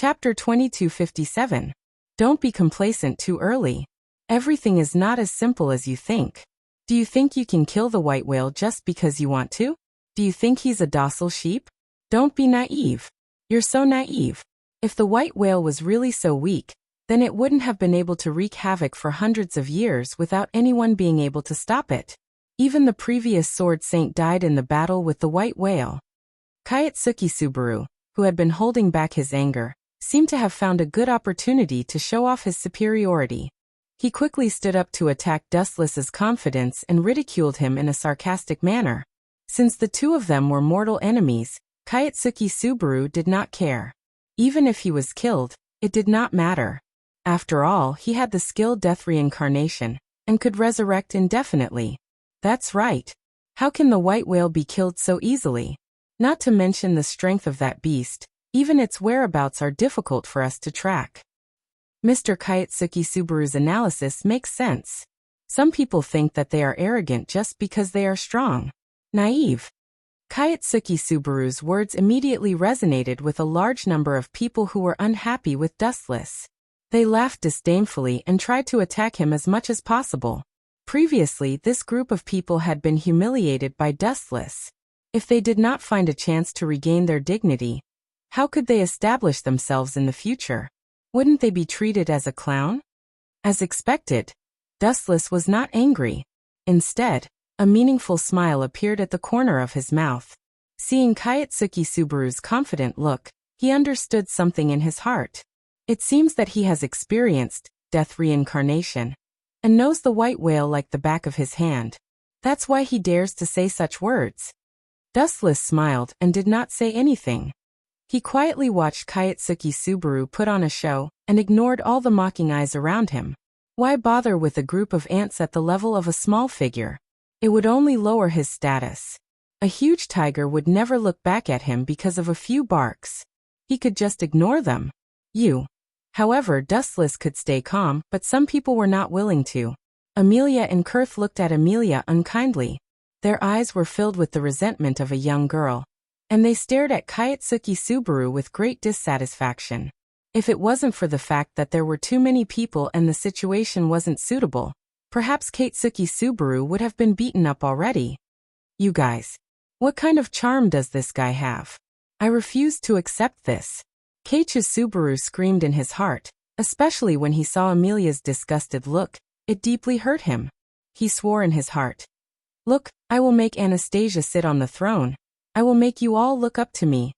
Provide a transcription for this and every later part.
Chapter 2257. Don't be complacent too early. Everything is not as simple as you think. Do you think you can kill the white whale just because you want to? Do you think he's a docile sheep? Don't be naive. You're so naive. If the white whale was really so weak, then it wouldn't have been able to wreak havoc for hundreds of years without anyone being able to stop it. Even the previous sword saint died in the battle with the white whale. Kaitsuki Subaru, who had been holding back his anger, seemed to have found a good opportunity to show off his superiority. He quickly stood up to attack Dustless's confidence and ridiculed him in a sarcastic manner. Since the two of them were mortal enemies, Kaitsuki Subaru did not care. Even if he was killed, it did not matter. After all, he had the skill Death Reincarnation, and could resurrect indefinitely. That's right. How can the white whale be killed so easily? Not to mention the strength of that beast, even its whereabouts are difficult for us to track. Mr. Kaitsuki Subaru's analysis makes sense. Some people think that they are arrogant just because they are strong. Naive. Kaitsuki Subaru's words immediately resonated with a large number of people who were unhappy with Dustless. They laughed disdainfully and tried to attack him as much as possible. Previously, this group of people had been humiliated by Dustless. If they did not find a chance to regain their dignity, how could they establish themselves in the future? Wouldn't they be treated as a clown? As expected, Dustless was not angry. Instead, a meaningful smile appeared at the corner of his mouth. Seeing Kaitsuki Subaru's confident look, he understood something in his heart. It seems that he has experienced death reincarnation and knows the white whale like the back of his hand. That's why he dares to say such words. Dustless smiled and did not say anything. He quietly watched Kaitsuki Subaru put on a show and ignored all the mocking eyes around him. Why bother with a group of ants at the level of a small figure? It would only lower his status. A huge tiger would never look back at him because of a few barks. He could just ignore them. However, Dustless could stay calm, but some people were not willing to. Amelia and Kurth looked at Amelia unkindly. Their eyes were filled with the resentment of a young girl, and they stared at Kaitsuki Subaru with great dissatisfaction. If it wasn't for the fact that there were too many people and the situation wasn't suitable, perhaps Kaitsuki Subaru would have been beaten up already. You guys. What kind of charm does this guy have? I refuse to accept this. Keiichi Subaru screamed in his heart, especially when he saw Amelia's disgusted look. It deeply hurt him. He swore in his heart. Look, I will make Anastasia sit on the throne. I will make you all look up to me.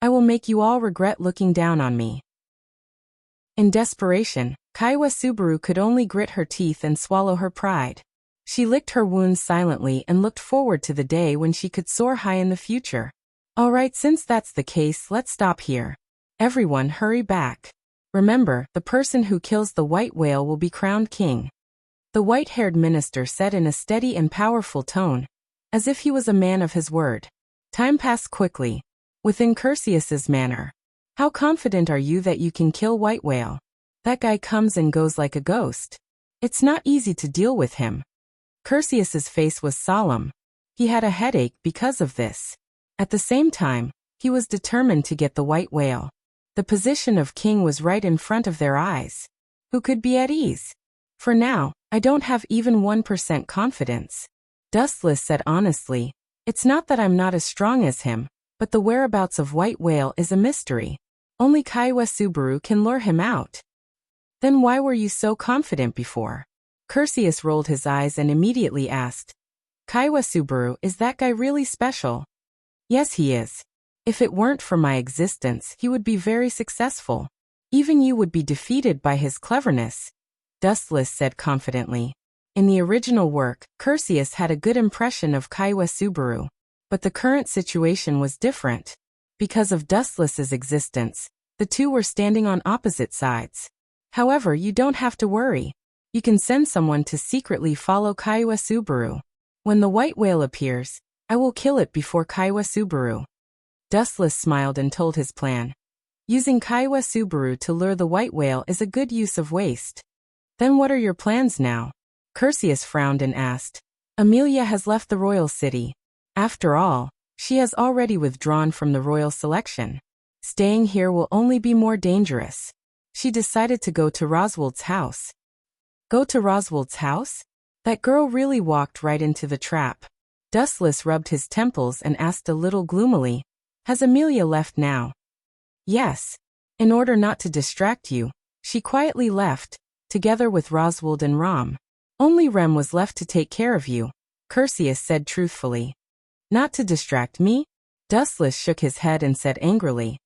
I will make you all regret looking down on me. In desperation, Kaiwa Subaru could only grit her teeth and swallow her pride. She licked her wounds silently and looked forward to the day when she could soar high in the future. Alright, since that's the case, let's stop here. Everyone hurry back. Remember, the person who kills the white whale will be crowned king. The white-haired minister said in a steady and powerful tone, as if he was a man of his word. Time passed quickly. Within Curtius's manner. How confident are you that you can kill white whale? That guy comes and goes like a ghost. It's not easy to deal with him. Curtius's face was solemn. He had a headache because of this. At the same time, he was determined to get the white whale. The position of king was right in front of their eyes. Who could be at ease? For now, I don't have even 1% confidence. Dustless said honestly, it's not that I'm not as strong as him, but the whereabouts of white whale is a mystery. Only Kaiwa Subaru can lure him out. Then why were you so confident before? Curtius rolled his eyes and immediately asked. Kaiwa Subaru, is that guy really special? Yes, he is. If it weren't for my existence, he would be very successful. Even you would be defeated by his cleverness, Dustless said confidently. In the original work, Curtius had a good impression of Kaiwa Subaru. But the current situation was different. Because of Dustless's existence, the two were standing on opposite sides. However, you don't have to worry. You can send someone to secretly follow Kaiwa Subaru. When the white whale appears, I will kill it before Kaiwa Subaru. Dustless smiled and told his plan. Using Kaiwa Subaru to lure the white whale is a good use of waste. Then what are your plans now? Curtius frowned and asked. Amelia has left the royal city. After all, she has already withdrawn from the royal selection. Staying here will only be more dangerous. She decided to go to Roswald's house. Go to Roswald's house? That girl really walked right into the trap. Dustless rubbed his temples and asked a little gloomily, "Has Amelia left now?" "Yes. In order not to distract you, she quietly left, together with Roswald and Rom. Only Rem was left to take care of you," Perseus said truthfully. "Not to distract me?" Dustless shook his head and said angrily,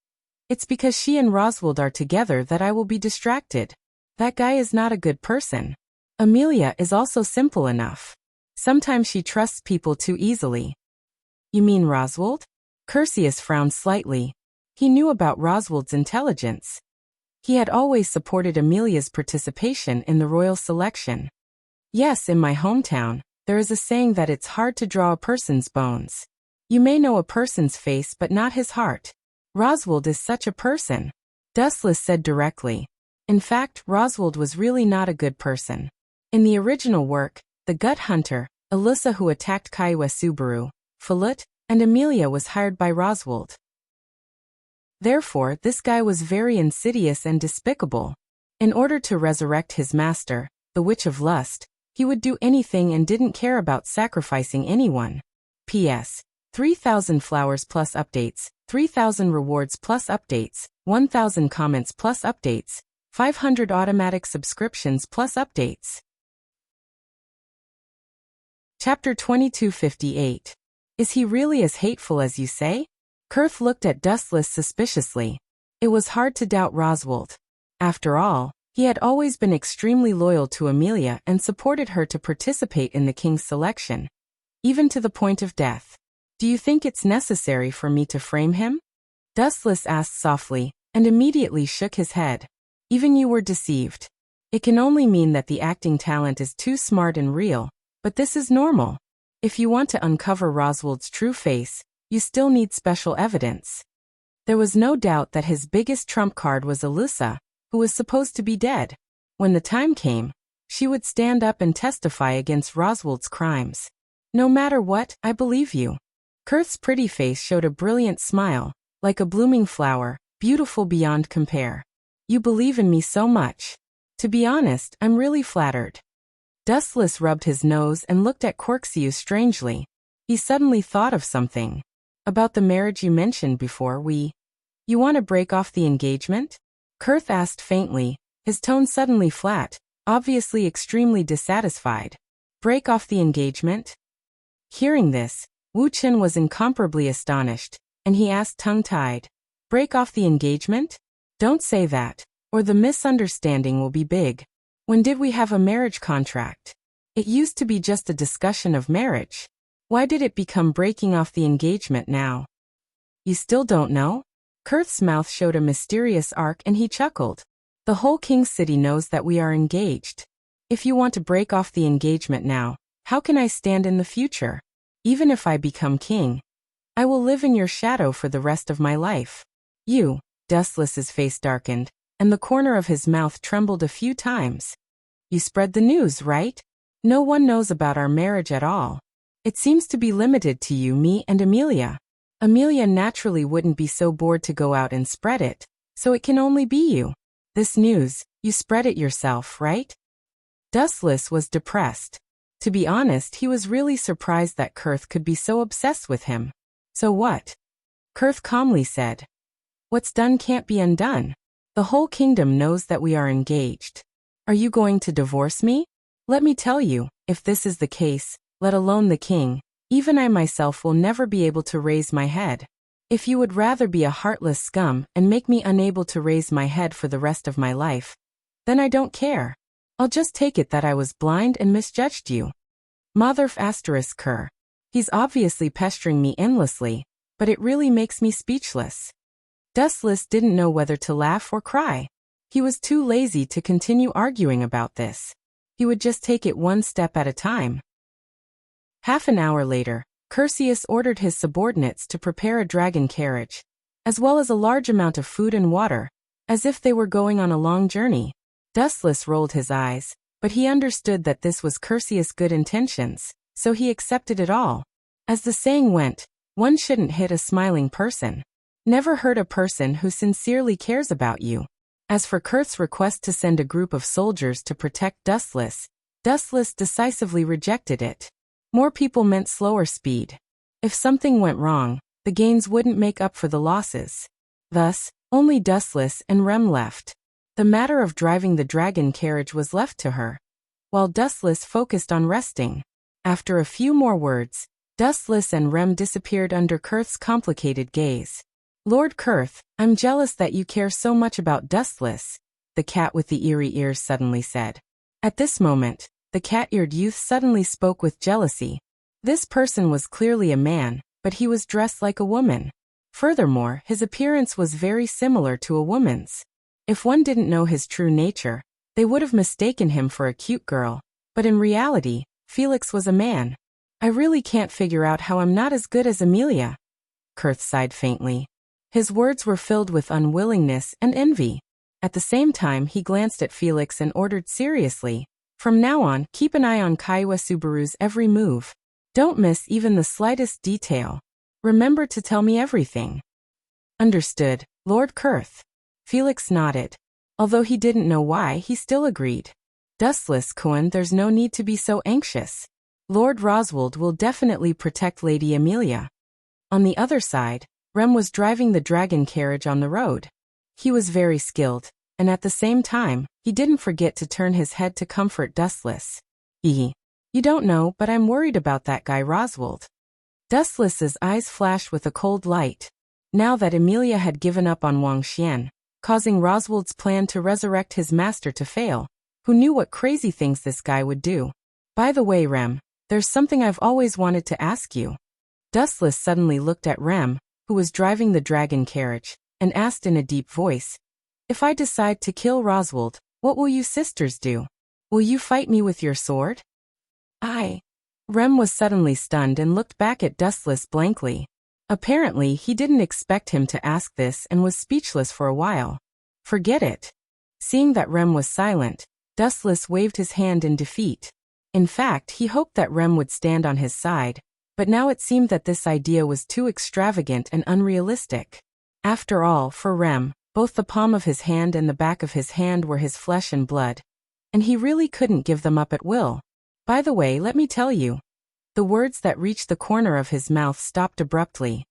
"It's because she and Roswald are together that I will be distracted. That guy is not a good person. Amelia is also simple enough. Sometimes she trusts people too easily." "You mean Roswald?" Perseus frowned slightly. He knew about Roswald's intelligence. He had always supported Amelia's participation in the royal selection. "Yes, in my hometown, there is a saying that it's hard to draw a person's bones. You may know a person's face but not his heart. Roswald is such a person," Dustless said directly. In fact, Roswald was really not a good person. In the original work, the Gut Hunter, Alyssa who attacked Kaiwa Subaru, Falut, and Amelia was hired by Roswald. Therefore, this guy was very insidious and despicable. In order to resurrect his master, the Witch of Lust, he would do anything and didn't care about sacrificing anyone. P.S. 3,000 flowers plus updates, 3,000 rewards plus updates, 1,000 comments plus updates, 500 automatic subscriptions plus updates. Chapter 2258. Is he really as hateful as you say? Kurth looked at Dustless suspiciously. It was hard to doubt Roswald. After all, he had always been extremely loyal to Amelia and supported her to participate in the king's selection, even to the point of death. "Do you think it's necessary for me to frame him?" Dustless asked softly, and immediately shook his head. "Even you were deceived. It can only mean that the acting talent is too smart and real, but this is normal. If you want to uncover Roswald's true face, you still need special evidence." There was no doubt that his biggest trump card was Alyssa, who was supposed to be dead. When the time came, she would stand up and testify against Roswald's crimes. "No matter what, I believe you." Kurth's pretty face showed a brilliant smile, like a blooming flower, beautiful beyond compare. "You believe in me so much. To be honest, I'm really flattered." Dustless rubbed his nose and looked at Corksiu strangely. He suddenly thought of something. "About the marriage you mentioned before You want to break off the engagement?" Kurth asked faintly, his tone suddenly flat, obviously extremely dissatisfied. "Break off the engagement?" Hearing this, Wu Chen was incomparably astonished, and he asked tongue-tied, "Break off the engagement? Don't say that, or the misunderstanding will be big. When did we have a marriage contract? It used to be just a discussion of marriage. Why did it become breaking off the engagement now?" "You still don't know?" Kurth's mouth showed a mysterious arc and he chuckled. "The whole King City knows that we are engaged. If you want to break off the engagement now, how can I stand in the future? Even if I become king, I will live in your shadow for the rest of my life." Dustless's face darkened, and the corner of his mouth trembled a few times. "You spread the news, right? No one knows about our marriage at all. It seems to be limited to you, me, and Amelia. Amelia naturally wouldn't be so bored to go out and spread it, so it can only be you. This news, you spread it yourself, right?" Dustless was depressed. To be honest, he was really surprised that Kurth could be so obsessed with him. "So what?" Kurth calmly said. "What's done can't be undone. The whole kingdom knows that we are engaged. Are you going to divorce me? Let me tell you, if this is the case, let alone the king, even I myself will never be able to raise my head. If you would rather be a heartless scum and make me unable to raise my head for the rest of my life, then I don't care. I'll just take it that I was blind and misjudged you. Motherf asterisk cur. He's obviously pestering me endlessly, but it really makes me speechless." Dustless didn't know whether to laugh or cry. He was too lazy to continue arguing about this. He would just take it one step at a time. Half an hour later, Perseus ordered his subordinates to prepare a dragon carriage, as well as a large amount of food and water, as if they were going on a long journey. Dustless rolled his eyes, but he understood that this was Perseus' good intentions, so he accepted it all. As the saying went, one shouldn't hit a smiling person. Never hurt a person who sincerely cares about you. As for Kurth's request to send a group of soldiers to protect Dustless, Dustless decisively rejected it. More people meant slower speed. If something went wrong, the gains wouldn't make up for the losses. Thus, only Dustless and Rem left. The matter of driving the dragon carriage was left to her, while Dustless focused on resting. After a few more words, Dustless and Rem disappeared under Kurth's complicated gaze. Lord Kurth, I'm jealous that you care so much about Dustless, the cat with the eerie ears suddenly said. At this moment, the cat-eared youth suddenly spoke with jealousy. This person was clearly a man, but he was dressed like a woman. Furthermore, his appearance was very similar to a woman's. If one didn't know his true nature, they would have mistaken him for a cute girl. But in reality, Felix was a man. I really can't figure out how I'm not as good as Amelia. Kurth sighed faintly. His words were filled with unwillingness and envy. At the same time, he glanced at Felix and ordered seriously, from now on, keep an eye on Kaiwa Subaru's every move. Don't miss even the slightest detail. Remember to tell me everything. Understood, Lord Kurth. Felix nodded. Although he didn't know why, he still agreed. Dustless Cohen, there's no need to be so anxious. Lord Roswald will definitely protect Lady Amelia. On the other side, Rem was driving the dragon carriage on the road. He was very skilled, and at the same time, he didn't forget to turn his head to comfort Dustless. You don't know, but I'm worried about that guy Roswald. Dustless's eyes flashed with a cold light. Now that Amelia had given up on Wang Xian, causing Roswald's plan to resurrect his master to fail, who knew what crazy things this guy would do? By the way, Rem, there's something I've always wanted to ask you. Dustless suddenly looked at Rem, who was driving the dragon carriage, and asked in a deep voice, if I decide to kill Roswald, what will you sisters do? Will you fight me with your sword? Rem was suddenly stunned and looked back at Dustless blankly. Apparently, he didn't expect him to ask this and was speechless for a while. Forget it. Seeing that Rem was silent, Dustless waved his hand in defeat. In fact, he hoped that Rem would stand on his side, but now it seemed that this idea was too extravagant and unrealistic. After all, for Rem, both the palm of his hand and the back of his hand were his flesh and blood, and he really couldn't give them up at will. By the way, let me tell you. The words that reached the corner of his mouth stopped abruptly.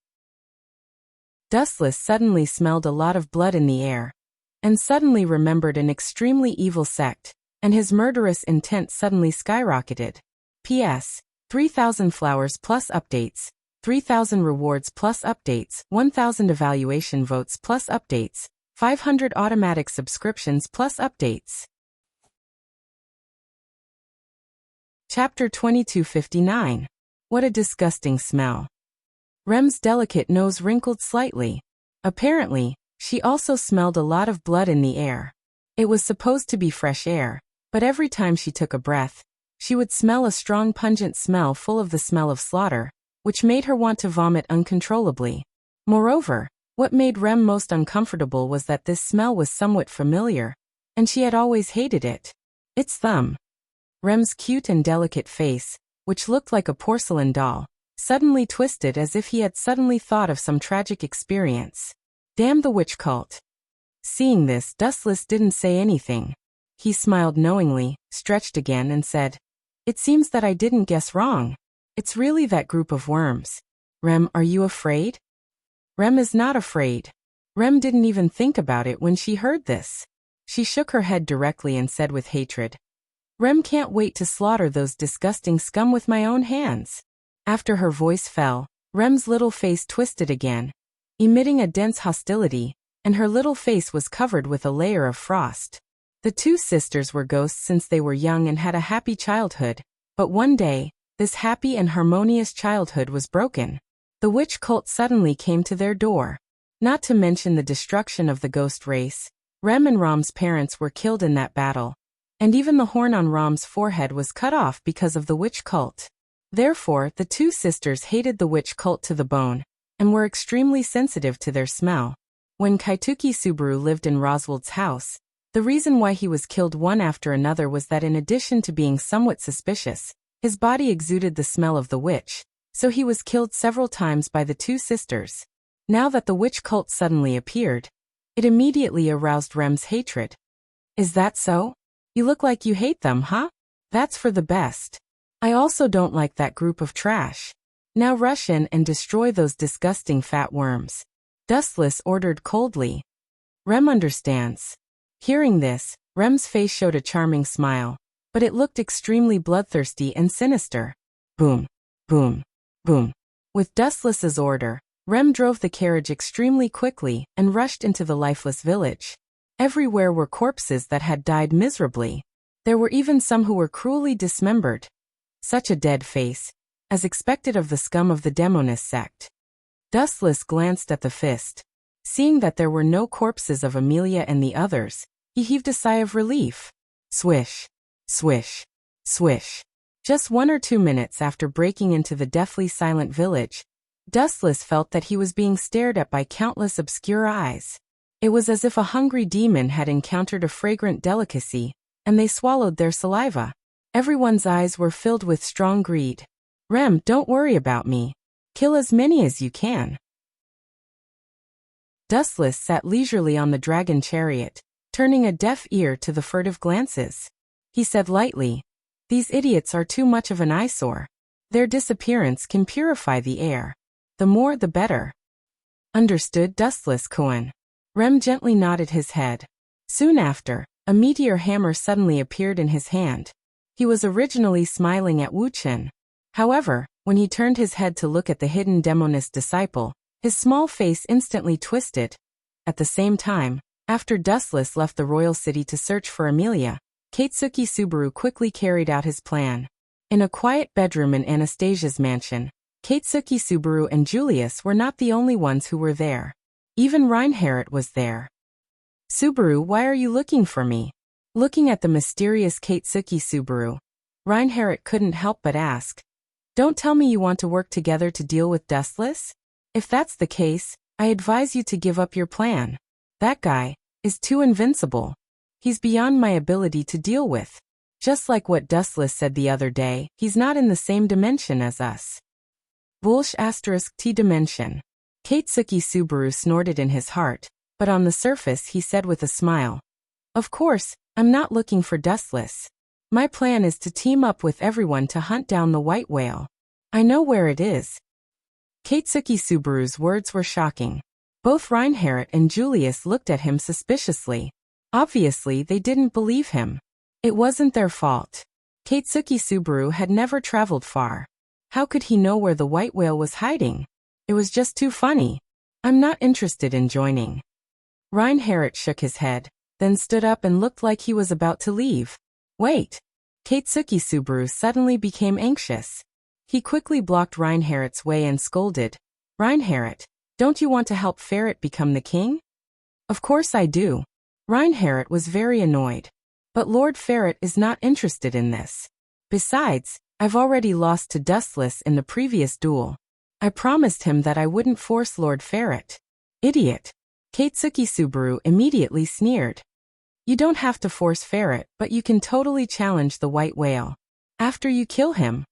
Dustless suddenly smelled a lot of blood in the air, and suddenly remembered an extremely evil sect, and his murderous intent suddenly skyrocketed. P.S. 3,000 flowers plus updates, 3,000 rewards plus updates, 1,000 evaluation votes plus updates, 500 automatic subscriptions plus updates. Chapter 2259. What a disgusting smell. Rem's delicate nose wrinkled slightly. Apparently, she also smelled a lot of blood in the air. It was supposed to be fresh air, but every time she took a breath, she would smell a strong pungent smell full of the smell of slaughter, which made her want to vomit uncontrollably. Moreover, what made Rem most uncomfortable was that this smell was somewhat familiar, and she had always hated it. Its thumb. Rem's cute and delicate face, which looked like a porcelain doll, suddenly twisted as if he had suddenly thought of some tragic experience. Damn the witch cult. Seeing this, Dustless didn't say anything. He smiled knowingly, stretched again and said, "It seems that I didn't guess wrong. It's really that group of worms. Rem, are you afraid?" Rem is not afraid. Rem didn't even think about it when she heard this. She shook her head directly and said with hatred, "Rem can't wait to slaughter those disgusting scum with my own hands." After her voice fell, Rem's little face twisted again, emitting a dense hostility, and her little face was covered with a layer of frost. The two sisters were ghosts since they were young and had a happy childhood, but one day, this happy and harmonious childhood was broken. The witch cult suddenly came to their door. Not to mention the destruction of the ghost race, Rem and Rom's parents were killed in that battle, and even the horn on Rom's forehead was cut off because of the witch cult. Therefore, the two sisters hated the witch cult to the bone, and were extremely sensitive to their smell. When Kaituki Subaru lived in Roswald's house, the reason why he was killed one after another was that in addition to being somewhat suspicious, his body exuded the smell of the witch, so he was killed several times by the two sisters. Now that the witch cult suddenly appeared, it immediately aroused Rem's hatred. Is that so? You look like you hate them, huh? That's for the best. I also don't like that group of trash. Now rush in and destroy those disgusting fat worms. Dustless ordered coldly. Rem understands. Hearing this, Rem's face showed a charming smile, but it looked extremely bloodthirsty and sinister. Boom, boom, boom. With Dustless's order, Rem drove the carriage extremely quickly and rushed into the lifeless village. Everywhere were corpses that had died miserably. There were even some who were cruelly dismembered. Such a dead face, as expected of the scum of the Demonist sect. Dustless glanced at the fist. Seeing that there were no corpses of Amelia and the others, he heaved a sigh of relief. Swish, swish, swish. Just 1 or 2 minutes after breaking into the deathly silent village, Dustless felt that he was being stared at by countless obscure eyes. It was as if a hungry demon had encountered a fragrant delicacy, and they swallowed their saliva. Everyone's eyes were filled with strong greed. Rem, don't worry about me. Kill as many as you can. Dustless sat leisurely on the dragon chariot, turning a deaf ear to the furtive glances. He said lightly, "These idiots are too much of an eyesore. Their disappearance can purify the air. The more the better." Understood, Dustless Cohen. Rem gently nodded his head. Soon after, a meteor hammer suddenly appeared in his hand. He was originally smiling at Wu Chen. However, when he turned his head to look at the hidden Demonist disciple, his small face instantly twisted. At the same time, after Dustless left the royal city to search for Amelia, Katsuki Subaru quickly carried out his plan. In a quiet bedroom in Anastasia's mansion, Katsuki Subaru and Julius were not the only ones who were there. Even Reinhardt was there. "Subaru, why are you looking for me?" Looking at the mysterious Katsuki Subaru, Reinhardt couldn't help but ask. "Don't tell me you want to work together to deal with Dustless? If that's the case, I advise you to give up your plan. That guy is too invincible. He's beyond my ability to deal with. Just like what Dustless said the other day, he's not in the same dimension as us." Bullsh *T dimension. Katsuki Subaru snorted in his heart, but on the surface he said with a smile, "Of course, I'm not looking for Dustless. My plan is to team up with everyone to hunt down the white whale. I know where it is." Katsuki Subaru's words were shocking. Both Reinhardt and Julius looked at him suspiciously. Obviously, they didn't believe him. It wasn't their fault. Katsuki Subaru had never traveled far. How could he know where the white whale was hiding? It was just too funny. "I'm not interested in joining." Reinhardt shook his head, then stood up and looked like he was about to leave. "Wait." Katsuki Subaru suddenly became anxious. He quickly blocked Reinhardt's way and scolded, "Reinhardt, don't you want to help Ferret become the king?" "Of course I do." Reinhardt was very annoyed. "But Lord Ferret is not interested in this. Besides, I've already lost to Dustless in the previous duel. I promised him that I wouldn't force Lord Ferret." "Idiot." Katsuki Subaru immediately sneered. "You don't have to force Ferret, but you can totally challenge the white whale. After you kill him,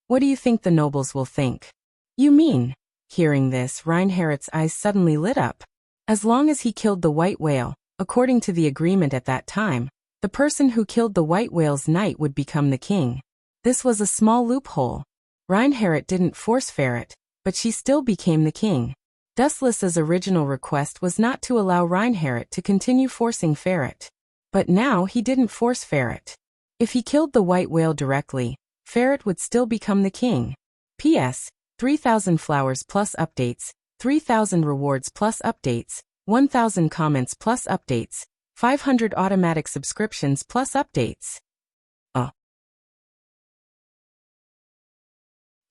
what do you think the nobles will think?" "You mean?" Hearing this, Reinhardt's eyes suddenly lit up. As long as he killed the white whale, according to the agreement at that time, the person who killed the white whale's knight would become the king. This was a small loophole. Reinhardt didn't force Ferret, but she still became the king. Dustless's original request was not to allow Reinhardt to continue forcing Ferret. But now he didn't force Ferret. If he killed the white whale directly, Ferret would still become the king. P.S. 3,000 flowers plus updates, 3,000 rewards plus updates, 1,000 comments plus updates, 500 automatic subscriptions plus updates.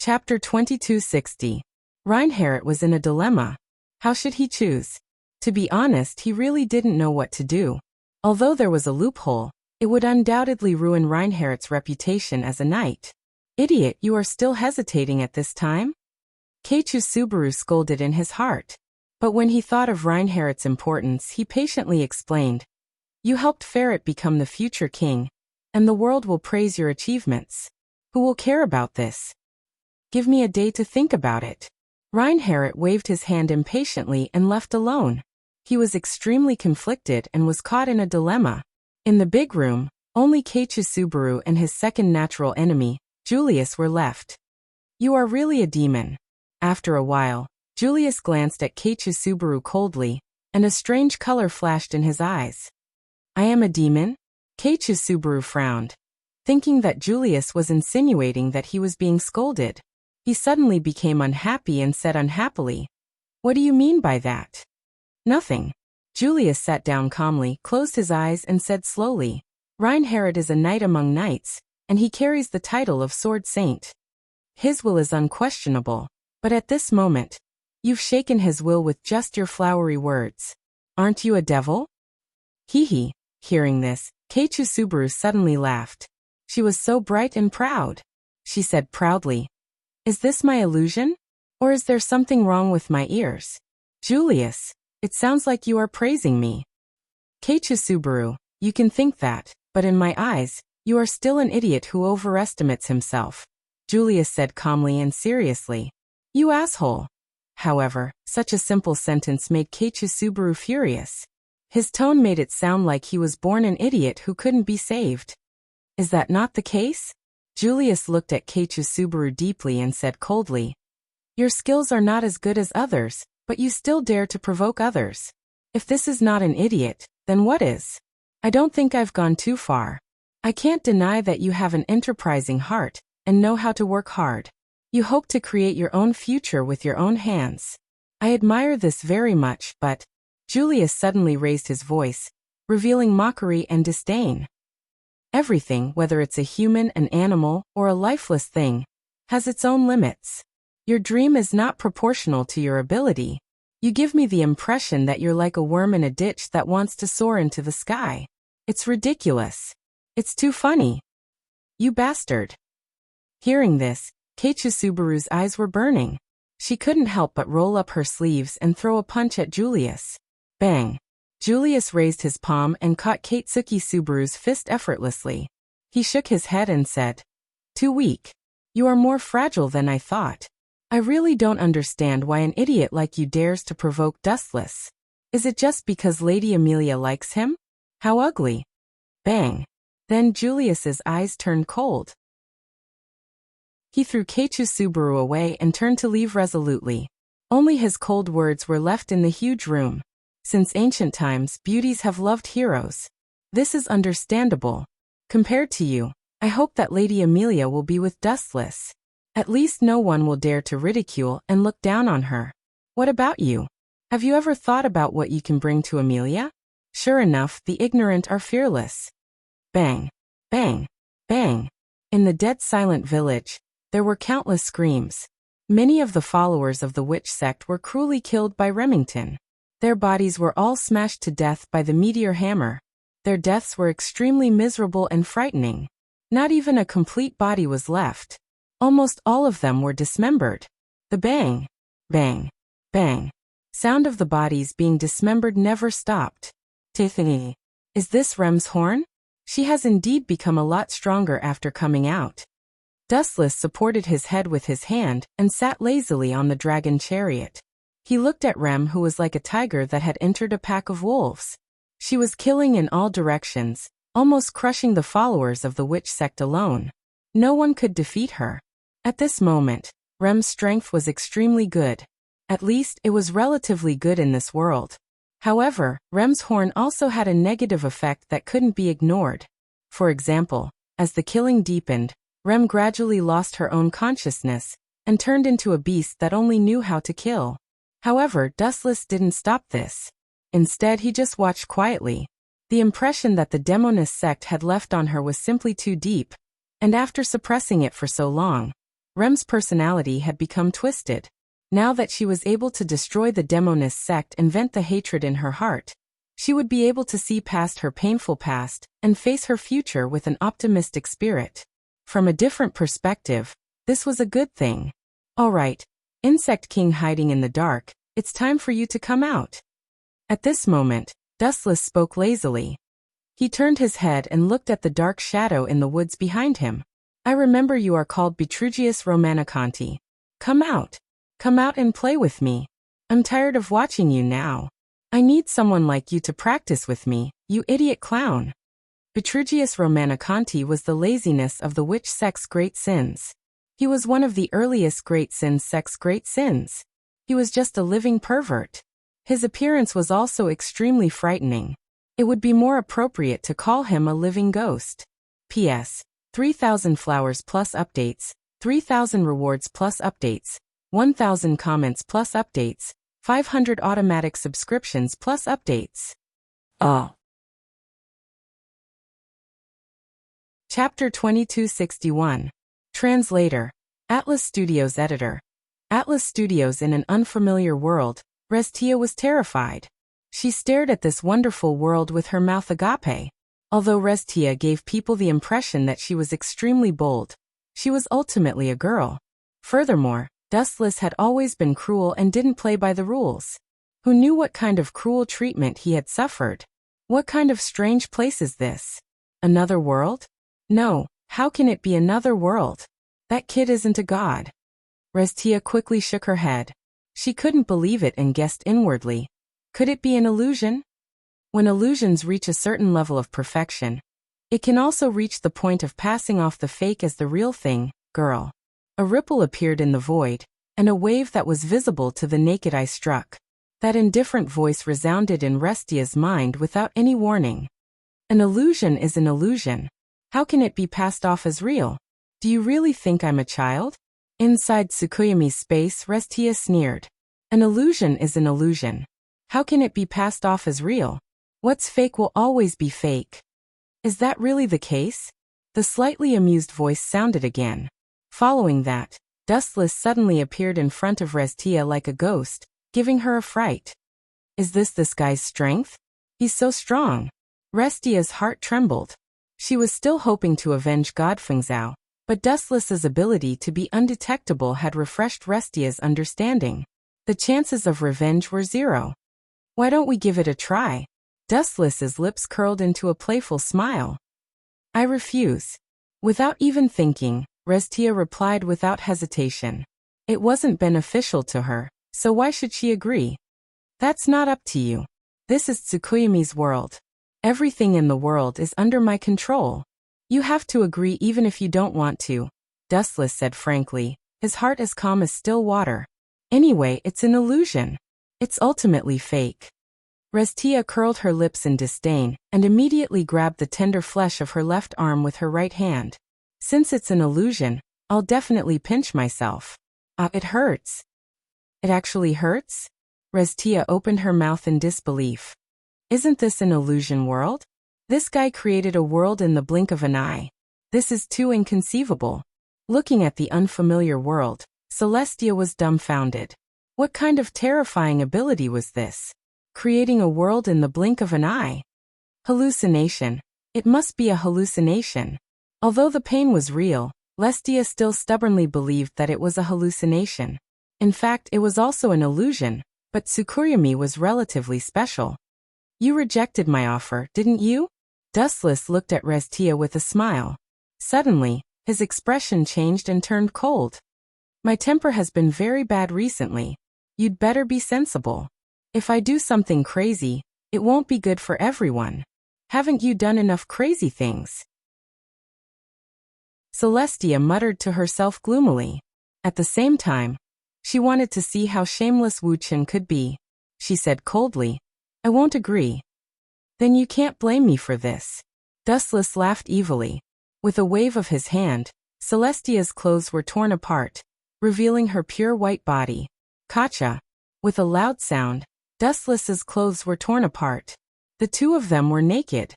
Chapter 2260. Reinhardt was in a dilemma. How should he choose? To be honest, he really didn't know what to do. Although there was a loophole, it would undoubtedly ruin Reinhardt's reputation as a knight. "Idiot, you are still hesitating at this time?" Keiichi Subaru scolded in his heart. But when he thought of Reinhardt's importance, he patiently explained, "You helped Ferret become the future king, and the world will praise your achievements. Who will care about this? Give me a day to think about it." Reinhardt waved his hand impatiently and left alone. He was extremely conflicted and was caught in a dilemma. In the big room, only Keiichi Subaru and his second natural enemy, Julius, were left. You are really a demon. After a while, Julius glanced at Keiichi Subaru coldly, and a strange color flashed in his eyes. I am a demon? Keiichi Subaru frowned. Thinking that Julius was insinuating that he was being scolded. He suddenly became unhappy and said unhappily, What do you mean by that? Nothing. Julius sat down calmly, closed his eyes and said slowly, Reinhardt is a knight among knights, and he carries the title of Sword Saint. His will is unquestionable, but at this moment, you've shaken his will with just your flowery words. Aren't you a devil? Hee. Hearing this, Keiichi Subaru suddenly laughed. She was so bright and proud. She said proudly, Is this my illusion? Or is there something wrong with my ears? Julius, it sounds like you are praising me. Keiichi Subaru, you can think that, but in my eyes, you are still an idiot who overestimates himself. Julius said calmly and seriously. You asshole. However, such a simple sentence made Keiichi Subaru furious. His tone made it sound like he was born an idiot who couldn't be saved. Is that not the case? Julius looked at Keiichi Subaru deeply and said coldly, Your skills are not as good as others, but you still dare to provoke others. If this is not an idiot, then what is? I don't think I've gone too far. I can't deny that you have an enterprising heart, and know how to work hard. You hope to create your own future with your own hands. I admire this very much, but... Julius suddenly raised his voice, revealing mockery and disdain. Everything, whether it's a human, an animal, or a lifeless thing, has its own limits. Your dream is not proportional to your ability. You give me the impression that you're like a worm in a ditch that wants to soar into the sky. It's ridiculous. It's too funny. You bastard. Hearing this, Keiichi Subaru's eyes were burning. She couldn't help but roll up her sleeves and throw a punch at Julius. Bang. Julius raised his palm and caught Keiichi Subaru's fist effortlessly. He shook his head and said, Too weak. You are more fragile than I thought. I really don't understand why an idiot like you dares to provoke Dustless. Is it just because Lady Amelia likes him? How ugly. Bang. Then Julius's eyes turned cold. He threw Keiichi Subaru away and turned to leave resolutely. Only his cold words were left in the huge room. Since ancient times, beauties have loved heroes. This is understandable. Compared to you, I hope that Lady Amelia will be with Dustless. At least no one will dare to ridicule and look down on her. What about you? Have you ever thought about what you can bring to Amelia? Sure enough, the ignorant are fearless. Bang. Bang. Bang. In the dead silent village, there were countless screams. Many of the followers of the witch sect were cruelly killed by Remington. Their bodies were all smashed to death by the meteor hammer. Their deaths were extremely miserable and frightening. Not even a complete body was left. Almost all of them were dismembered. The bang, bang, bang sound of the bodies being dismembered never stopped. Tiffany. Is this Rem's horn? She has indeed become a lot stronger after coming out. Dustless supported his head with his hand and sat lazily on the dragon chariot. He looked at Rem, who was like a tiger that had entered a pack of wolves. She was killing in all directions, almost crushing the followers of the witch sect alone. No one could defeat her. At this moment, Rem's strength was extremely good. At least, it was relatively good in this world. However, Rem's horn also had a negative effect that couldn't be ignored. For example, as the killing deepened, Rem gradually lost her own consciousness and turned into a beast that only knew how to kill. However, Dustless didn't stop this. Instead, he just watched quietly. The impression that the Demonist sect had left on her was simply too deep, and after suppressing it for so long, Rem's personality had become twisted. Now that she was able to destroy the Demonist sect and vent the hatred in her heart, she would be able to see past her painful past and face her future with an optimistic spirit. From a different perspective, this was a good thing. All right, Insect King hiding in the dark, it's time for you to come out. At this moment, Dustless spoke lazily. He turned his head and looked at the dark shadow in the woods behind him. I remember you are called Vitruvius Romanicanti. Come out. Come out and play with me. I'm tired of watching you now. I need someone like you to practice with me, you idiot clown. Vitruvius Romanicanti was the laziness of the which sex great sins. He was one of the earliest great sins sex great sins. He was just a living pervert. His appearance was also extremely frightening. It would be more appropriate to call him a living ghost. P.S. 3,000 flowers plus updates, 3,000 rewards plus updates, 1,000 comments plus updates, 500 automatic subscriptions plus updates. Oh. Chapter 2261. Translator. Atlas Studios Editor. Atlas Studios in an unfamiliar world, Restia was terrified. She stared at this wonderful world with her mouth agape. Although Restia gave people the impression that she was extremely bold, she was ultimately a girl. Furthermore, Dustless had always been cruel and didn't play by the rules. Who knew what kind of cruel treatment he had suffered? What kind of strange place is this? Another world? No, how can it be another world? That kid isn't a god. Restia quickly shook her head. She couldn't believe it and guessed inwardly. Could it be an illusion? When illusions reach a certain level of perfection, it can also reach the point of passing off the fake as the real thing, girl. A ripple appeared in the void, and a wave that was visible to the naked eye struck. That indifferent voice resounded in Restia's mind without any warning. An illusion is an illusion. How can it be passed off as real? Do you really think I'm a child? Inside Tsukuyomi's space, Restia sneered. An illusion is an illusion. How can it be passed off as real? What's fake will always be fake. Is that really the case? The slightly amused voice sounded again. Following that, Dustless suddenly appeared in front of Restia like a ghost, giving her a fright. Is this guy's strength? He's so strong. Restia's heart trembled. She was still hoping to avenge Godfengzhou, but Dustless's ability to be undetectable had refreshed Restia's understanding. The chances of revenge were zero. Why don't we give it a try? Dustless's lips curled into a playful smile. I refuse. Without even thinking, Restia replied without hesitation. It wasn't beneficial to her, so why should she agree? That's not up to you. This is Tsukuyomi's world. Everything in the world is under my control. You have to agree even if you don't want to, Dustless said frankly, his heart as calm as still water. Anyway, it's an illusion. It's ultimately fake. Restia curled her lips in disdain and immediately grabbed the tender flesh of her left arm with her right hand. Since it's an illusion, I'll definitely pinch myself. It hurts. It actually hurts? Restia opened her mouth in disbelief. Isn't this an illusion world? This guy created a world in the blink of an eye. This is too inconceivable. Looking at the unfamiliar world, Celestia was dumbfounded. What kind of terrifying ability was this? Creating a world in the blink of an eye. Hallucination. It must be a hallucination. Although the pain was real, Lestia still stubbornly believed that it was a hallucination. In fact, it was also an illusion, but Tsukuyomi was relatively special. You rejected my offer, didn't you? Dustless looked at Restia with a smile. Suddenly, his expression changed and turned cold. My temper has been very bad recently. You'd better be sensible. If I do something crazy, it won't be good for everyone. Haven't you done enough crazy things? Celestia muttered to herself gloomily. At the same time, she wanted to see how shameless Wu Qin could be. She said coldly, I won't agree. Then you can't blame me for this. Dustless laughed evilly. With a wave of his hand, Celestia's clothes were torn apart, revealing her pure white body. Kacha. With a loud sound, Dustless's clothes were torn apart. The two of them were naked.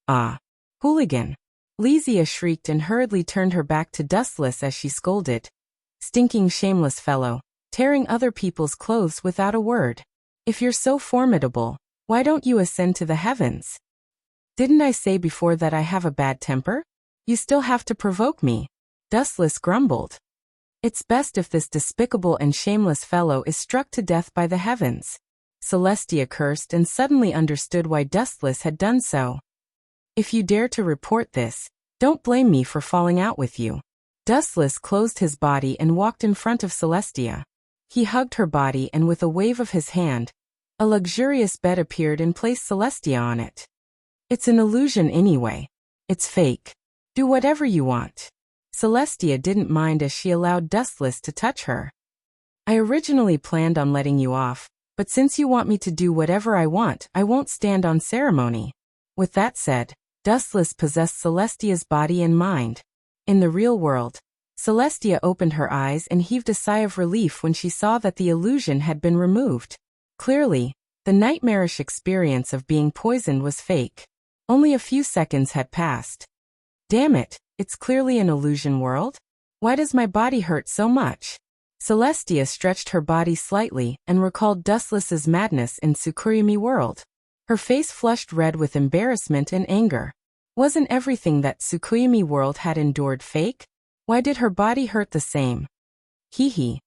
Ah. Hooligan. Lysia shrieked and hurriedly turned her back to Dustless as she scolded. Stinking shameless fellow, tearing other people's clothes without a word. If you're so formidable, why don't you ascend to the heavens? Didn't I say before that I have a bad temper? You still have to provoke me. Dustless grumbled. It's best if this despicable and shameless fellow is struck to death by the heavens. Celestia cursed and suddenly understood why Dustless had done so. If you dare to report this, don't blame me for falling out with you. Dustless closed his body and walked in front of Celestia. He hugged her body and with a wave of his hand, a luxurious bed appeared and placed Celestia on it. It's an illusion anyway. It's fake. Do whatever you want. Celestia didn't mind as she allowed Dustless to touch her. I originally planned on letting you off, but since you want me to do whatever I want, I won't stand on ceremony. With that said, Dustless possessed Celestia's body and mind. In the real world, Celestia opened her eyes and heaved a sigh of relief when she saw that the illusion had been removed. Clearly, the nightmarish experience of being poisoned was fake. Only a few seconds had passed. Damn it, it's clearly an illusion world? Why does my body hurt so much? Celestia stretched her body slightly and recalled Dustless's madness in Tsukuyomi world. Her face flushed red with embarrassment and anger. Wasn't everything that Tsukuyomi world had endured fake? Why did her body hurt the same? Hee hee.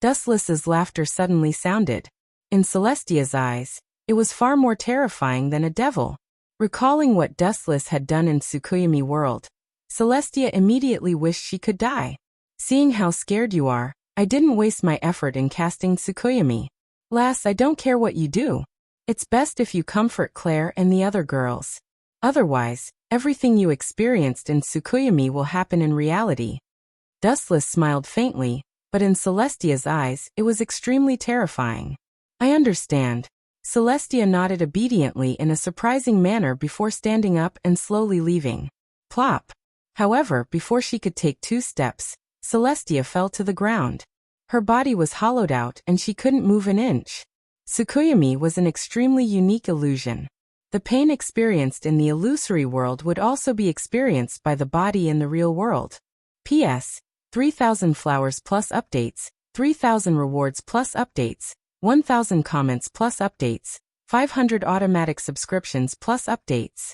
Dustless's laughter suddenly sounded. In Celestia's eyes, it was far more terrifying than a devil. Recalling what Dustless had done in Tsukuyomi world, Celestia immediately wished she could die. Seeing how scared you are, I didn't waste my effort in casting Tsukuyomi. Lass, I don't care what you do. It's best if you comfort Claire and the other girls. Otherwise, everything you experienced in Tsukuyomi will happen in reality. Dustless smiled faintly, but in Celestia's eyes, it was extremely terrifying. I understand. Celestia nodded obediently in a surprising manner before standing up and slowly leaving. Plop. However, before she could take 2 steps, Celestia fell to the ground. Her body was hollowed out and she couldn't move an inch. Tsukuyomi was an extremely unique illusion. The pain experienced in the illusory world would also be experienced by the body in the real world. P.S. 3,000 flowers plus updates, 3,000 rewards plus updates, 1,000 comments plus updates, 500 automatic subscriptions plus updates.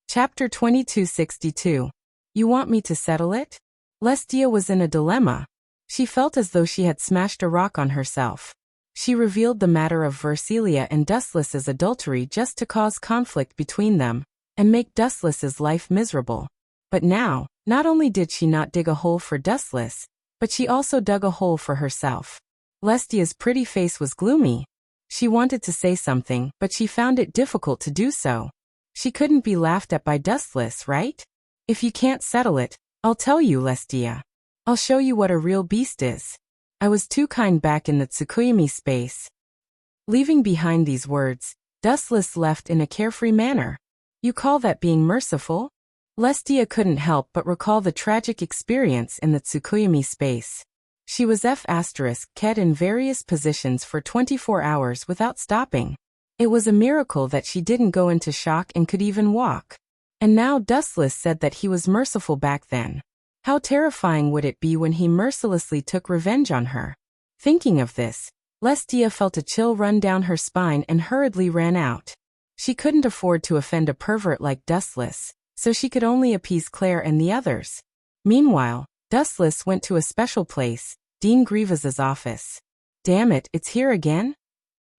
Chapter 2262. You want me to settle it? Celestia was in a dilemma. She felt as though she had smashed a rock on herself. She revealed the matter of Versilia and Dustless's adultery just to cause conflict between them, and make Dustless's life miserable. But now, not only did she not dig a hole for Dustless, but she also dug a hole for herself. Celestia's pretty face was gloomy. She wanted to say something, but she found it difficult to do so. She couldn't be laughed at by Dustless, right? If you can't settle it, I'll tell you, Celestia. I'll show you what a real beast is. I was too kind back in the Tsukuyomi space. Leaving behind these words, Dustless left in a carefree manner. You call that being merciful? Celestia couldn't help but recall the tragic experience in the Tsukuyomi space. She was F***ed in various positions for 24 hours without stopping. It was a miracle that she didn't go into shock and could even walk. And now Dustless said that he was merciful back then. How terrifying would it be when he mercilessly took revenge on her? Thinking of this, Celestia felt a chill run down her spine and hurriedly ran out. She couldn't afford to offend a pervert like Dustless, so she could only appease Claire and the others. Meanwhile, Dustless went to a special place, Dean Grievous' office. Damn it, it's here again?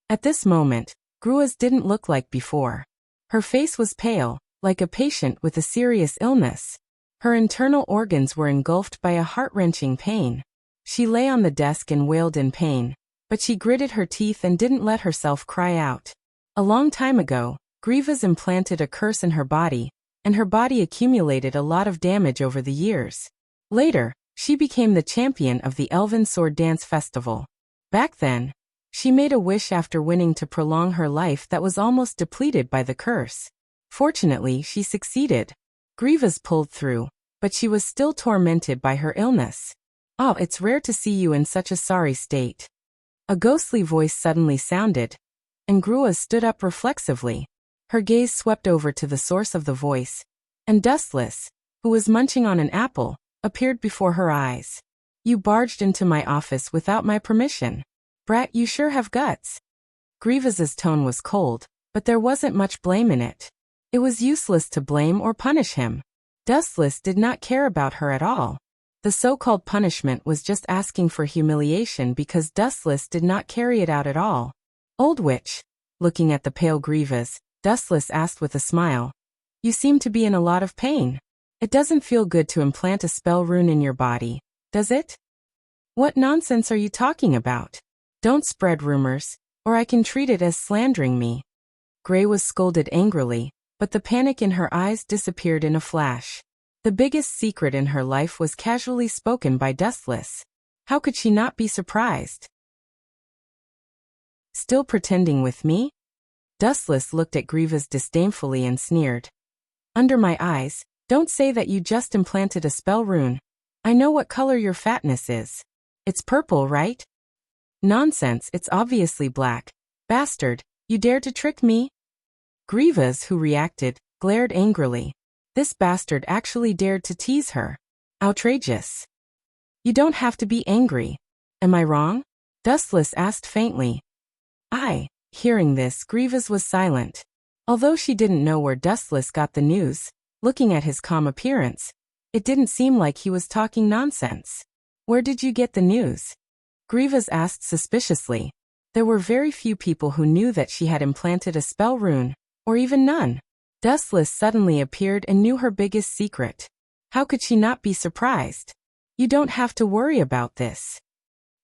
At this moment, Grievous didn't look like before. Her face was pale, like a patient with a serious illness. Her internal organs were engulfed by a heart-wrenching pain. She lay on the desk and wailed in pain, but she gritted her teeth and didn't let herself cry out. A long time ago, Grievous implanted a curse in her body, and her body accumulated a lot of damage over the years. Later, she became the champion of the Elven Sword Dance Festival. Back then, she made a wish after winning to prolong her life that was almost depleted by the curse. Fortunately, she succeeded. Grievous pulled through, but she was still tormented by her illness. Oh, it's rare to see you in such a sorry state. A ghostly voice suddenly sounded, and Grievous stood up reflexively. Her gaze swept over to the source of the voice, and Dustless, who was munching on an apple, appeared before her eyes. You barged into my office without my permission. Brat, you sure have guts. Grievous's tone was cold, but there wasn't much blame in it. It was useless to blame or punish him. Dustless did not care about her at all. The so-called punishment was just asking for humiliation because Dustless did not carry it out at all. Old witch. Looking at the pale Grievous, Dustless asked with a smile. You seem to be in a lot of pain. It doesn't feel good to implant a spell rune in your body, does it? What nonsense are you talking about? Don't spread rumors, or I can treat it as slandering me. Gray was scolded angrily, but the panic in her eyes disappeared in a flash. The biggest secret in her life was casually spoken by Dustless. How could she not be surprised? Still pretending with me? Dustless looked at Grievous disdainfully and sneered. Under my eyes, don't say that you just implanted a spell rune. I know what color your fatness is. It's purple, right? Nonsense, it's obviously black. Bastard, you dare to trick me? Grievous, who reacted, glared angrily. This bastard actually dared to tease her. Outrageous. You don't have to be angry. Am I wrong? Dustless asked faintly. Hearing this, Grievous was silent. Although she didn't know where Dustless got the news, looking at his calm appearance, it didn't seem like he was talking nonsense. Where did you get the news? Grievous asked suspiciously. There were very few people who knew that she had implanted a spell rune, or even none. Dustless suddenly appeared and knew her biggest secret. How could she not be surprised? You don't have to worry about this.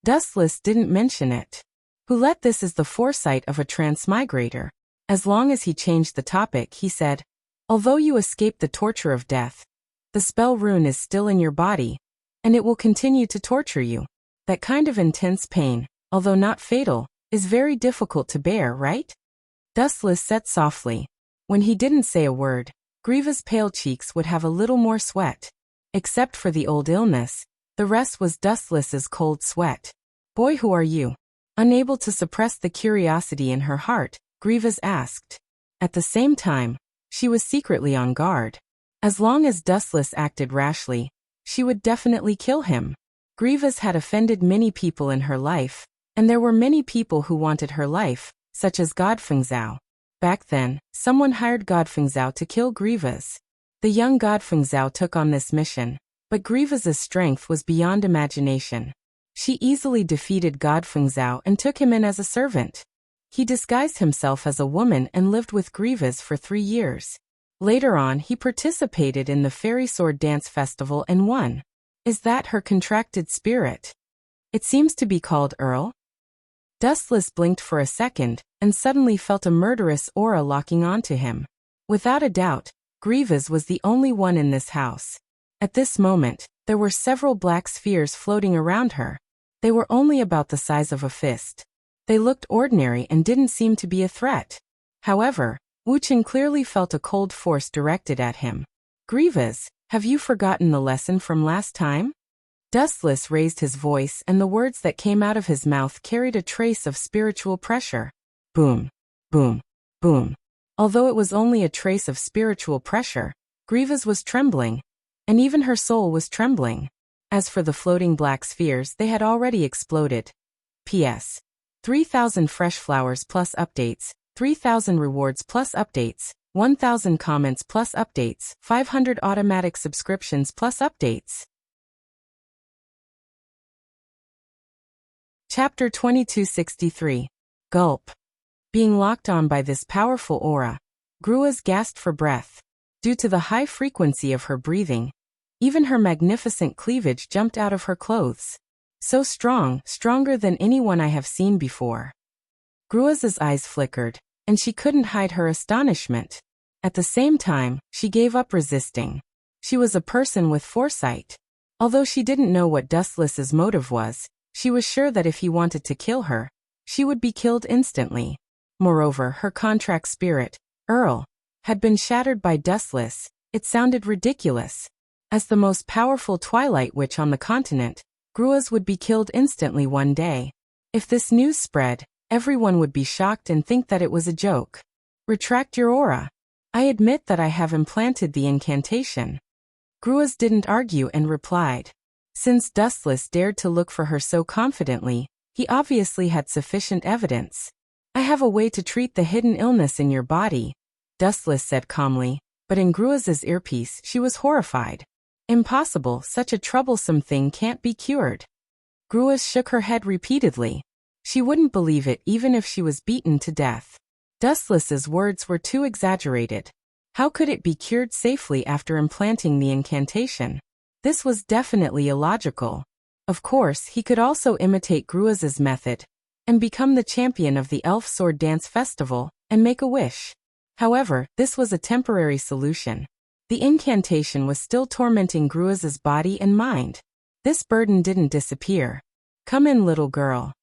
Dustless didn't mention it. Who let this is the foresight of a transmigrator. As long as he changed the topic, he said, although you escaped the torture of death, the spell rune is still in your body, and it will continue to torture you. That kind of intense pain, although not fatal, is very difficult to bear, right? Dustless said softly. When he didn't say a word, Grievous' pale cheeks would have a little more sweat. Except for the old illness, the rest was Dustless's cold sweat. Boy, who are you? Unable to suppress the curiosity in her heart, Grievous asked. At the same time, she was secretly on guard. As long as Dustless acted rashly, she would definitely kill him. Grievous had offended many people in her life, and there were many people who wanted her life, such as Godfengzhao. Back then, someone hired Godfengzhao to kill Grievous. The young Godfengzhao took on this mission, but Grievous's strength was beyond imagination. She easily defeated Godfengzhao and took him in as a servant. He disguised himself as a woman and lived with Grievous for 3 years. Later on, he participated in the Fairy Sword Dance Festival and won. Is that her contracted spirit? It seems to be called Earl. Dustless blinked for a second, and suddenly felt a murderous aura locking onto him. Without a doubt, Grievous was the only one in this house. At this moment, there were several black spheres floating around her. They were only about the size of a fist. They looked ordinary and didn't seem to be a threat. However, Wuchen clearly felt a cold force directed at him. Grievous, have you forgotten the lesson from last time? Dustless raised his voice, and the words that came out of his mouth carried a trace of spiritual pressure. Boom, boom, boom. Although it was only a trace of spiritual pressure, Grievous was trembling, and even her soul was trembling. As for the floating black spheres, they had already exploded. P.S. 3,000 fresh flowers plus updates, 3,000 rewards plus updates, 1,000 comments plus updates, 500 automatic subscriptions plus updates. Chapter 2263. Gulp. Being locked on by this powerful aura, Gruaz gasped for breath. Due to the high frequency of her breathing, even her magnificent cleavage jumped out of her clothes. So strong, stronger than anyone I have seen before. Gruaz's eyes flickered, and she couldn't hide her astonishment. At the same time, she gave up resisting. She was a person with foresight. Although she didn't know what Dustless's motive was, she was sure that if he wanted to kill her, she would be killed instantly. Moreover, her contract spirit, Earl, had been shattered by Dustless. It sounded ridiculous. As the most powerful Twilight Witch on the continent, Gruaz would be killed instantly one day. If this news spread, everyone would be shocked and think that it was a joke. Retract your aura. I admit that I have implanted the incantation. Gruaz didn't argue and replied. Since Dustless dared to look for her so confidently, he obviously had sufficient evidence. I have a way to treat the hidden illness in your body, Dustless said calmly, but in Gruaz's earpiece she was horrified. Impossible, such a troublesome thing can't be cured. Gruaz shook her head repeatedly. She wouldn't believe it even if she was beaten to death. Dustless's words were too exaggerated. How could it be cured safely after implanting the incantation? This was definitely illogical. Of course, he could also imitate Gruaz's method and become the champion of the Elf Sword Dance Festival and make a wish. However, this was a temporary solution. The incantation was still tormenting Gruaz's body and mind. This burden didn't disappear. Come in, little girl.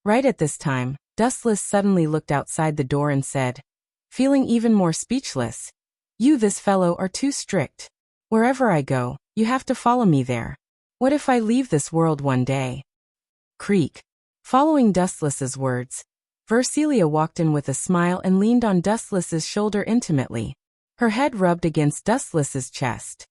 Right at this time, Dustless suddenly looked outside the door and said, feeling even more speechless, "You, this fellow, are too strict. Wherever I go, you have to follow me there. What if I leave this world one day?" Creak. Following Dustless's words, Versilia walked in with a smile and leaned on Dustless's shoulder intimately. Her head rubbed against Dustless's chest.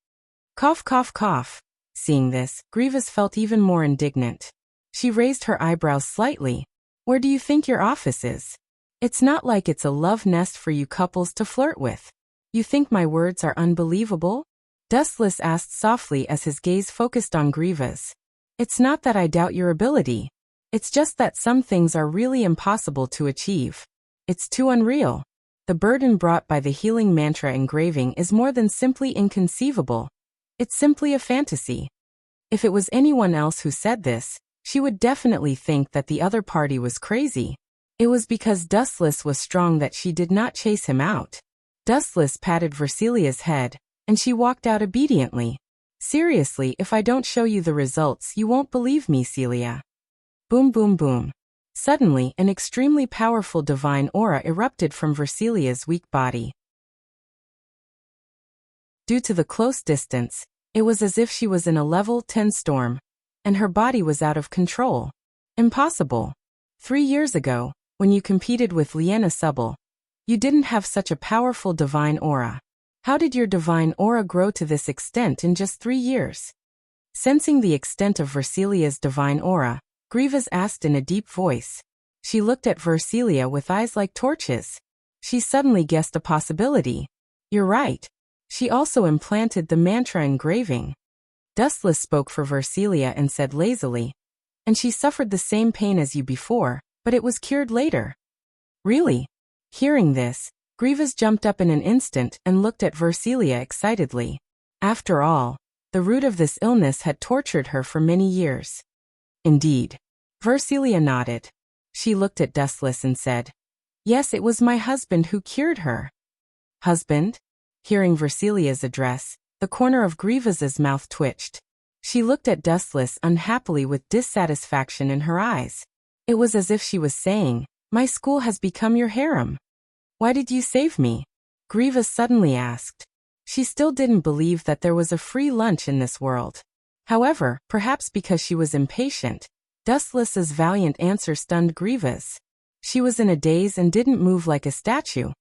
Cough, cough, cough. Seeing this, Grievous felt even more indignant. She raised her eyebrows slightly. Where do you think your office is? It's not like it's a love nest for you couples to flirt with. You think my words are unbelievable? Dustless asked softly as his gaze focused on Grievous. It's not that I doubt your ability. It's just that some things are really impossible to achieve. It's too unreal. The burden brought by the healing mantra engraving is more than simply inconceivable. It's simply a fantasy. If it was anyone else who said this, she would definitely think that the other party was crazy. It was because Dustless was strong that she did not chase him out. Dustless patted Versilia's head, and she walked out obediently. Seriously, if I don't show you the results, you won't believe me, Celia. Boom, boom, boom. Suddenly, an extremely powerful divine aura erupted from Versilia's weak body. Due to the close distance, it was as if she was in a level 10 storm, and her body was out of control. Impossible. 3 years ago, when you competed with Liena Subble, you didn't have such a powerful divine aura. How did your divine aura grow to this extent in just 3 years? Sensing the extent of Versilia's divine aura, Grievous asked in a deep voice. She looked at Versilia with eyes like torches. She suddenly guessed a possibility. You're right. She also implanted the mantra engraving. Dustless spoke for Versilia and said lazily, and she suffered the same pain as you before, but it was cured later. Really? Hearing this, Grievous jumped up in an instant and looked at Versilia excitedly. After all, the root of this illness had tortured her for many years. Indeed. Versilia nodded. She looked at Dustless and said, Yes, it was my husband who cured her. Husband? Hearing Versilia's address, the corner of Grievous's mouth twitched. She looked at Dustless unhappily with dissatisfaction in her eyes. It was as if she was saying, My school has become your harem. Why did you save me? Grievous suddenly asked. She still didn't believe that there was a free lunch in this world. However, perhaps because she was impatient, Dustless's valiant answer stunned Grievous. She was in a daze and didn't move like a statue.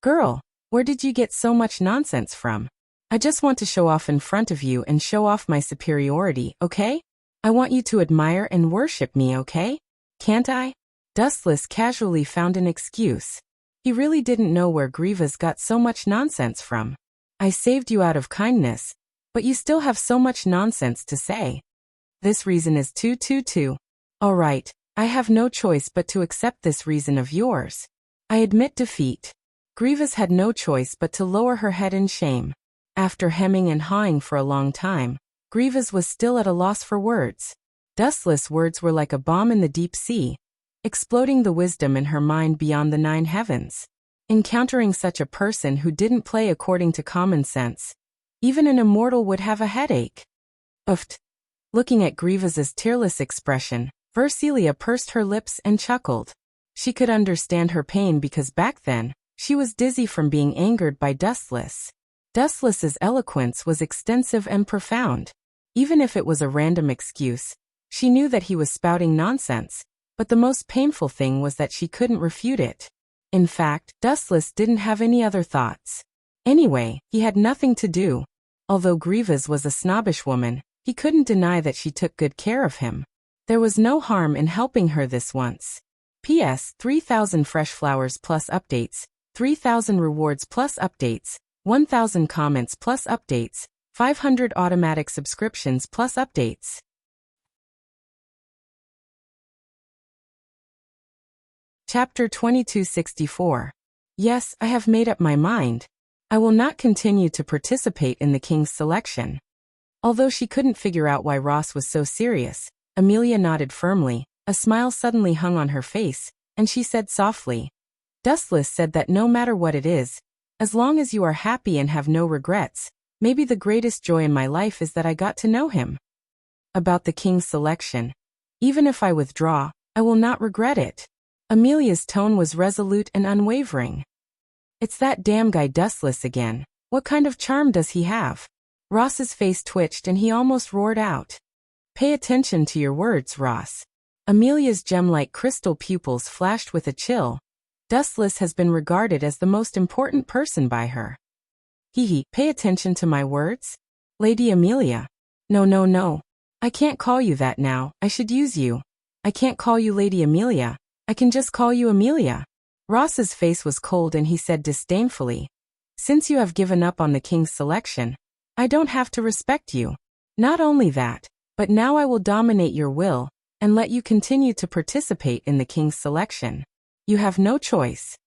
Girl, where did you get so much nonsense from? I just want to show off in front of you and show off my superiority, okay? I want you to admire and worship me, okay? Can't I? Dustless casually found an excuse. He really didn't know where Grievous got so much nonsense from. I saved you out of kindness, but you still have so much nonsense to say. This reason is too. All right, I have no choice but to accept this reason of yours. I admit defeat. Grievous had no choice but to lower her head in shame. After hemming and hawing for a long time, Grievous was still at a loss for words. Dustless words were like a bomb in the deep sea, exploding the wisdom in her mind beyond the 9 heavens. Encountering such a person who didn't play according to common sense, even an immortal would have a headache. Uft. Looking at Grievous's tearless expression, Versilia pursed her lips and chuckled. She could understand her pain because back then, she was dizzy from being angered by Dustless. Dustless's eloquence was extensive and profound. Even if it was a random excuse, she knew that he was spouting nonsense, but the most painful thing was that she couldn't refute it. In fact, Dustless didn't have any other thoughts. Anyway, he had nothing to do. Although Grievous was a snobbish woman, he couldn't deny that she took good care of him. There was no harm in helping her this once. P.S. 3,000 fresh flowers plus updates, 3,000 rewards plus updates, 1,000 comments plus updates, 500 automatic subscriptions plus updates. Chapter 2264. Yes, I have made up my mind. I will not continue to participate in the king's selection. Although she couldn't figure out why Ross was so serious, Amelia nodded firmly. A smile suddenly hung on her face, and she said softly, Dustless said that no matter what it is, as long as you are happy and have no regrets, maybe the greatest joy in my life is that I got to know him. About the king's selection. Even if I withdraw, I will not regret it. Amelia's tone was resolute and unwavering. It's that damn guy Dustless again. What kind of charm does he have? Ross's face twitched and he almost roared out. Pay attention to your words, Ross. Amelia's gem-like crystal pupils flashed with a chill. Dustless has been regarded as the most important person by her. Pay attention to my words? Lady Amelia. No. I can't call you that now, I should use you. I can't call you Lady Amelia, I can just call you Amelia. Ross's face was cold and he said disdainfully, Since you have given up on the king's selection, I don't have to respect you. Not only that, but now I will dominate your will, and let you continue to participate in the king's selection. You have no choice.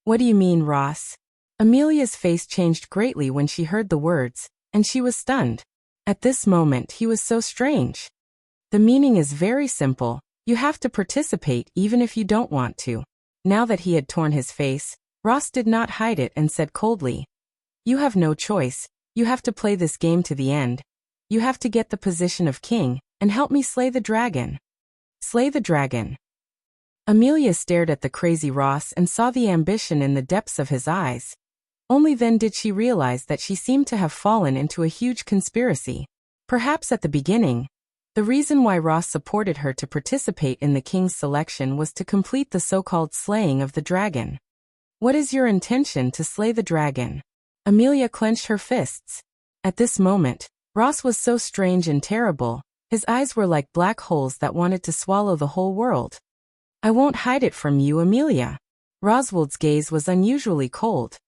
What do you mean, Ross? Amelia's face changed greatly when she heard the words, and she was stunned. At this moment he was so strange. The meaning is very simple, you have to participate even if you don't want to. Now that he had torn his face, Ross did not hide it and said coldly, You have no choice, you have to play this game to the end. You have to get the position of king, and help me slay the dragon. Slay the dragon. Amelia stared at the crazy Ross and saw the ambition in the depths of his eyes. Only then did she realize that she seemed to have fallen into a huge conspiracy. Perhaps at the beginning, the reason why Ross supported her to participate in the king's selection was to complete the so-called slaying of the dragon. What is your intention to slay the dragon? Amelia clenched her fists. At this moment, Ross was so strange and terrible, his eyes were like black holes that wanted to swallow the whole world. I won't hide it from you, Amelia. Roswald's gaze was unusually cold.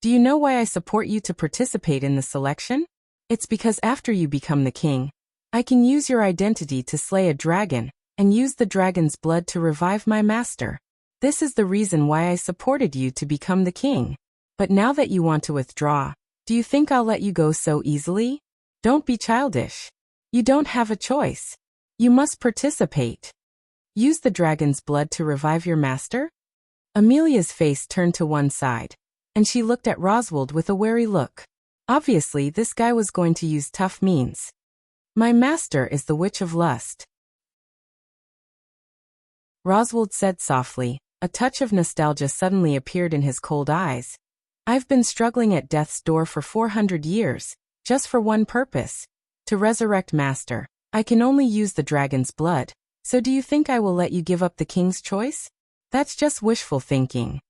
Do you know why I support you to participate in the selection? It's because after you become the king, I can use your identity to slay a dragon, and use the dragon's blood to revive my master. This is the reason why I supported you to become the king. But now that you want to withdraw, do you think I'll let you go so easily? Don't be childish. You don't have a choice. You must participate. Use the dragon's blood to revive your master? Amelia's face turned to one side, and she looked at Roswald with a wary look. Obviously, this guy was going to use tough means. My master is the Witch of Lust. Roswald said softly. A touch of nostalgia suddenly appeared in his cold eyes. I've been struggling at death's door for 400 years, just for one purpose. To resurrect master. I can only use the dragon's blood. So do you think I will let you give up the king's choice? That's just wishful thinking.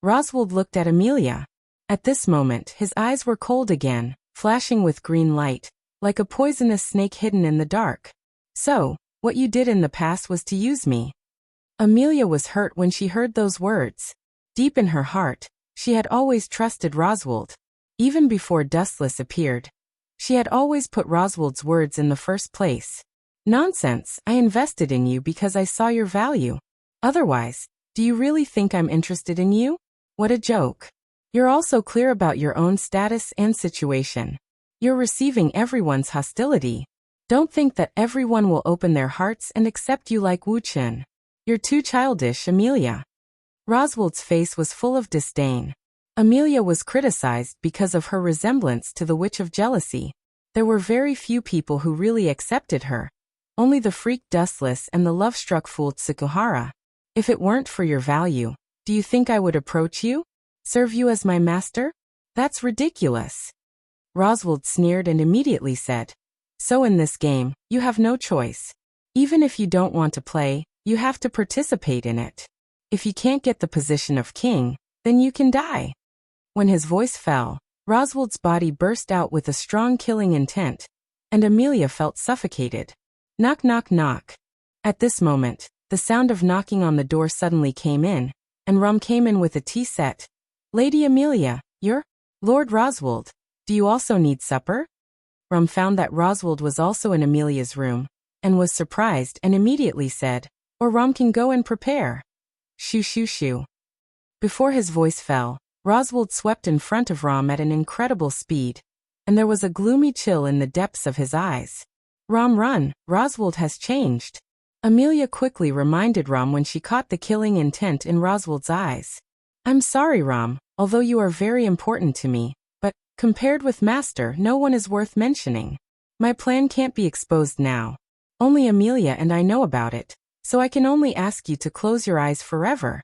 Roswald looked at Amelia. At this moment, his eyes were cold again, flashing with green light, like a poisonous snake hidden in the dark. So, what you did in the past was to use me. Amelia was hurt when she heard those words. Deep in her heart, she had always trusted Roswald. Even before Dustless appeared, she had always put Roswald's words in the first place. Nonsense, I invested in you because I saw your value. Otherwise, do you really think I'm interested in you? What a joke. You're also clear about your own status and situation. You're receiving everyone's hostility. Don't think that everyone will open their hearts and accept you like Wu Chen. You're too childish, Amelia. Roswald's face was full of disdain. Amelia was criticized because of her resemblance to the Witch of Jealousy. There were very few people who really accepted her. Only the freak Dustless and the love-struck fool Tsukuhara. If it weren't for your value, do you think I would approach you? Serve you as my master? That's ridiculous. Roswald sneered and immediately said, So in this game, you have no choice. Even if you don't want to play, you have to participate in it. If you can't get the position of king, then you can die. When his voice fell, Roswald's body burst out with a strong killing intent, and Amelia felt suffocated. Knock, knock, knock. At this moment, the sound of knocking on the door suddenly came in, and Rum came in with a tea set. Lady Amelia, you're Lord Roswald. Do you also need supper? Rum found that Roswald was also in Amelia's room, and was surprised and immediately said, Or Rum can go and prepare. Shoo, shoo, shoo. Before his voice fell, Roswald swept in front of Rom at an incredible speed, and there was a gloomy chill in the depths of his eyes. Rom, run, Roswald has changed. Amelia quickly reminded Rom when she caught the killing intent in Roswald's eyes. I'm sorry, Rom, although you are very important to me, but, compared with Master, no one is worth mentioning. My plan can't be exposed now. Only Amelia and I know about it, so I can only ask you to close your eyes forever.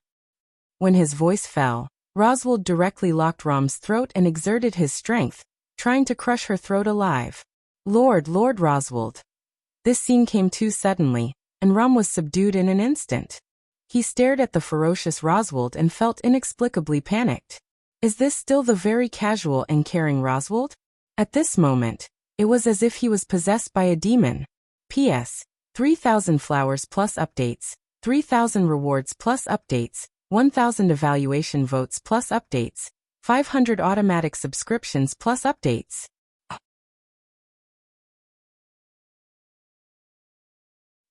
When his voice fell, Roswald directly locked Rom's throat and exerted his strength, trying to crush her throat alive. Lord Roswald. This scene came too suddenly, and Rom was subdued in an instant. He stared at the ferocious Roswald and felt inexplicably panicked. Is this still the very casual and caring Roswald? At this moment, it was as if he was possessed by a demon. P.S. 3,000 flowers plus updates, 3,000 rewards plus updates, 1,000 evaluation votes plus updates, 500 automatic subscriptions plus updates.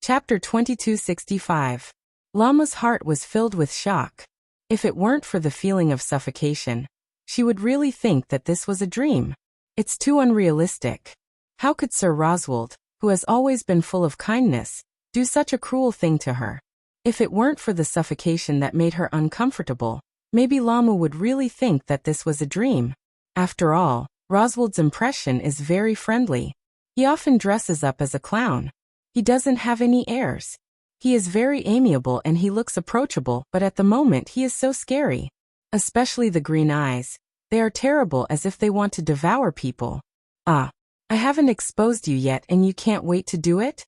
Chapter 2265. Llama's heart was filled with shock. If it weren't for the feeling of suffocation, she would really think that this was a dream. It's too unrealistic. How could Sir Roswald, who has always been full of kindness, do such a cruel thing to her? If it weren't for the suffocation that made her uncomfortable, maybe Llama would really think that this was a dream. After all, Roswald's impression is very friendly. He often dresses up as a clown. He doesn't have any airs. He is very amiable and he looks approachable, but at the moment he is so scary. Especially the green eyes. They are terrible, as if they want to devour people. Ah, I haven't exposed you yet and you can't wait to do it?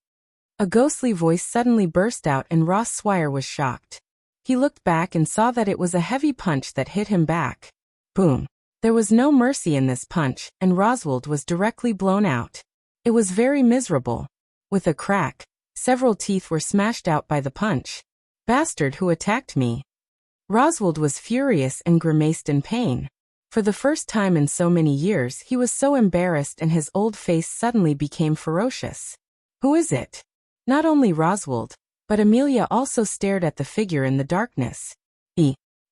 A ghostly voice suddenly burst out and Ross Swire was shocked. He looked back and saw that it was a heavy punch that hit him back. Boom. There was no mercy in this punch, and Roswald was directly blown out. It was very miserable. With a crack, several teeth were smashed out by the punch. Bastard who attacked me. Roswald was furious and grimaced in pain. For the first time in so many years he was so embarrassed and his old face suddenly became ferocious. Who is it? Not only Roswald, but Amelia also stared at the figure in the darkness.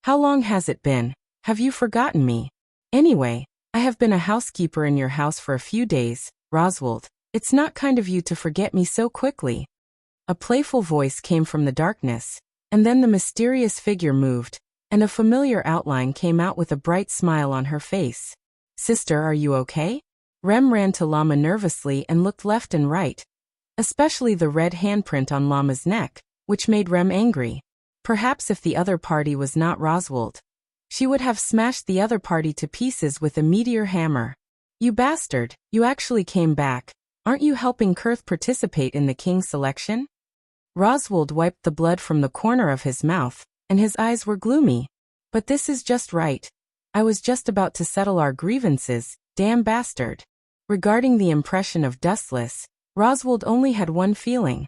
How long has it been? Have you forgotten me? Anyway, I have been a housekeeper in your house for a few days, Roswald. It's not kind of you to forget me so quickly. A playful voice came from the darkness, and then the mysterious figure moved, and a familiar outline came out with a bright smile on her face. Sister, are you okay? Rem ran to Llama nervously and looked left and right, especially the red handprint on Llama's neck, which made Rem angry. Perhaps if the other party was not Roswald, she would have smashed the other party to pieces with a meteor hammer. You bastard, you actually came back. Aren't you helping Kurth participate in the king's selection? Roswald wiped the blood from the corner of his mouth, and his eyes were gloomy. But this is just right. I was just about to settle our grievances, damn bastard. Regarding the impression of Dustless, Roswald only had one feeling.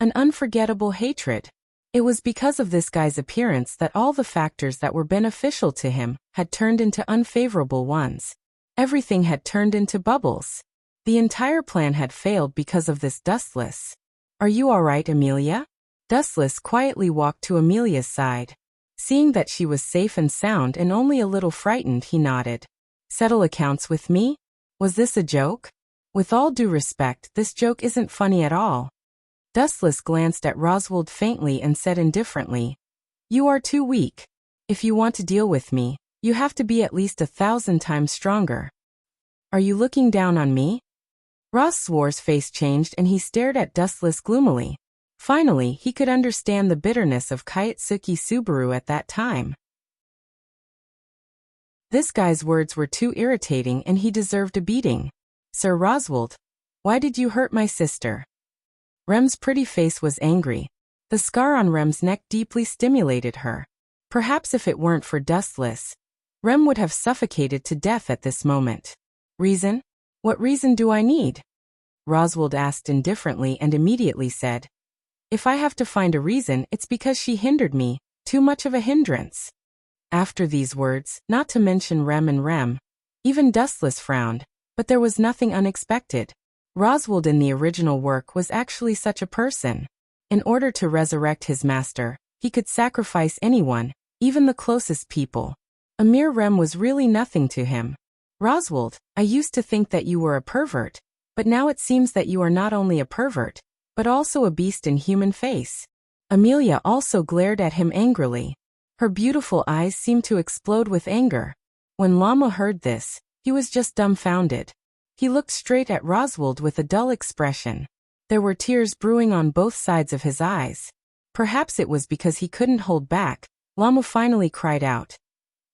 An unforgettable hatred. It was because of this guy's appearance that all the factors that were beneficial to him had turned into unfavorable ones. Everything had turned into bubbles. The entire plan had failed because of this Dustless. Are you all right, Amelia? Dustless quietly walked to Amelia's side. Seeing that she was safe and sound and only a little frightened, he nodded. Settle accounts with me? Was this a joke? With all due respect, this joke isn't funny at all. Dustless glanced at Roswald faintly and said indifferently, You are too weak. If you want to deal with me, you have to be at least 1,000 times stronger. Are you looking down on me? Ross Swire's face changed and he stared at Dustless gloomily. Finally, he could understand the bitterness of Kaitsuki Subaru at that time. This guy's words were too irritating and he deserved a beating. Sir Roswald, why did you hurt my sister? Rem's pretty face was angry. The scar on Rem's neck deeply stimulated her. Perhaps if it weren't for Dustless, Rem would have suffocated to death at this moment. Reason? What reason do I need? Roswald asked indifferently and immediately said, If I have to find a reason, it's because she hindered me, too much of a hindrance. After these words, not to mention Rem, even Dustless frowned, but there was nothing unexpected. Roswald in the original work was actually such a person. In order to resurrect his master, he could sacrifice anyone, even the closest people. A mere Rem was really nothing to him. Roswald, I used to think that you were a pervert, but now it seems that you are not only a pervert, but also a beast in human face. Amelia also glared at him angrily. Her beautiful eyes seemed to explode with anger. When Llama heard this, he was just dumbfounded. He looked straight at Roswald with a dull expression. There were tears brewing on both sides of his eyes. Perhaps it was because he couldn't hold back. Llama finally cried out,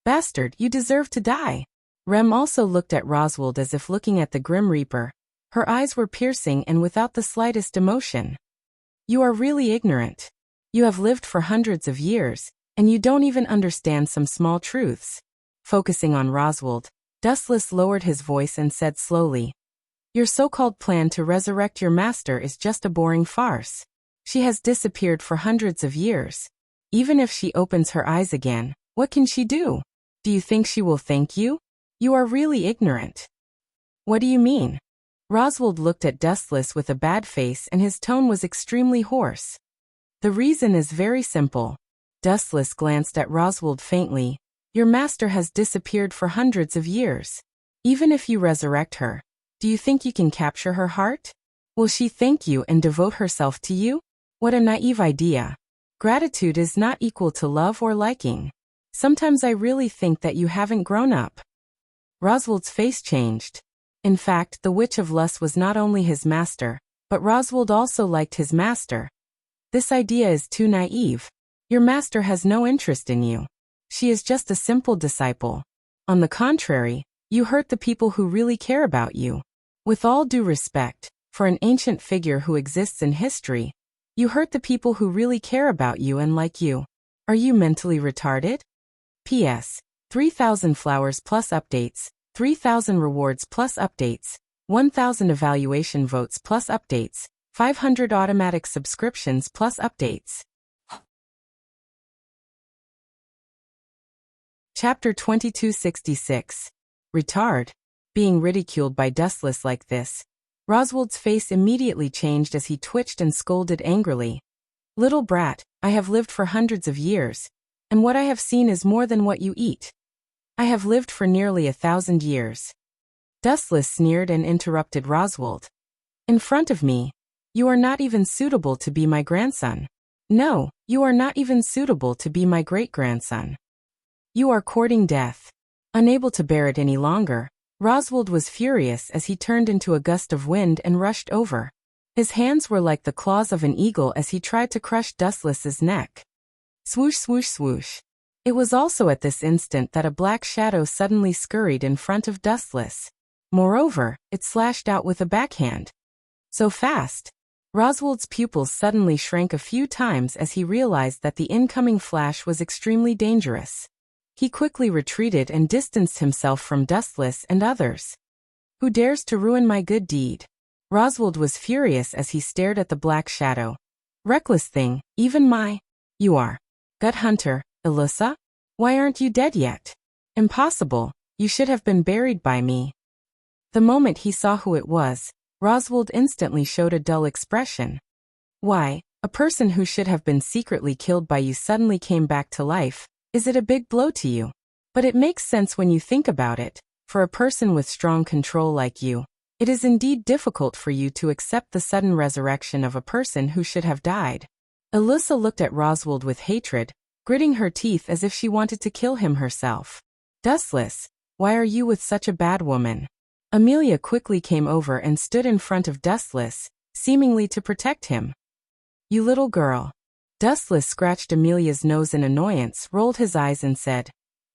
"Bastard, you deserve to die." Rem also looked at Roswald as if looking at the Grim Reaper. Her eyes were piercing and without the slightest emotion. "You are really ignorant. You have lived for hundreds of years, and you don't even understand some small truths." Focusing on Roswald, Dustless lowered his voice and said slowly, "Your so-called plan to resurrect your master is just a boring farce. She has disappeared for hundreds of years. Even if she opens her eyes again, what can she do? Do you think she will thank you? You are really ignorant." "What do you mean?" Roswald looked at Dustless with a bad face and his tone was extremely hoarse. "The reason is very simple." Dustless glanced at Roswald faintly. "Your master has disappeared for hundreds of years. Even if you resurrect her, do you think you can capture her heart? Will she thank you and devote herself to you? What a naive idea. Gratitude is not equal to love or liking. Sometimes I really think that you haven't grown up." Roswald's face changed. In fact, the Witch of Lust was not only his master, but Roswald also liked his master. "This idea is too naive. Your master has no interest in you. She is just a simple disciple. On the contrary, you hurt the people who really care about you. With all due respect, for an ancient figure who exists in history, you hurt the people who really care about you and like you. Are you mentally retarded? P.S. 3,000 flowers plus updates, 3,000 rewards plus updates, 1,000 evaluation votes plus updates, 500 automatic subscriptions plus updates. Chapter 2266. Retard. Being ridiculed by Dustless like this, Roswald's face immediately changed as he twitched and scolded angrily. "Little brat, I have lived for hundreds of years, and what I have seen is more than what you eat. I have lived for nearly 1,000 years." Dustless sneered and interrupted Roswald. "In front of me, you are not even suitable to be my grandson. No, you are not even suitable to be my great-grandson. You are courting death." Unable to bear it any longer, Roswald was furious as he turned into a gust of wind and rushed over. His hands were like the claws of an eagle as he tried to crush Dustless's neck. Swoosh, swoosh, swoosh. It was also at this instant that a black shadow suddenly scurried in front of Dustless. Moreover, it slashed out with a backhand. So fast. Roswald's pupils suddenly shrank a few times as he realized that the incoming flash was extremely dangerous. He quickly retreated and distanced himself from Dustless and others. "Who dares to ruin my good deed?" Roswald was furious as he stared at the black shadow. "Reckless thing, even my... You are Gut Hunter, Alyssa? Why aren't you dead yet? Impossible, you should have been buried by me." The moment he saw who it was, Roswald instantly showed a dull expression. "Why, a person who should have been secretly killed by you suddenly came back to life. Is it a big blow to you? But it makes sense when you think about it. For a person with strong control like you, it is indeed difficult for you to accept the sudden resurrection of a person who should have died." Alyssa looked at Roswald with hatred, gritting her teeth as if she wanted to kill him herself. "Dustless, why are you with such a bad woman?" Amelia quickly came over and stood in front of Dustless, seemingly to protect him. "You little girl." Dustless scratched Amelia's nose in annoyance, rolled his eyes and said,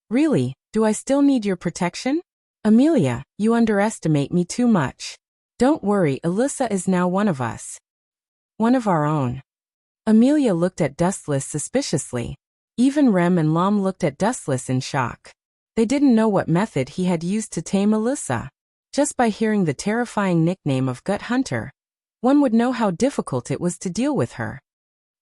"Really, do I still need your protection? Amelia, you underestimate me too much. Don't worry, Alyssa is now one of us. One of our own." Amelia looked at Dustless suspiciously. Even Rem and Lom looked at Dustless in shock. They didn't know what method he had used to tame Alyssa. Just by hearing the terrifying nickname of Gut Hunter, one would know how difficult it was to deal with her.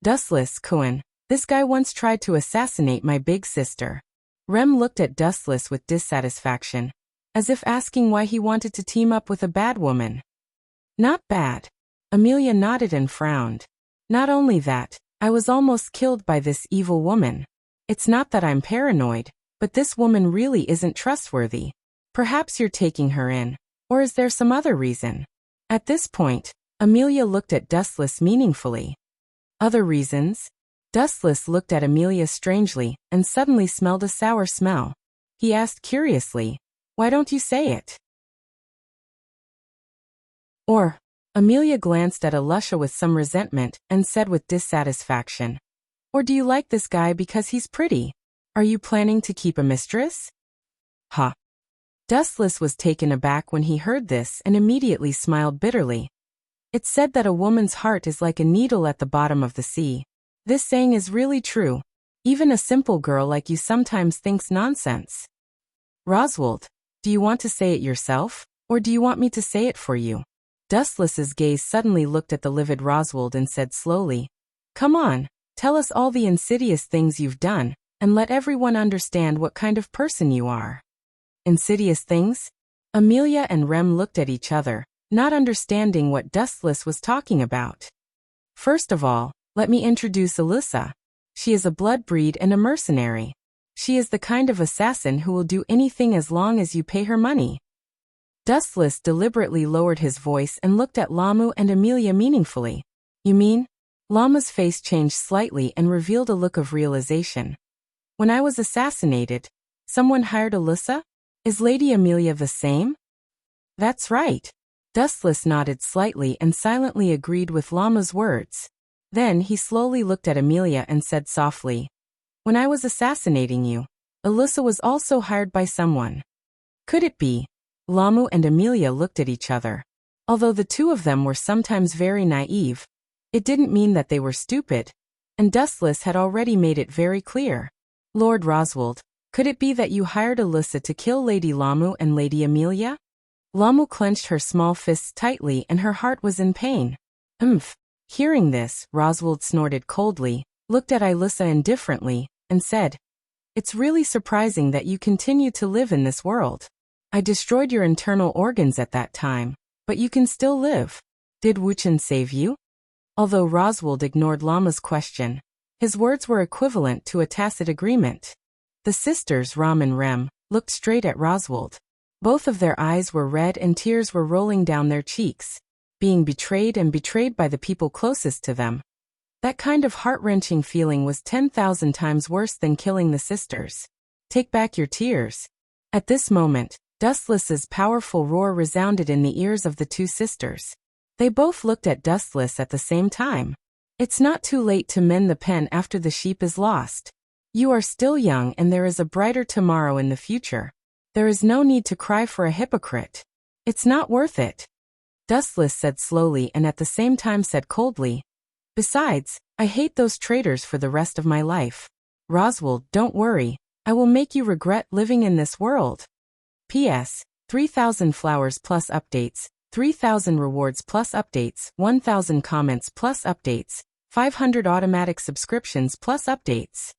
"Dustless, Cohen, this guy once tried to assassinate my big sister." Rem looked at Dustless with dissatisfaction, as if asking why he wanted to team up with a bad woman. "Not bad." Amelia nodded and frowned. "Not only that, I was almost killed by this evil woman. It's not that I'm paranoid, But this woman really isn't trustworthy. Perhaps you're taking her in. Or is there some other reason? At this point, Amelia looked at Dustless meaningfully. Other reasons? Dustless looked at Amelia strangely and suddenly smelled a sour smell. He asked curiously, "Why don't you say it?" Or, Amelia glanced at Alusha with some resentment and said with dissatisfaction, "Or do you like this guy because he's pretty? Are you planning to keep a mistress?" Ha! Dustless was taken aback when he heard this and immediately smiled bitterly. It's said that a woman's heart is like a needle at the bottom of the sea. This saying is really true. Even a simple girl like you sometimes thinks nonsense. Roswald, do you want to say it yourself, or do you want me to say it for you? Dustless's gaze suddenly looked at the livid Roswald and said slowly, "Come on, tell us all the insidious things you've done, and let everyone understand what kind of person you are." Insidious things? Amelia and Rem looked at each other, not understanding what Dustless was talking about. First of all, let me introduce Alyssa. She is a blood breed and a mercenary. She is the kind of assassin who will do anything as long as you pay her money. Dustless deliberately lowered his voice and looked at Lamu and Amelia meaningfully. You mean? Lama's face changed slightly and revealed a look of realization. When I was assassinated, someone hired Alyssa? Is Lady Amelia the same? That's right. Dustless nodded slightly and silently agreed with Lama's words. Then he slowly looked at Amelia and said softly, "When I was assassinating you, Alyssa was also hired by someone. Could it be?" Lamu and Amelia looked at each other. Although the two of them were sometimes very naive, it didn't mean that they were stupid, and Dustless had already made it very clear. "Lord Roswald, could it be that you hired Alyssa to kill Lady Lamu and Lady Amelia?" Lamu clenched her small fists tightly and her heart was in pain. Umph. Hearing this, Roswald snorted coldly, looked at Alyssa indifferently, and said, "It's really surprising that you continue to live in this world. I destroyed your internal organs at that time, but you can still live. Did Wuchen save you?" Although Roswald ignored Lama's question, his words were equivalent to a tacit agreement. The sisters, Ram and Rem, looked straight at Roswald. Both of their eyes were red and tears were rolling down their cheeks. Being betrayed and betrayed by the people closest to them. That kind of heart-wrenching feeling was 10,000 times worse than killing the sisters. Take back your tears. At this moment, Dustless's powerful roar resounded in the ears of the two sisters. They both looked at Dustless at the same time. It's not too late to mend the pen after the sheep is lost. You are still young and there is a brighter tomorrow in the future. There is no need to cry for a hypocrite. It's not worth it. Dustless said slowly and at the same time said coldly, "Besides, I hate those traitors for the rest of my life. Roswald, don't worry, I will make you regret living in this world. P.S. 3,000 flowers plus updates, 3,000 rewards plus updates, 1,000 comments plus updates, 500 automatic subscriptions plus updates."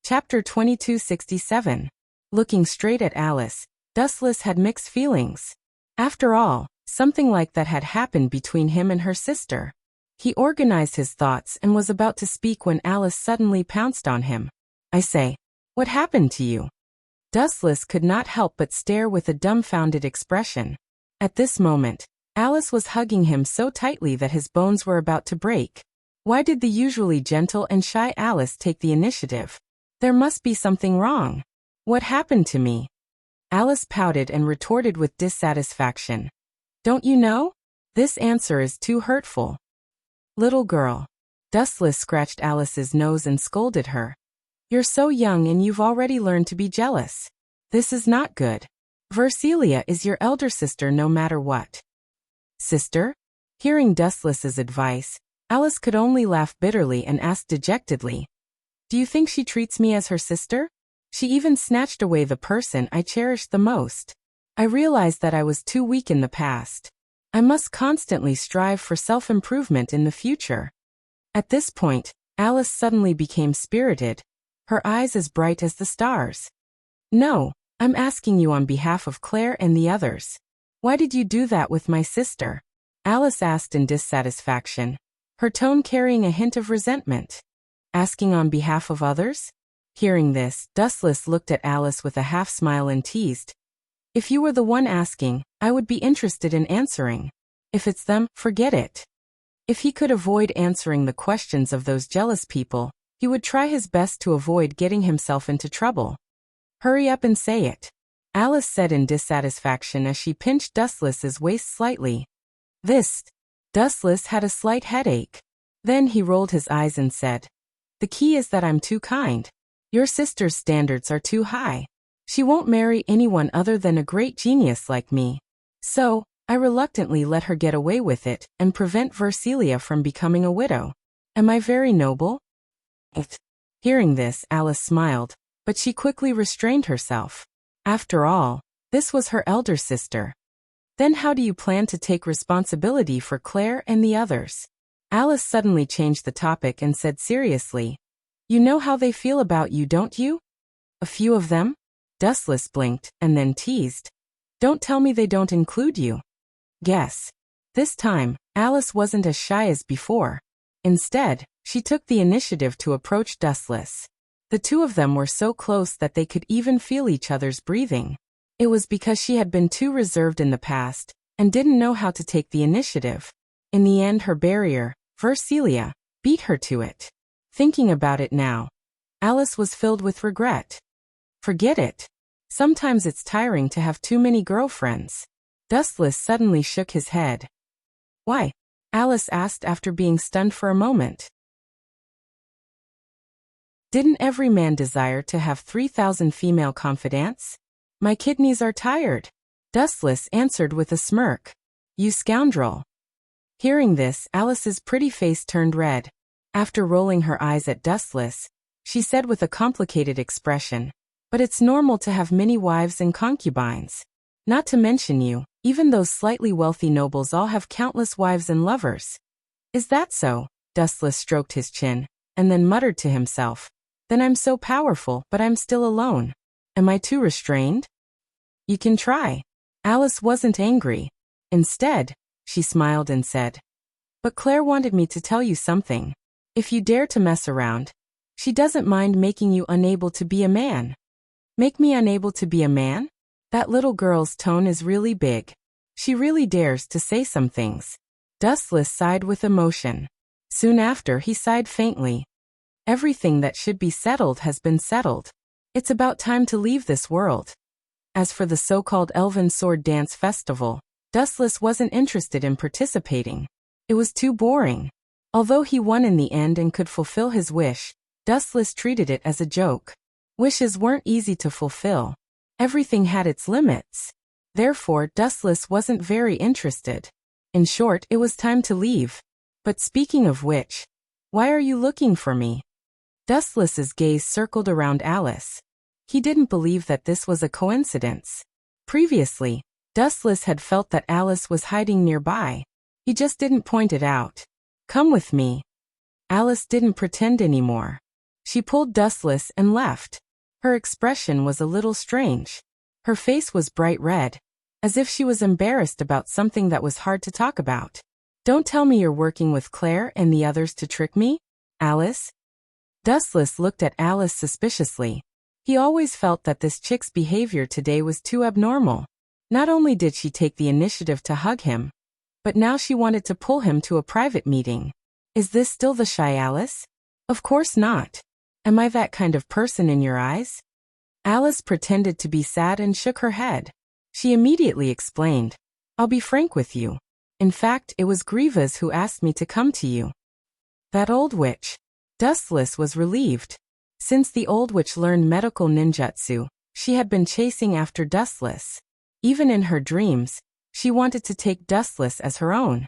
Chapter 2267. Looking straight at Alice, Dustless had mixed feelings. After all, something like that had happened between him and her sister. He organized his thoughts and was about to speak when Alice suddenly pounced on him. "I say, what happened to you?" Dustless could not help but stare with a dumbfounded expression. At this moment, Alice was hugging him so tightly that his bones were about to break. Why did the usually gentle and shy Alice take the initiative? There must be something wrong. What happened to me? Alice pouted and retorted with dissatisfaction. "Don't you know? This answer is too hurtful." "Little girl." Dustless scratched Alice's nose and scolded her. "You're so young and you've already learned to be jealous. This is not good. Vercelia is your elder sister no matter what." "Sister?" Hearing Dustless's advice, Alice could only laugh bitterly and asked dejectedly, "Do you think she treats me as her sister? She even snatched away the person I cherished the most. I realized that I was too weak in the past. I must constantly strive for self-improvement in the future." At this point, Alice suddenly became spirited, her eyes as bright as the stars. "No, I'm asking you on behalf of Claire and the others. Why did you do that with my sister?" Alice asked in dissatisfaction. her tone carrying a hint of resentment. Asking on behalf of others? Hearing this, Dustless looked at Alice with a half-smile and teased. If you were the one asking, I would be interested in answering. If it's them, forget it. If he could avoid answering the questions of those jealous people, he would try his best to avoid getting himself into trouble. Hurry up and say it, Alice said in dissatisfaction as she pinched Dustless's waist slightly. Dustless had a slight headache. Then he rolled his eyes and said, the key is that I'm too kind. Your sister's standards are too high. She won't marry anyone other than a great genius like me. So, I reluctantly let her get away with it and prevent Versilia from becoming a widow. Am I very noble? Hearing this, Alice smiled, but she quickly restrained herself. After all, this was her elder sister. Then how do you plan to take responsibility for Claire and the others? Alice suddenly changed the topic and said seriously, you know how they feel about you, don't you? A few of them? Dustless blinked and then teased. Don't tell me they don't include you. Guess. This time, Alice wasn't as shy as before. Instead, she took the initiative to approach Dustless. The two of them were so close that they could even feel each other's breathing. It was because she had been too reserved in the past and didn't know how to take the initiative. In the end, her barrier, Versilia, beat her to it. Thinking about it now, Alice was filled with regret. Forget it. Sometimes it's tiring to have too many girlfriends. Dustless suddenly shook his head. Why? Alice asked after being stunned for a moment. Didn't every man desire to have 3,000 female confidants? My kidneys are tired. Dustless answered with a smirk. You scoundrel. Hearing this, Alice's pretty face turned red. After rolling her eyes at Dustless, she said with a complicated expression, but it's normal to have many wives and concubines. Not to mention you, even those slightly wealthy nobles all have countless wives and lovers. Is that so? Dustless stroked his chin, and then muttered to himself. Then I'm so powerful, but I'm still alone. Am I too restrained? You can try. Alice wasn't angry. Instead, she smiled and said, but Claire wanted me to tell you something. If you dare to mess around, she doesn't mind making you unable to be a man. Make me unable to be a man? That little girl's tone is really big. She really dares to say some things. Dustless sighed with emotion. Soon after, he sighed faintly. Everything that should be settled has been settled. It's about time to leave this world. As for the so-called Elven Sword Dance Festival, Dustless wasn't interested in participating. It was too boring. Although he won in the end and could fulfill his wish, Dustless treated it as a joke. Wishes weren't easy to fulfill. Everything had its limits. Therefore, Dustless wasn't very interested. In short, it was time to leave. But speaking of which, why are you looking for me? Dustless's gaze circled around Alice. He didn't believe that this was a coincidence. Previously, Dustless had felt that Alice was hiding nearby. He just didn't point it out. Come with me. Alice didn't pretend anymore. She pulled Dustless and left. Her expression was a little strange. Her face was bright red, as if she was embarrassed about something that was hard to talk about. Don't tell me you're working with Claire and the others to trick me, Alice? Dustless looked at Alice suspiciously. He always felt that this chick's behavior today was too abnormal. Not only did she take the initiative to hug him, but now she wanted to pull him to a private meeting. Is this still the shy Alice? Of course not. Am I that kind of person in your eyes? Alice pretended to be sad and shook her head. She immediately explained, I'll be frank with you. In fact, it was Grievous who asked me to come to you. That old witch. Dustless was relieved. Since the old witch learned medical ninjutsu, she had been chasing after Dustless. Even in her dreams, she wanted to take Dustless as her own.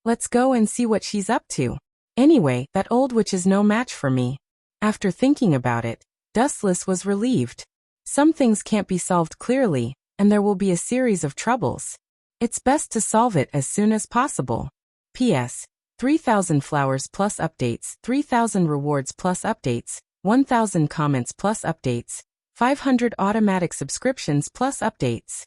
Let's go and see what she's up to. Anyway, that old witch is no match for me. After thinking about it, Dustless was relieved. Some things can't be solved clearly, and there will be a series of troubles. It's best to solve it as soon as possible. P.S. 3,000 flowers plus updates, 3,000 rewards plus updates, 1,000 comments plus updates, 500 automatic subscriptions plus updates.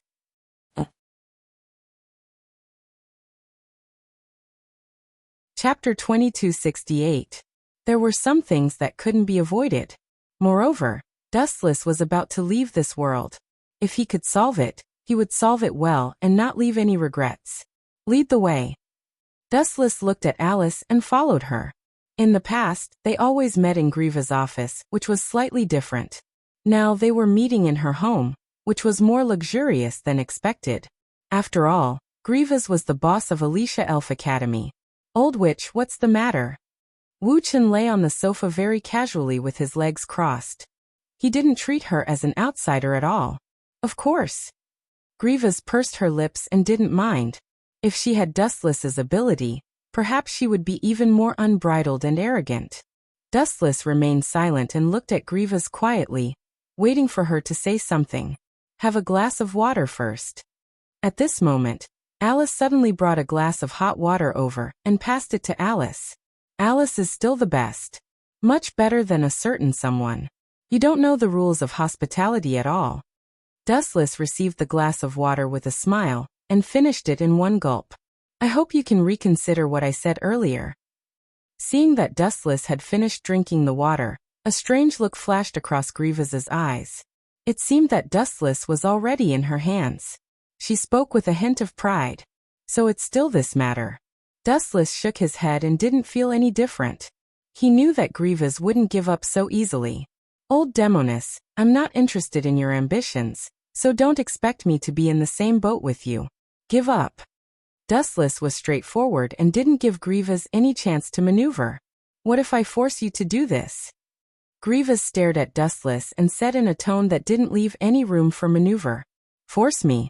Chapter 2268. There were some things that couldn't be avoided. Moreover, Dustless was about to leave this world. If he could solve it, he would solve it well and not leave any regrets. Lead the way. Dustless looked at Alice and followed her. In the past, they always met in Griva's office, which was slightly different. Now they were meeting in her home, which was more luxurious than expected. After all, Griva's was the boss of Alicia Elf Academy. Old witch, what's the matter? Wu Chen lay on the sofa very casually with his legs crossed. He didn't treat her as an outsider at all. Of course. Griva's pursed her lips and didn't mind. If she had Dustless's ability, perhaps she would be even more unbridled and arrogant. Dustless remained silent and looked at Griva's quietly, waiting for her to say something. Have a glass of water first. At this moment, Alice suddenly brought a glass of hot water over and passed it to Alice. Alice is still the best. Much better than a certain someone. You don't know the rules of hospitality at all. Dustless received the glass of water with a smile and finished it in one gulp. I hope you can reconsider what I said earlier. Seeing that Dustless had finished drinking the water, a strange look flashed across Griva's eyes. It seemed that Dustless was already in her hands. She spoke with a hint of pride. So it's still this matter. Dustless shook his head and didn't feel any different. He knew that Griva's wouldn't give up so easily. Old Demoness, I'm not interested in your ambitions, so don't expect me to be in the same boat with you. Give up. Dustless was straightforward and didn't give Griva's any chance to maneuver. What if I force you to do this? Griva's stared at Dustless and said in a tone that didn't leave any room for maneuver. Force me?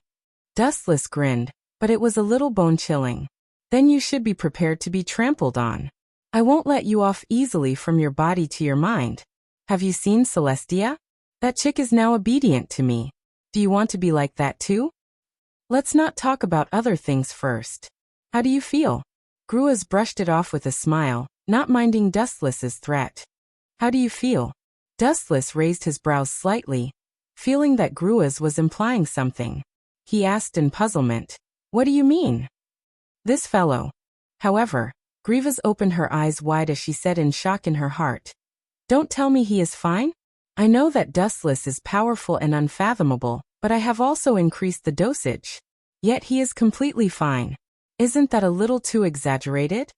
Dustless grinned, but it was a little bone-chilling. Then you should be prepared to be trampled on. I won't let you off easily from your body to your mind. Have you seen Celestia? That chick is now obedient to me. Do you want to be like that too? Let's not talk about other things first. How do you feel? Gruas brushed it off with a smile, not minding Dustless's threat. How do you feel? Dustless raised his brows slightly, feeling that Gruas was implying something. He asked in puzzlement, What do you mean? This fellow. However, Grievous opened her eyes wide as she said in shock in her heart. Don't tell me he is fine? I know that Dustless is powerful and unfathomable, but I have also increased the dosage. Yet he is completely fine. Isn't that a little too exaggerated?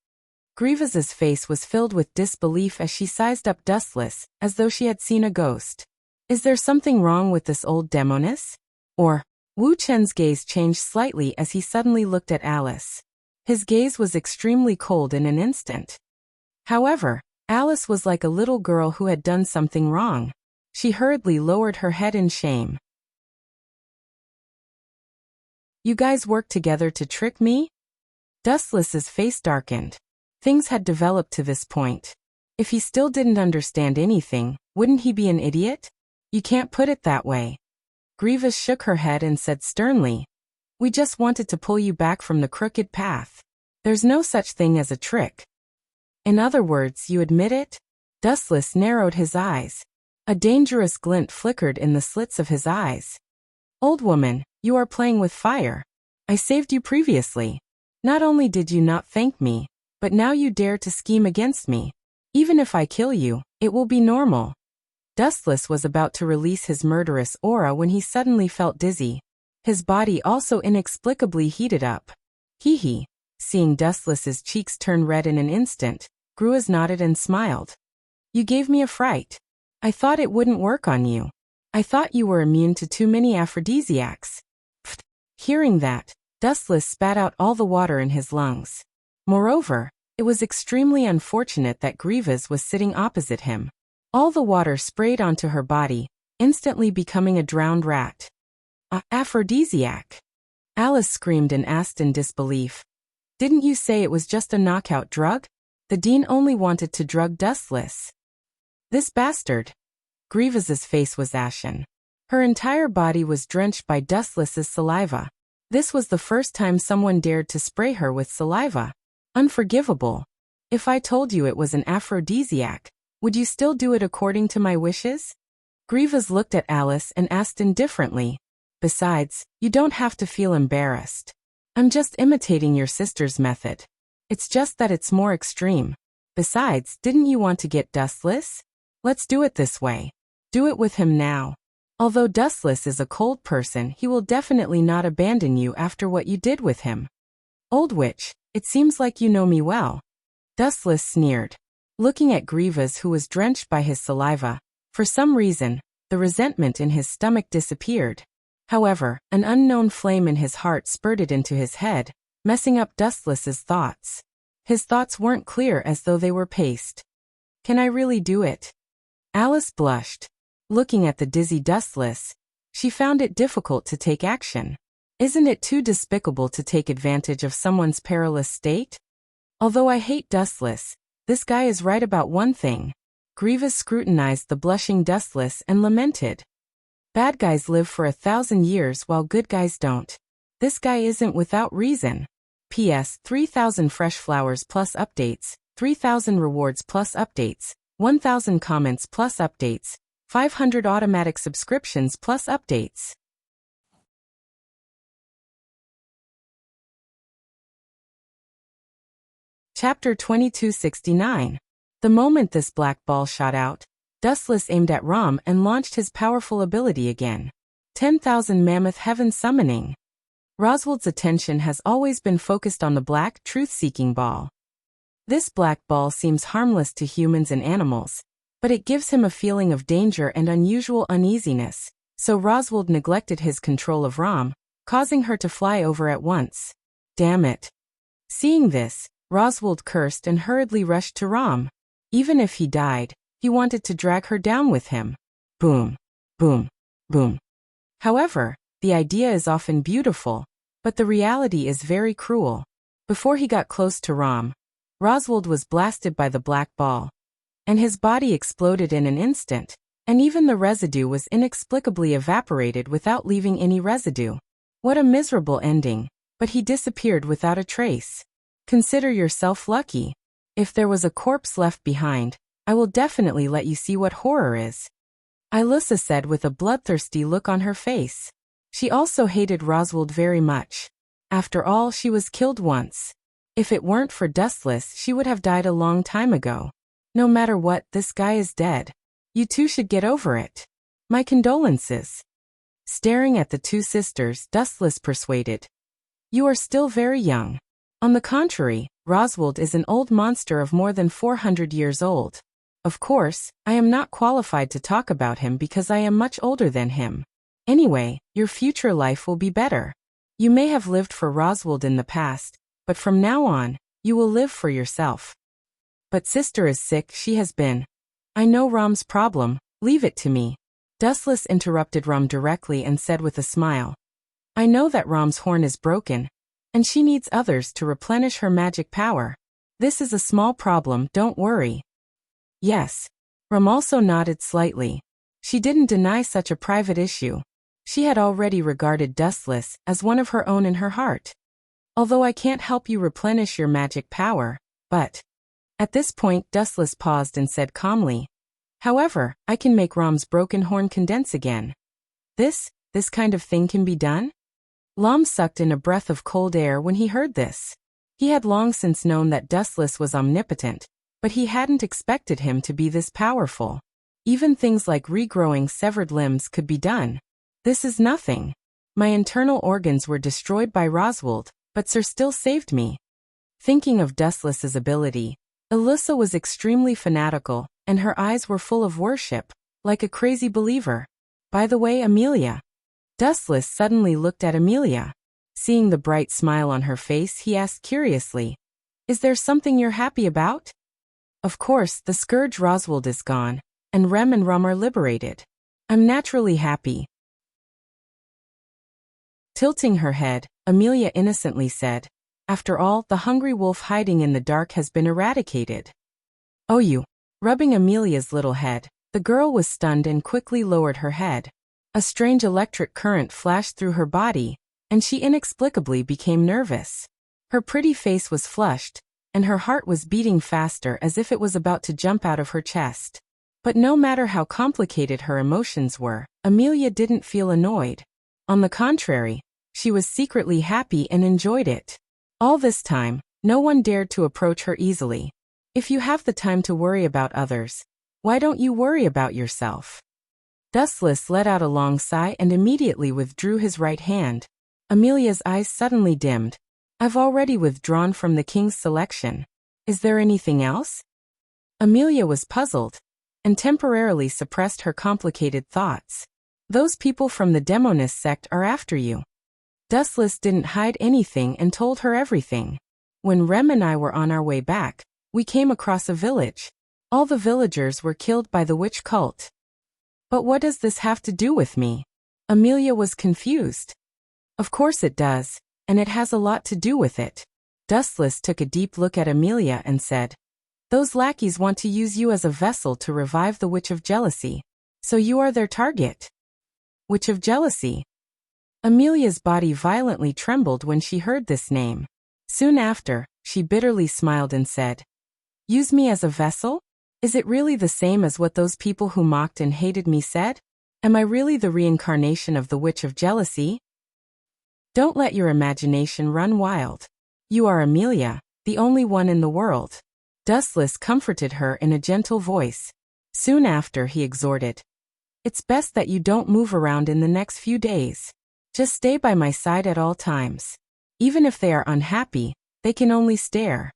Grievous's face was filled with disbelief as she sized up Dustless, as though she had seen a ghost. Is there something wrong with this old Demoness? Or, Wu Chen's gaze changed slightly as he suddenly looked at Alice. His gaze was extremely cold in an instant. However, Alice was like a little girl who had done something wrong. She hurriedly lowered her head in shame. You guys worked together to trick me? Dustless's face darkened. Things had developed to this point. If he still didn't understand anything, wouldn't he be an idiot? You can't put it that way. Grievous shook her head and said sternly, We just wanted to pull you back from the crooked path. There's no such thing as a trick. In other words, you admit it? Dustless narrowed his eyes. A dangerous glint flickered in the slits of his eyes. Old woman, you are playing with fire. I saved you previously. Not only did you not thank me, but now you dare to scheme against me. Even if I kill you, it will be normal. Dustless was about to release his murderous aura when he suddenly felt dizzy. His body also inexplicably heated up. Hee. Seeing Dustless's cheeks turn red in an instant, Gruas nodded and smiled. You gave me a fright. I thought it wouldn't work on you. I thought you were immune to too many aphrodisiacs. Pfft. Hearing that, Dustless spat out all the water in his lungs. Moreover, it was extremely unfortunate that Grievous was sitting opposite him. All the water sprayed onto her body, instantly becoming a drowned rat. Aphrodisiac? Alice screamed and asked in disbelief. Didn't you say it was just a knockout drug? The dean only wanted to drug Dustless. This bastard. Grievous's face was ashen. Her entire body was drenched by Dustless's saliva. This was the first time someone dared to spray her with saliva. Unforgivable. If I told you it was an aphrodisiac, would you still do it according to my wishes? Grievous looked at Alice and asked indifferently. Besides, you don't have to feel embarrassed. I'm just imitating your sister's method. It's just that it's more extreme. Besides, didn't you want to get Dustless? Let's do it this way. Do it with him now. Although Dustless is a cold person, he will definitely not abandon you after what you did with him. Old witch, it seems like you know me well. Dustless sneered. Looking at Grievous, who was drenched by his saliva, for some reason, the resentment in his stomach disappeared. However, an unknown flame in his heart spurted into his head, messing up Dustless's thoughts. His thoughts weren't clear, as though they were paste. Can I really do it? Alice blushed. Looking at the dizzy Dustless, she found it difficult to take action. Isn't it too despicable to take advantage of someone's perilous state? Although I hate Dustless, this guy is right about one thing. Grievous scrutinized the blushing Dustless and lamented. Bad guys live for 1,000 years while good guys don't. This guy isn't without reason. P.S. 3,000 fresh flowers plus updates, 3,000 rewards plus updates, 1,000 comments plus updates, 500 automatic subscriptions plus updates. Chapter 2269. The moment this black ball shot out, Dustless aimed at Rom and launched his powerful ability again. 10,000 Mammoth Heaven Summoning. Roswald's attention has always been focused on the black, truth-seeking ball. This black ball seems harmless to humans and animals, but it gives him a feeling of danger and unusual uneasiness, so Roswald neglected his control of Rom, causing her to fly over at once. Damn it. Seeing this, Roswald cursed and hurriedly rushed to Rom. Even if he died, he wanted to drag her down with him. Boom, boom, boom. However, the idea is often beautiful, but the reality is very cruel. Before he got close to Rom, Roswald was blasted by the black ball, and his body exploded in an instant, and even the residue was inexplicably evaporated without leaving any residue. What a miserable ending, but he disappeared without a trace. Consider yourself lucky. If there was a corpse left behind, I will definitely let you see what horror is. Ilyssa said with a bloodthirsty look on her face. She also hated Roswald very much. After all, she was killed once. If it weren't for Dustless, she would have died a long time ago. No matter what, this guy is dead. You two should get over it. My condolences. Staring at the two sisters, Dustless persuaded. You are still very young. On the contrary, Roswald is an old monster of more than 400 years old. Of course, I am not qualified to talk about him because I am much older than him. Anyway, your future life will be better. You may have lived for Roswald in the past, but from now on, you will live for yourself. But sister is sick, she has been. I know Rom's problem, leave it to me. Dustless interrupted Rom directly and said with a smile. I know that Rom's horn is broken, and she needs others to replenish her magic power. This is a small problem, don't worry. Yes. Rom also nodded slightly. She didn't deny such a private issue. She had already regarded Dustless as one of her own in her heart. Although I can't help you replenish your magic power, but... At this point, Dustless paused and said calmly. However, I can make Rom's broken horn condense again. This kind of thing can be done? Lom sucked in a breath of cold air when he heard this. He had long since known that Dustless was omnipotent, but he hadn't expected him to be this powerful. Even things like regrowing severed limbs could be done. This is nothing. My internal organs were destroyed by Roswald, but Sir still saved me. Thinking of Dustless's ability, Ilyssa was extremely fanatical, and her eyes were full of worship, like a crazy believer. By the way, Amelia. Dustless suddenly looked at Amelia. Seeing the bright smile on her face, he asked curiously, Is there something you're happy about? Of course, the scourge Roswald is gone, and Rem and Rum are liberated. I'm naturally happy. Tilting her head, Amelia innocently said, After all, the hungry wolf hiding in the dark has been eradicated. Oh, you. Rubbing Amelia's little head, the girl was stunned and quickly lowered her head. A strange electric current flashed through her body, and she inexplicably became nervous. Her pretty face was flushed, and her heart was beating faster as if it was about to jump out of her chest. But no matter how complicated her emotions were, Amelia didn't feel annoyed. On the contrary, she was secretly happy and enjoyed it. All this time, No one dared to approach her easily. If you have the time to worry about others, why don't you worry about yourself? Dustless let out a long sigh and immediately withdrew his right hand. Amelia's eyes suddenly dimmed. I've already withdrawn from the king's selection. Is there anything else? Amelia was puzzled and temporarily suppressed her complicated thoughts. Those people from the Demonist sect are after you. Dustless didn't hide anything and told her everything. When Rem and I were on our way back, we came across a village. All the villagers were killed by the witch cult. But what does this have to do with me? Amelia was confused. Of course it does, and it has a lot to do with it. Dustless took a deep look at Amelia and said, those lackeys want to use you as a vessel to revive the Witch of Jealousy. So you are their target. Witch of Jealousy. Amelia's body violently trembled when she heard this name. Soon after, she bitterly smiled and said, use me as a vessel? Is it really the same as what those people who mocked and hated me said? Am I really the reincarnation of the Witch of Jealousy? Don't let your imagination run wild. You are Amelia, the only one in the world. Dustless comforted her in a gentle voice. Soon after, he exhorted, it's best that you don't move around in the next few days. Just stay by my side at all times. Even if they are unhappy, they can only stare.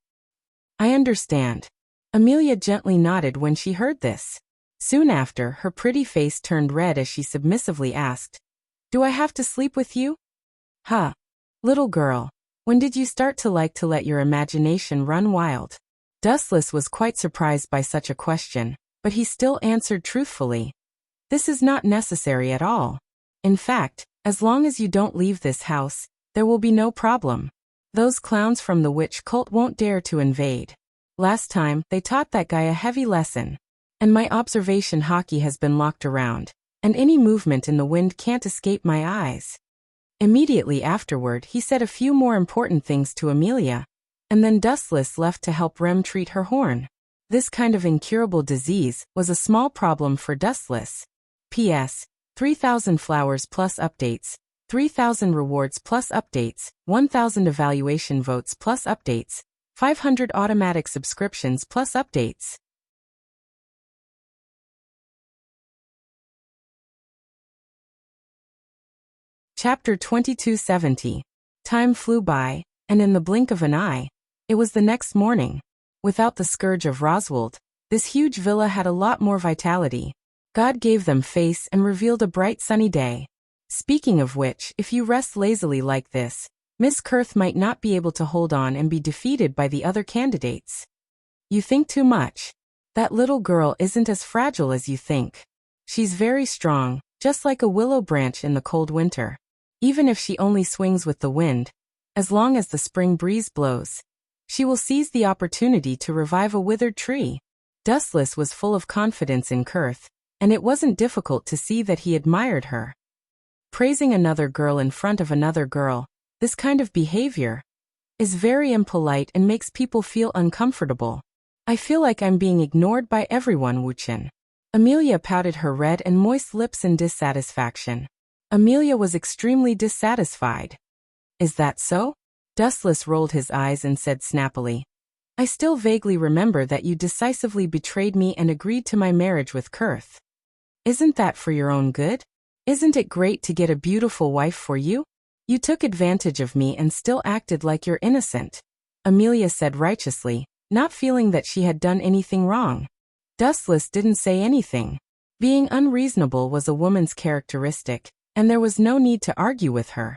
I understand. Amelia gently nodded when she heard this. Soon after, her pretty face turned red as she submissively asked, do I have to sleep with you? Huh. Little girl, when did you start to like to let your imagination run wild? Dustless was quite surprised by such a question, but he still answered truthfully. This is not necessary at all. In fact, as long as you don't leave this house, there will be no problem. Those clowns from the witch cult won't dare to invade. Last time, they taught that guy a heavy lesson. And my observation hockey has been locked around, and any movement in the wind can't escape my eyes. Immediately afterward, he said a few more important things to Amelia, and then Dustless left to help Rem treat her horn. This kind of incurable disease was a small problem for Dustless. P.S. 3,000 flowers plus updates, 3,000 rewards plus updates, 1,000 evaluation votes plus updates, 500 automatic subscriptions plus updates. Chapter 2270. Time flew by, and in the blink of an eye, it was the next morning. Without the scourge of Roswald, this huge villa had a lot more vitality. God gave them face and revealed a bright sunny day. Speaking of which, if you rest lazily like this, Miss Kurth might not be able to hold on and be defeated by the other candidates. You think too much. That little girl isn't as fragile as you think. She's very strong, just like a willow branch in the cold winter. Even if she only swings with the wind, as long as the spring breeze blows, she will seize the opportunity to revive a withered tree. Dustless was full of confidence in Kurth, and it wasn't difficult to see that he admired her. Praising another girl in front of another girl, this kind of behavior is very impolite and makes people feel uncomfortable. I feel like I'm being ignored by everyone, Wuchen. Amelia pouted her red and moist lips in dissatisfaction. Amelia was extremely dissatisfied. Is that so? Dustless rolled his eyes and said snappily, I still vaguely remember that you decisively betrayed me and agreed to my marriage with Kurth. Isn't that for your own good? Isn't it great to get a beautiful wife for you? You took advantage of me and still acted like you're innocent, Amelia said righteously, not feeling that she had done anything wrong. Dustless didn't say anything. Being unreasonable was a woman's characteristic, and there was no need to argue with her.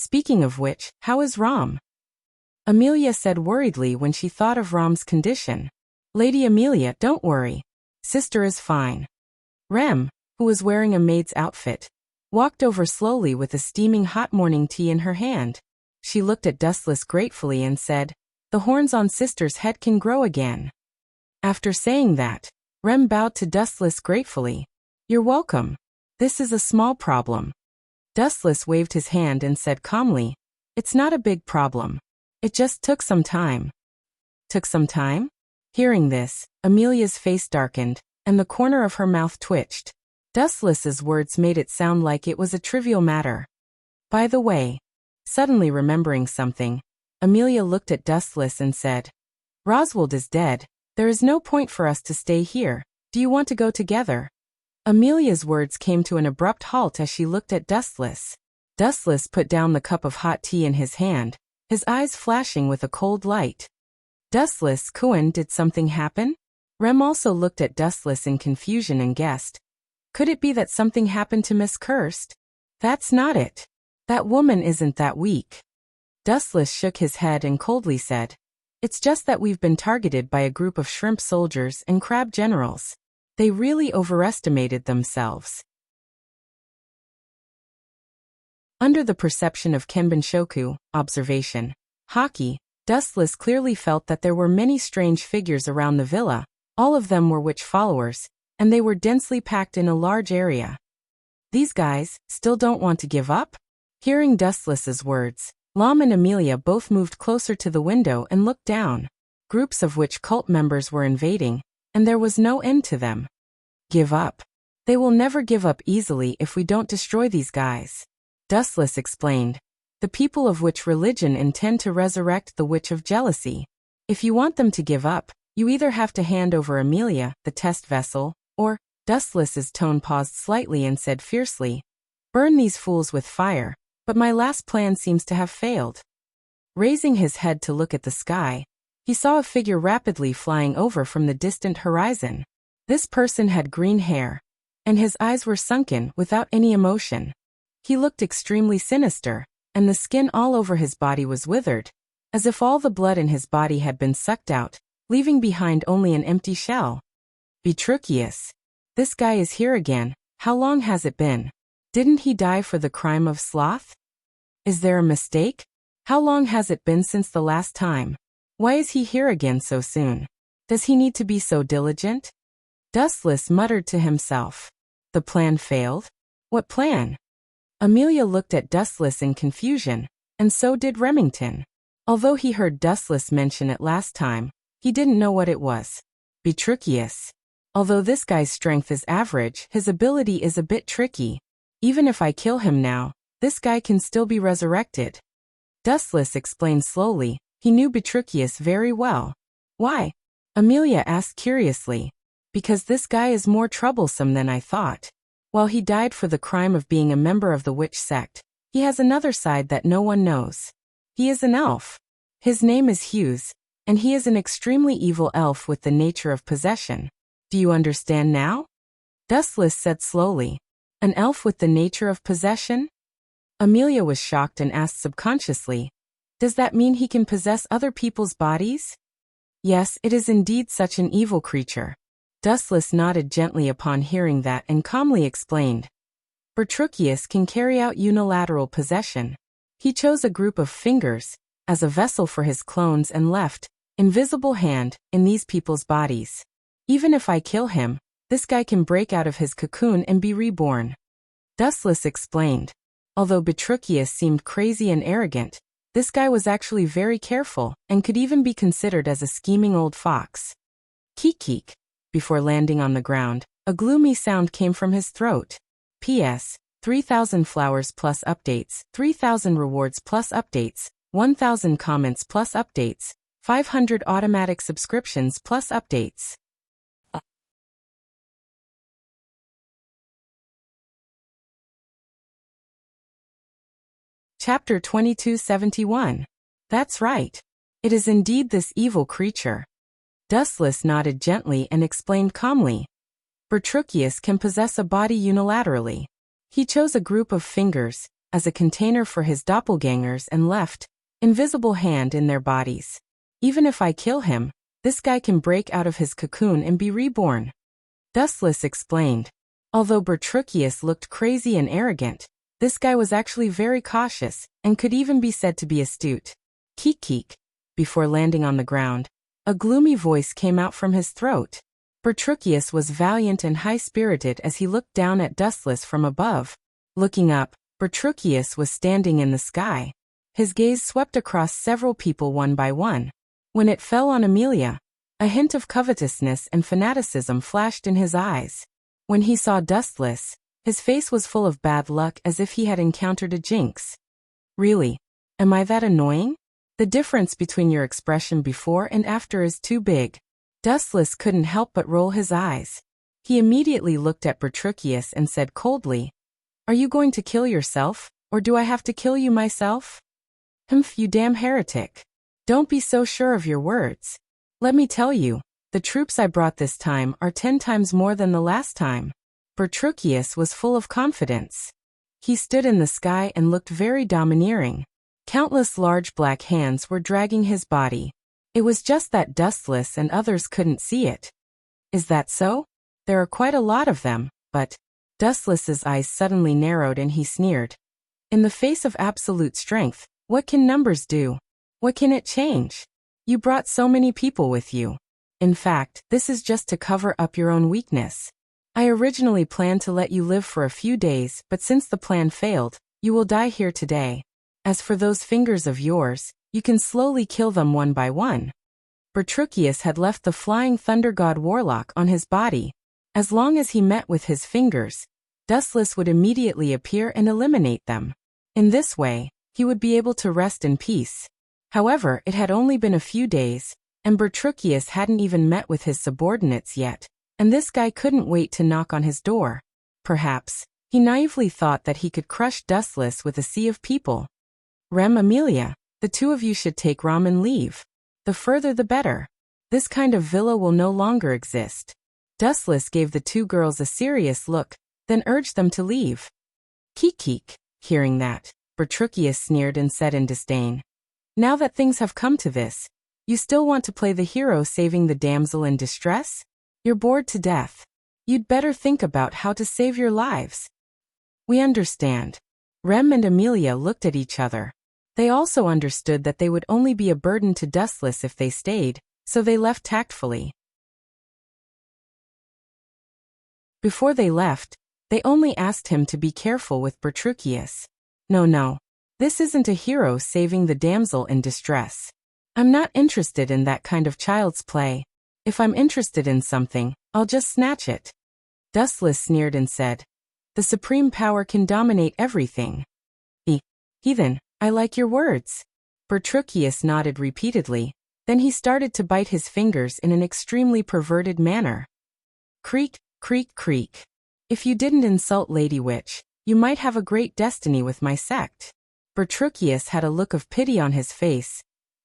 Speaking of which, how is Rom? Amelia said worriedly when she thought of Rom's condition. Lady Amelia, don't worry. Sister is fine. Rem, who was wearing a maid's outfit, walked over slowly with a steaming hot morning tea in her hand. She looked at Dustless gratefully and said, the horns on Sister's head can grow again. After saying that, Rem bowed to Dustless gratefully. You're welcome. This is a small problem. Dustless waved his hand and said calmly, it's not a big problem. It just took some time. Took some time? Hearing this, Amelia's face darkened, and the corner of her mouth twitched. Dustless's words made it sound like it was a trivial matter. By the way, suddenly remembering something, Amelia looked at Dustless and said, Roswald is dead. There is no point for us to stay here. Do you want to go together? Amelia's words came to an abrupt halt as she looked at Dustless. Dustless put down the cup of hot tea in his hand, his eyes flashing with a cold light. Dustless, Cohen, did something happen? Rem also looked at Dustless in confusion and guessed. Could it be that something happened to Miss Kirst? That's not it. That woman isn't that weak. Dustless shook his head and coldly said, It's just that we've been targeted by a group of shrimp soldiers and crab generals. They really overestimated themselves. Under the perception of Kenbun-shoku, observation, Haki, Dustless clearly felt that there were many strange figures around the villa, all of them were witch followers, and they were densely packed in a large area. These guys still don't want to give up? Hearing Dustless's words, Lam and Amelia both moved closer to the window and looked down. Groups of witch cult members were invading, and there was no end to them. Give up. They will never give up easily if we don't destroy these guys. Dustless explained. The people of witch religion intend to resurrect the witch of jealousy. If you want them to give up, you either have to hand over Amelia, the test vessel, or, Dustless's tone paused slightly and said fiercely, burn these fools with fire, but my last plan seems to have failed. Raising his head to look at the sky, he saw a figure rapidly flying over from the distant horizon. This person had green hair, and his eyes were sunken without any emotion. He looked extremely sinister, and the skin all over his body was withered, as if all the blood in his body had been sucked out, leaving behind only an empty shell. Vitruvius. This guy is here again. How long has it been? Didn't he die for the crime of sloth? Is there a mistake? How long has it been since the last time? Why is he here again so soon? Does he need to be so diligent? Dustless muttered to himself. The plan failed? What plan? Amelia looked at Dustless in confusion, and so did Remington. Although he heard Dustless mention it last time, he didn't know what it was. Vitruvius. Although this guy's strength is average, his ability is a bit tricky. Even if I kill him now, this guy can still be resurrected. Dustless explained slowly. He knew Vitruvius very well. Why? Amelia asked curiously. Because this guy is more troublesome than I thought. While he died for the crime of being a member of the witch sect, he has another side that no one knows. He is an elf. His name is Hughes, and he is an extremely evil elf with the nature of possession. Do you understand now? Dustless said slowly. An elf with the nature of possession? Amelia was shocked and asked subconsciously, does that mean he can possess other people's bodies? Yes, it is indeed such an evil creature. Dustless nodded gently upon hearing that and calmly explained. Vitruvius can carry out unilateral possession. He chose a group of fingers as a vessel for his clones and left, invisible hand, in these people's bodies. Even if I kill him, this guy can break out of his cocoon and be reborn. Dustless explained. Although Vitruvius seemed crazy and arrogant, this guy was actually very careful and could even be considered as a scheming old fox. Keek. Before landing on the ground, a gloomy sound came from his throat. P.S. 3,000 flowers plus updates, 3,000 rewards plus updates, 1,000 comments plus updates, 500 automatic subscriptions plus updates. Chapter 2271. That's right. It is indeed this evil creature. Dustless nodded gently and explained calmly. Vitruvius can possess a body unilaterally. He chose a group of fingers as a container for his doppelgangers and left, invisible hand, in their bodies. Even if I kill him, this guy can break out of his cocoon and be reborn. Dustless explained. Although Vitruvius looked crazy and arrogant, this guy was actually very cautious and could even be said to be astute. Keek. Before landing on the ground, a gloomy voice came out from his throat. Vitruvius was valiant and high-spirited as he looked down at Dustless from above. Looking up, Vitruvius was standing in the sky. His gaze swept across several people one by one. When it fell on Amelia, a hint of covetousness and fanaticism flashed in his eyes. When he saw Dustless, his face was full of bad luck as if he had encountered a jinx. Really? Am I that annoying? The difference between your expression before and after is too big. Dustless couldn't help but roll his eyes. He immediately looked at Petruchius and said coldly, "Are you going to kill yourself, or do I have to kill you myself?" "Humph, you damn heretic. Don't be so sure of your words. Let me tell you, the troops I brought this time are 10 times more than the last time." Petruchius was full of confidence. He stood in the sky and looked very domineering. Countless large black hands were dragging his body. It was just that Dustless and others couldn't see it. "Is that so? There are quite a lot of them, but..." Dustless's eyes suddenly narrowed and he sneered. "In the face of absolute strength, what can numbers do? What can it change? You brought so many people with you. In fact, this is just to cover up your own weakness. I originally planned to let you live for a few days, but since the plan failed, you will die here today. As for those fingers of yours, you can slowly kill them one by one." Petruchius had left the flying thunder god warlock on his body. As long as he met with his fingers, Dustless would immediately appear and eliminate them. In this way, he would be able to rest in peace. However, it had only been a few days, and Petruchius hadn't even met with his subordinates yet, and this guy couldn't wait to knock on his door. Perhaps, he naively thought that he could crush Dustless with a sea of people. "Rem, Amelia, the two of you should take Ram and leave. The further the better. This kind of villa will no longer exist." Dustless gave the two girls a serious look, then urged them to leave. "Keek." Hearing that, Petruchius sneered and said in disdain, "Now that things have come to this, you still want to play the hero saving the damsel in distress? You're bored to death. You'd better think about how to save your lives." "We understand." Rem and Amelia looked at each other. They also understood that they would only be a burden to Dustless if they stayed, so they left tactfully. Before they left, they only asked him to be careful with Petruchius. No. This isn't a hero saving the damsel in distress. I'm not interested in that kind of child's play. If I'm interested in something, I'll just snatch it." Dustless sneered and said, "The supreme power can dominate everything." Heathen, I like your words." Petruchius nodded repeatedly, then he started to bite his fingers in an extremely perverted manner. Creak, creak, creak. "If you didn't insult Lady Witch, you might have a great destiny with my sect." Petruchius had a look of pity on his face.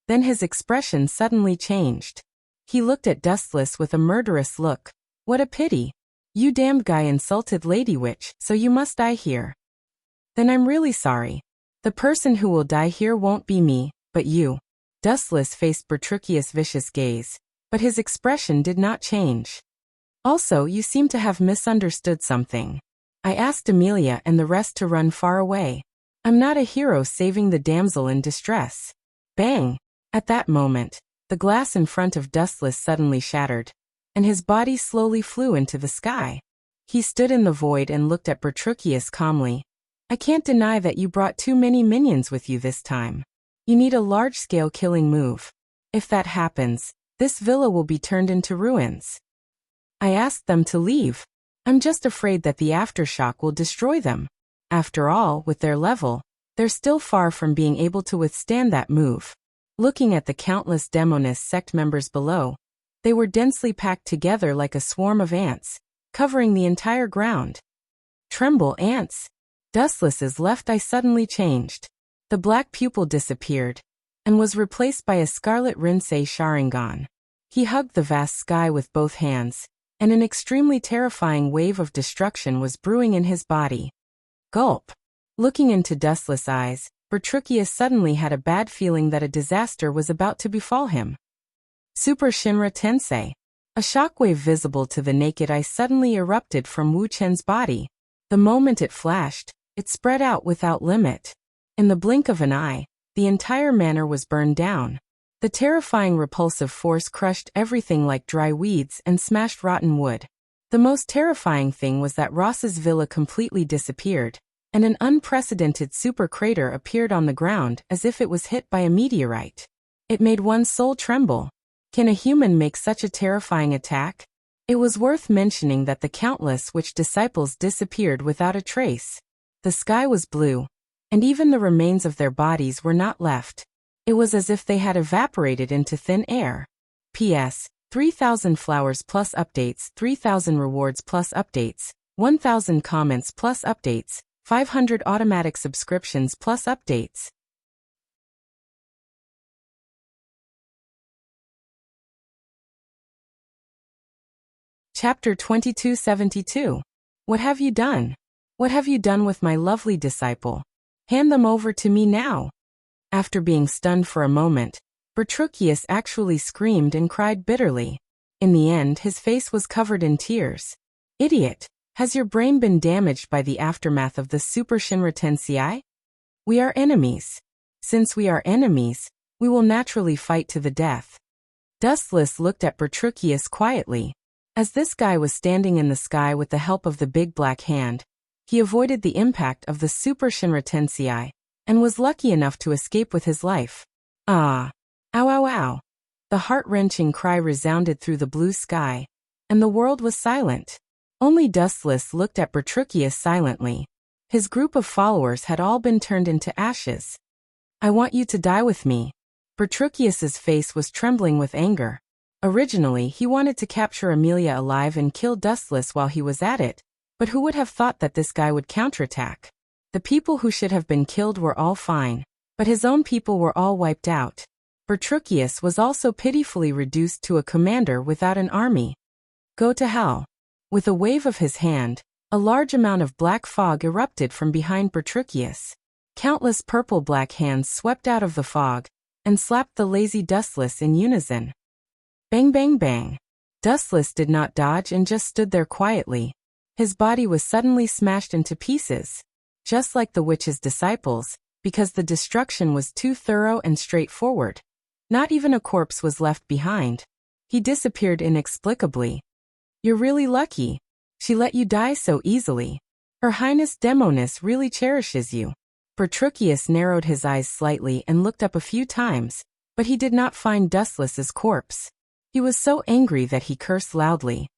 Then his expression suddenly changed. He looked at Dustless with a murderous look. "What a pity. You damned guy insulted Lady Witch, so you must die here." "Then I'm really sorry. The person who will die here won't be me, but you." Dustless faced Petruchius' vicious gaze, but his expression did not change. "Also, you seem to have misunderstood something. I asked Amelia and the rest to run far away. I'm not a hero saving the damsel in distress." Bang! At that moment, the glass in front of Dustless suddenly shattered, and his body slowly flew into the sky. He stood in the void and looked at Petruchius calmly. "I can't deny that you brought too many minions with you this time. You need a large-scale killing move. If that happens, this villa will be turned into ruins." "I asked them to leave. I'm just afraid that the aftershock will destroy them. After all, with their level, they're still far from being able to withstand that move." Looking at the countless Demonist sect members below, they were densely packed together like a swarm of ants, covering the entire ground. "Tremble, ants." Dustless's left eye suddenly changed. The black pupil disappeared, and was replaced by a scarlet Rinsei Sharingan. He hugged the vast sky with both hands, and an extremely terrifying wave of destruction was brewing in his body. Gulp. Looking into Dustless' eyes, Petruchius suddenly had a bad feeling that a disaster was about to befall him. Super Shinra Tensei. A shockwave visible to the naked eye suddenly erupted from Wu Chen's body. The moment it flashed, it spread out without limit. In the blink of an eye, the entire manor was burned down. The terrifying repulsive force crushed everything like dry weeds and smashed rotten wood. The most terrifying thing was that Ross's villa completely disappeared, and an unprecedented super crater appeared on the ground as if it was hit by a meteorite. It made one's soul tremble. Can a human make such a terrifying attack? It was worth mentioning that the countless witch disciples disappeared without a trace. The sky was blue, and even the remains of their bodies were not left. It was as if they had evaporated into thin air. P.S. 3,000 flowers plus updates, 3,000 rewards plus updates, 1,000 comments plus updates, 500 automatic subscriptions plus updates. Chapter 2272. What have you done? What have you done with my lovely disciple? Hand them over to me now. After being stunned for a moment, Petruchius actually screamed and cried bitterly. In the end, his face was covered in tears. Idiot! Has your brain been damaged by the aftermath of the Super Shinra-tensei? We are enemies. Since we are enemies, we will naturally fight to the death. Dustless looked at Petruchius quietly. As this guy was standing in the sky with the help of the big black hand, he avoided the impact of the Super Shinra-tensei and was lucky enough to escape with his life. Ah! Ow ow ow! The heart-wrenching cry resounded through the blue sky, and the world was silent. Only Dustless looked at Petruchius silently. His group of followers had all been turned into ashes. I want you to die with me. Petruchius's face was trembling with anger. Originally, he wanted to capture Amelia alive and kill Dustless while he was at it, but who would have thought that this guy would counterattack? The people who should have been killed were all fine, but his own people were all wiped out. Petruchius was also pitifully reduced to a commander without an army. Go to hell. With a wave of his hand, a large amount of black fog erupted from behind Petruchius. Countless purple-black hands swept out of the fog and slapped the lazy Dustless in unison. Bang bang bang. Dustless did not dodge and just stood there quietly. His body was suddenly smashed into pieces. Just like the witch's disciples, because the destruction was too thorough and straightforward. Not even a corpse was left behind. He disappeared inexplicably. You're really lucky. She let you die so easily. Her Highness Demonis really cherishes you. Petruchius narrowed his eyes slightly and looked up a few times, but he did not find Dustless's corpse. He was so angry that he cursed loudly.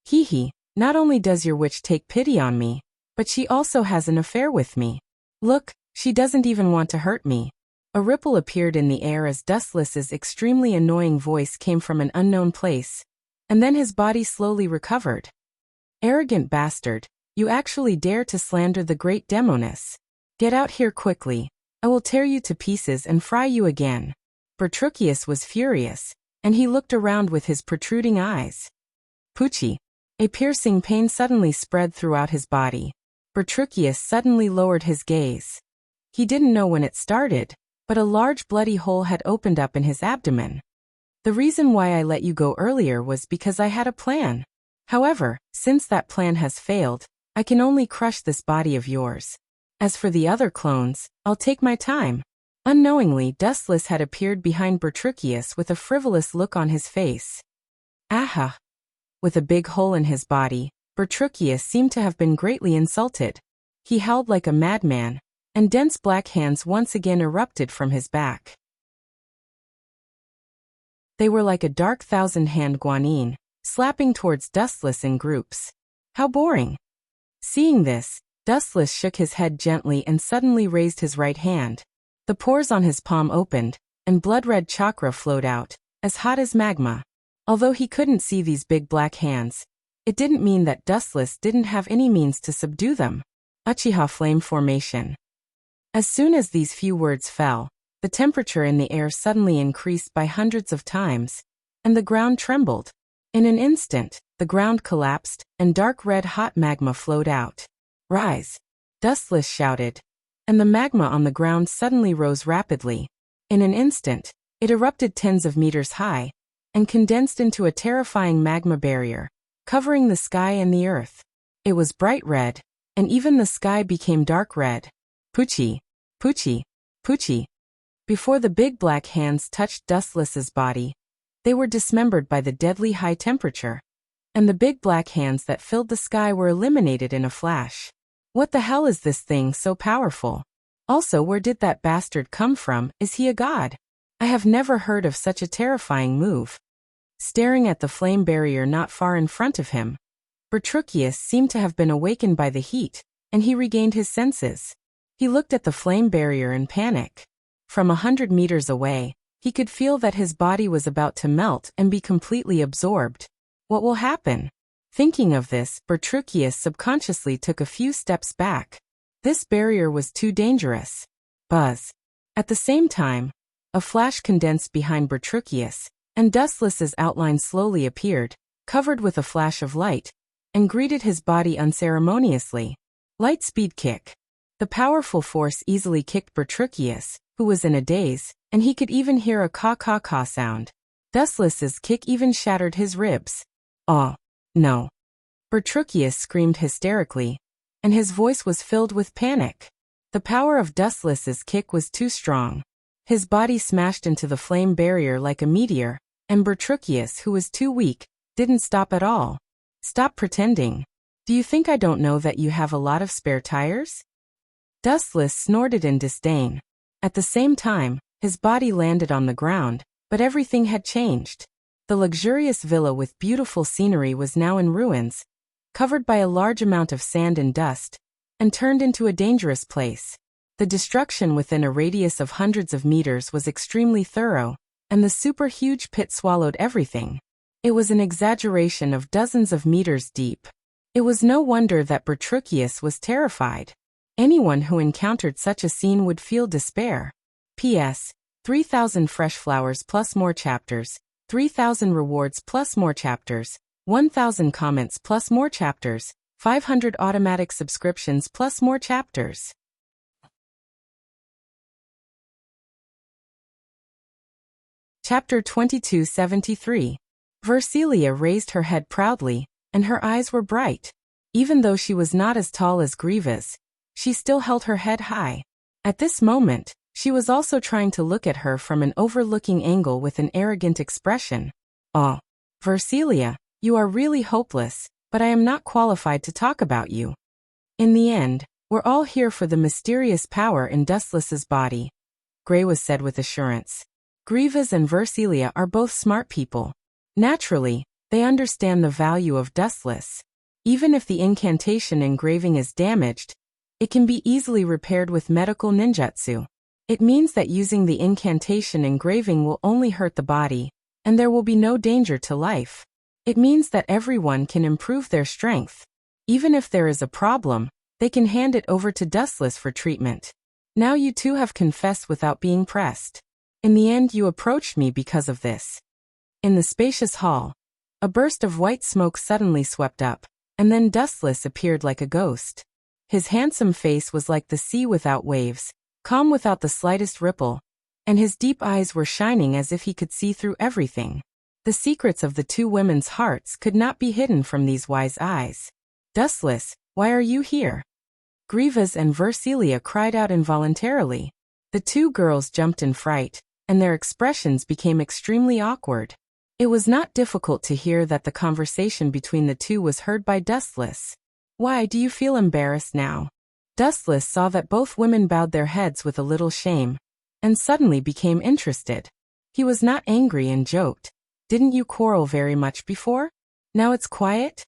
Hee hee, not only does your witch take pity on me, but she also has an affair with me. Look, she doesn't even want to hurt me. A ripple appeared in the air as Dustless's extremely annoying voice came from an unknown place, and then his body slowly recovered. Arrogant bastard, you actually dare to slander the great Demonis. Get out here quickly. I will tear you to pieces and fry you again. Petruchius was furious, and he looked around with his protruding eyes. Poochie. A piercing pain suddenly spread throughout his body. Petruchius suddenly lowered his gaze. He didn't know when it started, but a large bloody hole had opened up in his abdomen. The reason why I let you go earlier was because I had a plan. However, since that plan has failed, I can only crush this body of yours. As for the other clones, I'll take my time. Unknowingly, Dustless had appeared behind Petruchius with a frivolous look on his face. Aha! With a big hole in his body, Petruchius seemed to have been greatly insulted. He howled like a madman, and dense black hands once again erupted from his back. They were like a dark thousand-hand guanine, slapping towards Dustless in groups. How boring! Seeing this, Dustless shook his head gently and suddenly raised his right hand. The pores on his palm opened, and blood-red chakra flowed out, as hot as magma. Although he couldn't see these big black hands, it didn't mean that Dustless didn't have any means to subdue them. Uchiha flame formation. As soon as these few words fell, the temperature in the air suddenly increased by hundreds of times, and the ground trembled. In an instant, the ground collapsed, and dark red hot magma flowed out. Rise! Dustless shouted, and the magma on the ground suddenly rose rapidly. In an instant, it erupted tens of meters high, and condensed into a terrifying magma barrier, covering the sky and the earth. It was bright red, and even the sky became dark red. Poochie! Poochie! Poochie! Before the big black hands touched Dustless's body, they were dismembered by the deadly high temperature, and the big black hands that filled the sky were eliminated in a flash. What the hell is this thing so powerful? Also, where did that bastard come from? Is he a god? I have never heard of such a terrifying move. Staring at the flame barrier not far in front of him, Petruchius seemed to have been awakened by the heat, and he regained his senses. He looked at the flame barrier in panic. From 100 meters away, he could feel that his body was about to melt and be completely absorbed. What will happen? Thinking of this, Bertruccius subconsciously took a few steps back. This barrier was too dangerous. Buzz. At the same time, a flash condensed behind Bertruccius, and Dustless's outline slowly appeared, covered with a flash of light, and greeted his body unceremoniously. Light speed kick. The powerful force easily kicked Bertruccius, who was in a daze, and he could even hear a caw-caw-caw sound. Dustless's kick even shattered his ribs. Oh, no. Bertruccius screamed hysterically, and his voice was filled with panic. The power of Dustless's kick was too strong. His body smashed into the flame barrier like a meteor, and Bertruccius, who was too weak, didn't stop at all. Stop pretending. Do you think I don't know that you have a lot of spare tires? Dustless snorted in disdain. At the same time, his body landed on the ground, but everything had changed. The luxurious villa with beautiful scenery was now in ruins, covered by a large amount of sand and dust, and turned into a dangerous place. The destruction within a radius of hundreds of meters was extremely thorough, and the super-huge pit swallowed everything. It was an exaggeration of dozens of meters deep. It was no wonder that Bertruccius was terrified. Anyone who encountered such a scene would feel despair. P.S. 3,000 fresh flowers plus more chapters, 3,000 rewards plus more chapters, 1,000 comments plus more chapters, 500 automatic subscriptions plus more chapters. Chapter 2273. Versilia raised her head proudly, and her eyes were bright. Even though she was not as tall as Grievous, she still held her head high. At this moment, she was also trying to look at her from an overlooking angle with an arrogant expression. Oh, Versilia, you are really hopeless, but I am not qualified to talk about you. In the end, we're all here for the mysterious power in Dustless's body, Gray was said with assurance. Grievous and Versilia are both smart people. Naturally, they understand the value of Dustless. Even if the incantation engraving is damaged, it can be easily repaired with medical ninjutsu. It means that using the incantation engraving will only hurt the body, and there will be no danger to life. It means that everyone can improve their strength. Even if there is a problem, they can hand it over to Dustless for treatment. Now you two have confessed without being pressed. In the end, you approached me because of this. In the spacious hall, a burst of white smoke suddenly swept up, and then Dustless appeared like a ghost. His handsome face was like the sea without waves, calm without the slightest ripple, and his deep eyes were shining as if he could see through everything. The secrets of the two women's hearts could not be hidden from these wise eyes. Dustless, why are you here? Grievous and Versilia cried out involuntarily. The two girls jumped in fright, and their expressions became extremely awkward. It was not difficult to hear that the conversation between the two was heard by Dustless. Why do you feel embarrassed now? Dustless saw that both women bowed their heads with a little shame, and suddenly became interested. He was not angry and joked. Didn't you quarrel very much before? Now it's quiet?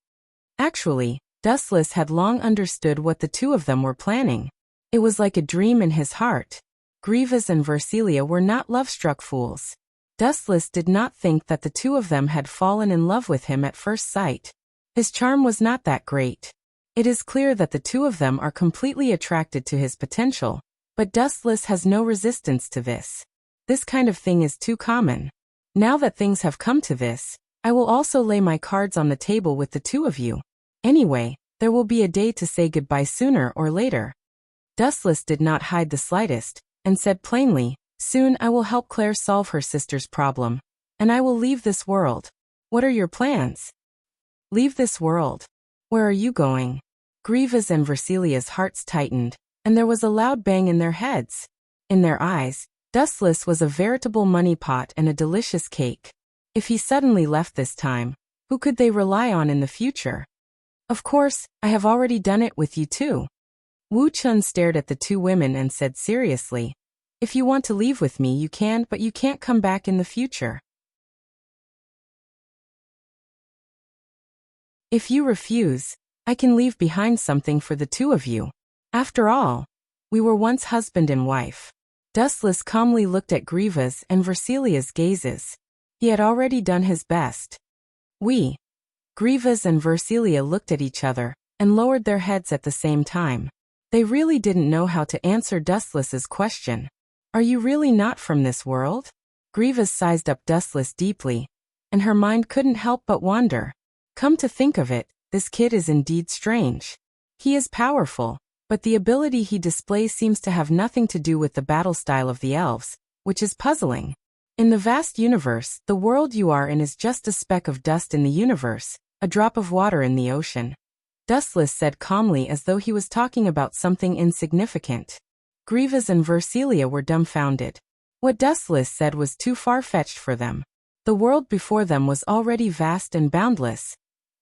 Actually, Dustless had long understood what the two of them were planning. It was like a dream in his heart. Grievous and Versilia were not love-struck fools. Dustless did not think that the two of them had fallen in love with him at first sight. His charm was not that great. It is clear that the two of them are completely attracted to his potential, but Dustless has no resistance to this. This kind of thing is too common. Now that things have come to this, I will also lay my cards on the table with the two of you. Anyway, there will be a day to say goodbye sooner or later. Dustless did not hide the slightest, and said plainly, soon I will help Claire solve her sister's problem, and I will leave this world. What are your plans? Leave this world? Where are you going? Grievous and Versilia's hearts tightened, and there was a loud bang in their heads. In their eyes, Dustless was a veritable money pot and a delicious cake. If he suddenly left this time, who could they rely on in the future? Of course, I have already done it with you too. Wu Chun stared at the two women and said seriously, if you want to leave with me you can, but you can't come back in the future. If you refuse, I can leave behind something for the two of you. After all, we were once husband and wife. Dustless calmly looked at Griva's and Versilia's gazes. He had already done his best. Griva's and Versilia looked at each other, and lowered their heads at the same time. They really didn't know how to answer Dustless's question. Are you really not from this world? Griva's sized up Dustless deeply, and her mind couldn't help but wonder. Come to think of it, this kid is indeed strange. He is powerful, but the ability he displays seems to have nothing to do with the battle style of the elves, which is puzzling. In the vast universe, the world you are in is just a speck of dust in the universe, a drop of water in the ocean. Dustless said calmly as though he was talking about something insignificant. Griva's and Versilia were dumbfounded. What Dustless said was too far-fetched for them. The world before them was already vast and boundless,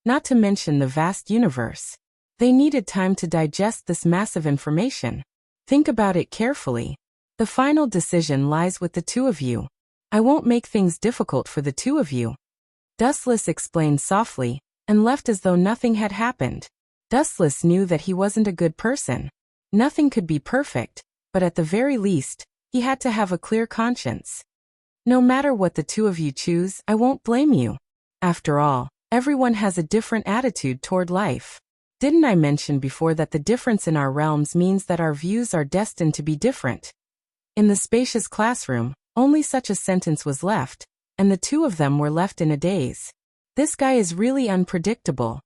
not to mention the vast universe. They needed time to digest this massive information. Think about it carefully. The final decision lies with the two of you. I won't make things difficult for the two of you. Dustless explained softly, and left as though nothing had happened. Dustless knew that he wasn't a good person. Nothing could be perfect, but at the very least, he had to have a clear conscience. No matter what the two of you choose, I won't blame you. After all, everyone has a different attitude toward life. Didn't I mention before that the difference in our realms means that our views are destined to be different? In the spacious classroom, only such a sentence was left, and the two of them were left in a daze. This guy is really unpredictable.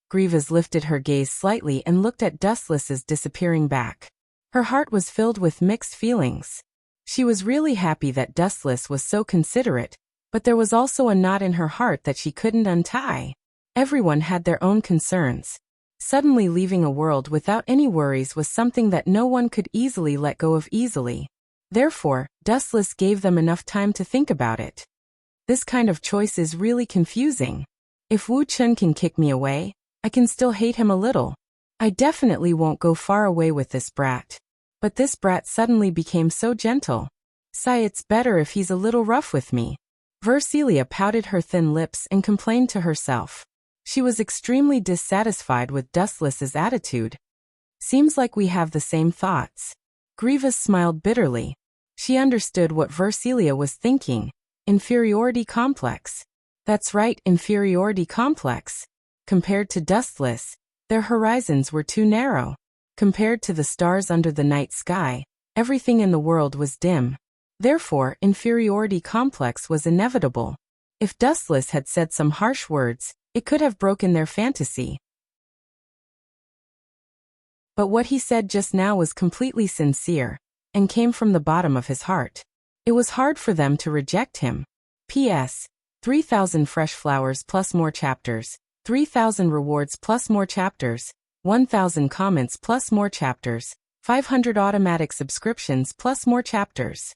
Griva's lifted her gaze slightly and looked at Dustless's disappearing back. Her heart was filled with mixed feelings. She was really happy that Dustless was so considerate, but there was also a knot in her heart that she couldn't untie. Everyone had their own concerns. Suddenly leaving a world without any worries was something that no one could easily let go of easily. Therefore, Dustless gave them enough time to think about it. This kind of choice is really confusing. If Wu Chun can kick me away, I can still hate him a little. I definitely won't go far away with this brat. But this brat suddenly became so gentle. Sigh, it's better if he's a little rough with me. Versilia pouted her thin lips and complained to herself. She was extremely dissatisfied with Dustless's attitude. Seems like we have the same thoughts. Griva smiled bitterly. She understood what Versilia was thinking. Inferiority complex. That's right, inferiority complex. Compared to Dustless, their horizons were too narrow. Compared to the stars under the night sky, everything in the world was dim. Therefore, inferiority complex was inevitable. If Dustless had said some harsh words, it could have broken their fantasy. But what he said just now was completely sincere, and came from the bottom of his heart. It was hard for them to reject him. P.S. 3,000 fresh flowers plus more chapters, 3,000 rewards plus more chapters, 1,000 comments plus more chapters, 500 automatic subscriptions plus more chapters.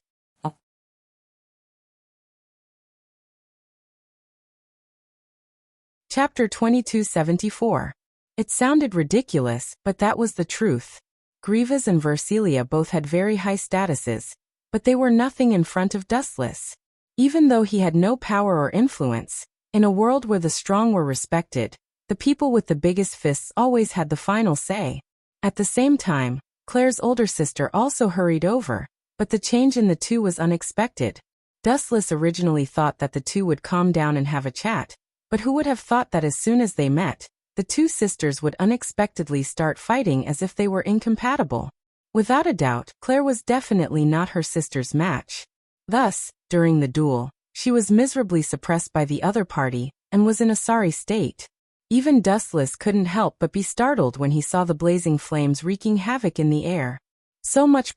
Chapter 2274. It sounded ridiculous, but that was the truth. Griva's and Versilia both had very high statuses, but they were nothing in front of Dustless. Even though he had no power or influence, in a world where the strong were respected, the people with the biggest fists always had the final say. At the same time, Claire's older sister also hurried over, but the change in the two was unexpected. Dustless originally thought that the two would calm down and have a chat, but who would have thought that as soon as they met, the two sisters would unexpectedly start fighting as if they were incompatible. Without a doubt, Claire was definitely not her sister's match. Thus, during the duel, she was miserably suppressed by the other party, and was in a sorry state. Even Dustless couldn't help but be startled when he saw the blazing flames wreaking havoc in the air. So much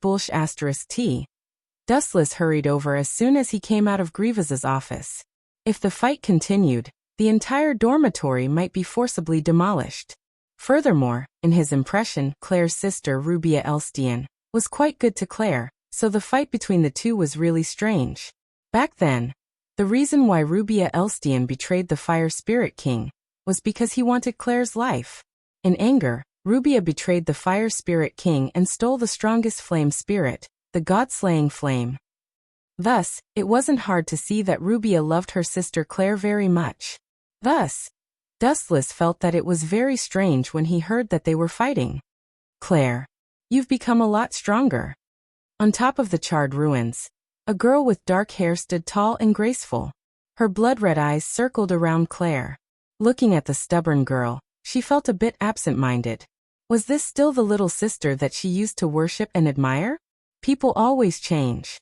*T. Dustless hurried over as soon as he came out of Grievous' office. If the fight continued, the entire dormitory might be forcibly demolished. Furthermore, in his impression, Claire's sister Rubia Elstian was quite good to Claire, so the fight between the two was really strange. Back then, the reason why Rubia Elstian betrayed the Fire Spirit King was because he wanted Claire's life. In anger, Rubia betrayed the Fire Spirit King and stole the strongest flame spirit, the god-slaying flame. Thus, it wasn't hard to see that Rubia loved her sister Claire very much. Thus, Dustless felt that it was very strange when he heard that they were fighting. Claire, you've become a lot stronger. On top of the charred ruins, a girl with dark hair stood tall and graceful. Her blood-red eyes circled around Claire. Looking at the stubborn girl, she felt a bit absent-minded. Was this still the little sister that she used to worship and admire? People always change,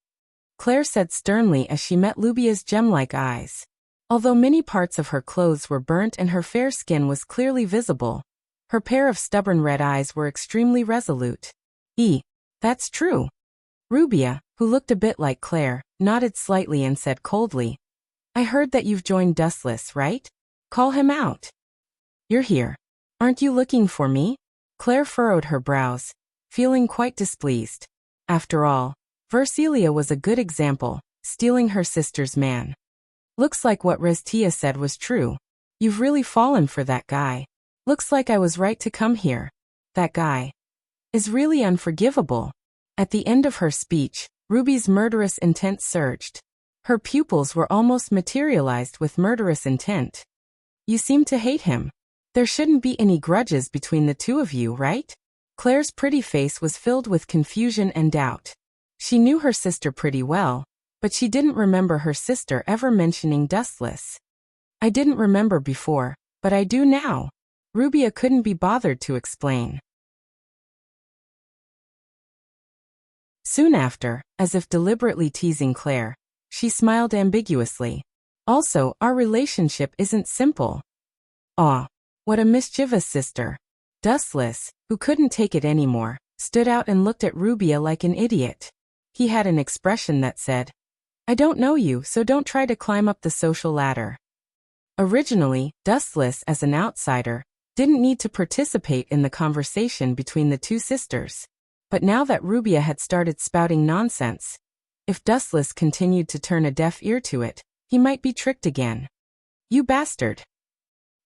Claire said sternly as she met Lubia's gem-like eyes. Although many parts of her clothes were burnt and her fair skin was clearly visible, her pair of stubborn red eyes were extremely resolute. That's true. Rubia, who looked a bit like Claire, nodded slightly and said coldly, I heard that you've joined Dustless, right? Call him out. You're here. Aren't you looking for me? Claire furrowed her brows, feeling quite displeased. After all, Vercelia was a good example, stealing her sister's man. Looks like what Restia said was true. You've really fallen for that guy. Looks like I was right to come here. That guy is really unforgivable. At the end of her speech, Ruby's murderous intent surged. Her pupils were almost materialized with murderous intent. You seem to hate him. There shouldn't be any grudges between the two of you, right? Claire's pretty face was filled with confusion and doubt. She knew her sister pretty well, but she didn't remember her sister ever mentioning Dustless. I didn't remember before, but I do now. Rubia couldn't be bothered to explain. Soon after, as if deliberately teasing Claire, she smiled ambiguously. Also, our relationship isn't simple. Aw, what a mischievous sister. Dustless, who couldn't take it anymore, stood out and looked at Rubia like an idiot. He had an expression that said, I don't know you, so don't try to climb up the social ladder. Originally, Dustless, as an outsider, didn't need to participate in the conversation between the two sisters. But now that Rubia had started spouting nonsense, if Dustless continued to turn a deaf ear to it, he might be tricked again. You bastard.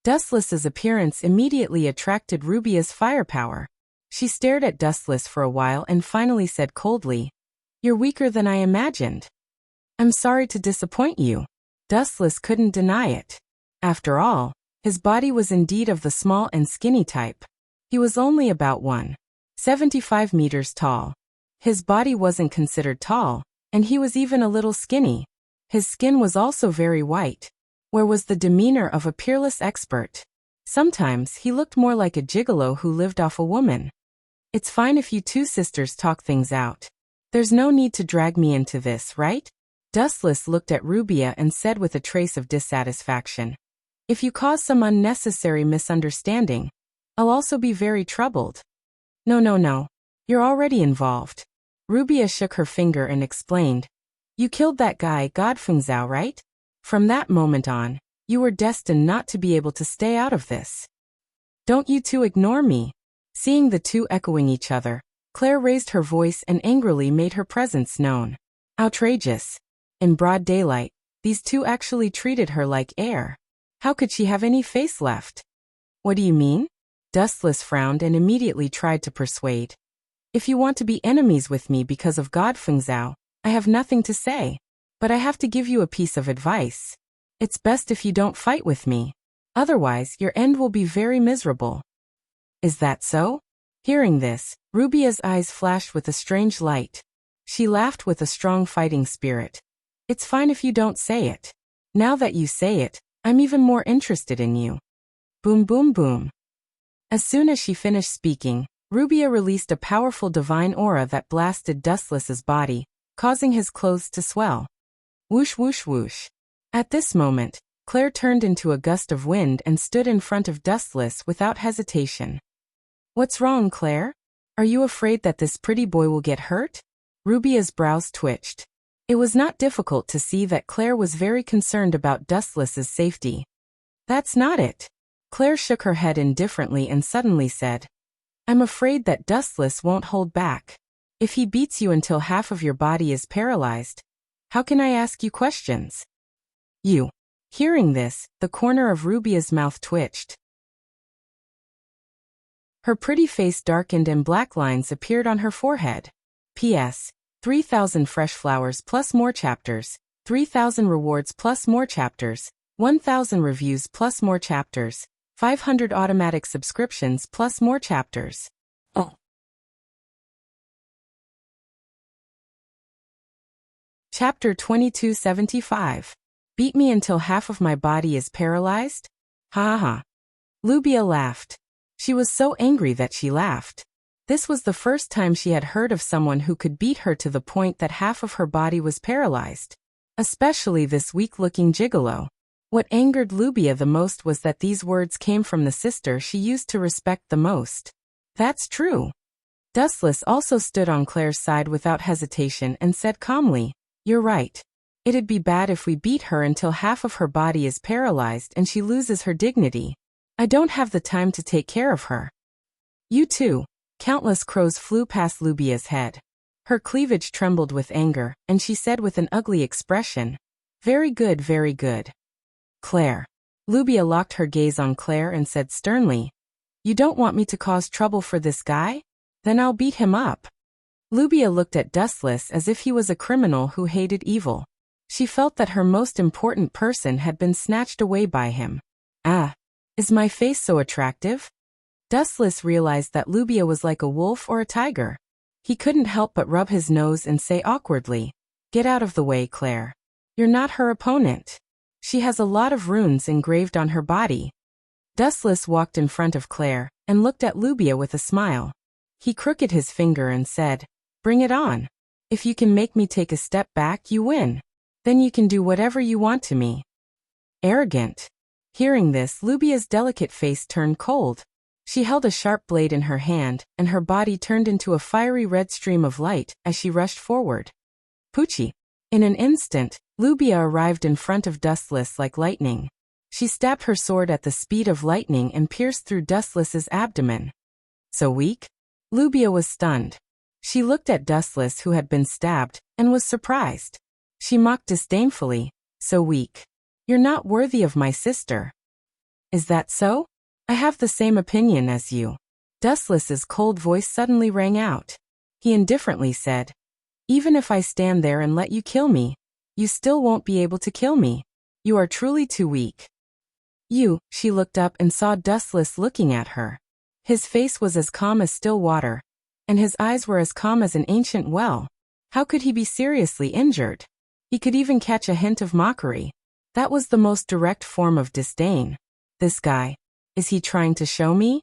Dustless's appearance immediately attracted Rubia's firepower. She stared at Dustless for a while and finally said coldly, You're weaker than I imagined. I'm sorry to disappoint you. Dustless couldn't deny it. After all, his body was indeed of the small and skinny type. He was only about 1.75 meters tall. His body wasn't considered tall, and he was even a little skinny. His skin was also very white. Where was the demeanor of a peerless expert? Sometimes he looked more like a gigolo who lived off a woman. It's fine if you two sisters talk things out. There's no need to drag me into this, right? Dustless looked at Rubia and said with a trace of dissatisfaction, If you cause some unnecessary misunderstanding, I'll also be very troubled. No. You're already involved. Rubia shook her finger and explained, You killed that guy Godfungzao, right? From that moment on, you were destined not to be able to stay out of this. Don't you two ignore me. Seeing the two echoing each other, Claire raised her voice and angrily made her presence known. Outrageous. In broad daylight, these two actually treated her like air. How could she have any face left? What do you mean? Dustless frowned and immediately tried to persuade. If you want to be enemies with me because of Godfungzao, I have nothing to say. But I have to give you a piece of advice. It's best if you don't fight with me. Otherwise, your end will be very miserable. Is that so? Hearing this, Rubia's eyes flashed with a strange light. She laughed with a strong fighting spirit. It's fine if you don't say it. Now that you say it, I'm even more interested in you. Boom boom boom. As soon as she finished speaking, Rubia released a powerful divine aura that blasted Dustless's body, causing his clothes to swell. Whoosh whoosh whoosh. At this moment, Claire turned into a gust of wind and stood in front of Dustless without hesitation. What's wrong, Claire? Are you afraid that this pretty boy will get hurt? Rubia's brows twitched. It was not difficult to see that Claire was very concerned about Dustless's safety. That's not it. Claire shook her head indifferently and suddenly said, I'm afraid that Dustless won't hold back. If he beats you until half of your body is paralyzed, how can I ask you questions? You. Hearing this, the corner of Rubia's mouth twitched. Her pretty face darkened and black lines appeared on her forehead. P.S. 3,000 fresh flowers plus more chapters, 3,000 rewards plus more chapters, 1,000 reviews plus more chapters, 500 automatic subscriptions plus more chapters. Oh. Chapter 2275. Beat me until half of my body is paralyzed? Ha ha ha. Lubia laughed. She was so angry that she laughed. This was the first time she had heard of someone who could beat her to the point that half of her body was paralyzed. Especially this weak-looking gigolo. What angered Lubia the most was that these words came from the sister she used to respect the most. That's true. Dustless also stood on Claire's side without hesitation and said calmly, "You're right. It'd be bad if we beat her until half of her body is paralyzed and she loses her dignity. I don't have the time to take care of her." "You too." Countless crows flew past Lubia's head. Her cleavage trembled with anger, and she said with an ugly expression, "Very good, very good." "Claire." Lubia locked her gaze on Claire and said sternly, "You don't want me to cause trouble for this guy? Then I'll beat him up." Lubia looked at Dustless as if he was a criminal who hated evil. She felt that her most important person had been snatched away by him. "Ah, is my face so attractive?" Dustless realized that Lubia was like a wolf or a tiger. He couldn't help but rub his nose and say awkwardly, "Get out of the way, Claire. You're not her opponent. She has a lot of runes engraved on her body." Dustless walked in front of Claire and looked at Lubia with a smile. He crooked his finger and said, "Bring it on. If you can make me take a step back, you win. Then you can do whatever you want to me." Arrogant. Hearing this, Lubia's delicate face turned cold. She held a sharp blade in her hand, and her body turned into a fiery red stream of light as she rushed forward. Poochie. In an instant, Lubia arrived in front of Dustless like lightning. She stabbed her sword at the speed of lightning and pierced through Dustless's abdomen. "So weak?" Lubia was stunned. She looked at Dustless, who had been stabbed, and was surprised. She mocked disdainfully, "So weak. You're not worthy of my sister." "Is that so? I have the same opinion as you." Dustless's cold voice suddenly rang out. He indifferently said, "Even if I stand there and let you kill me, you still won't be able to kill me. You are truly too weak." She looked up and saw Dustless looking at her. His face was as calm as still water, and his eyes were as calm as an ancient well. How could he be seriously injured? He could even catch a hint of mockery. That was the most direct form of disdain. This guy. Is he trying to show me?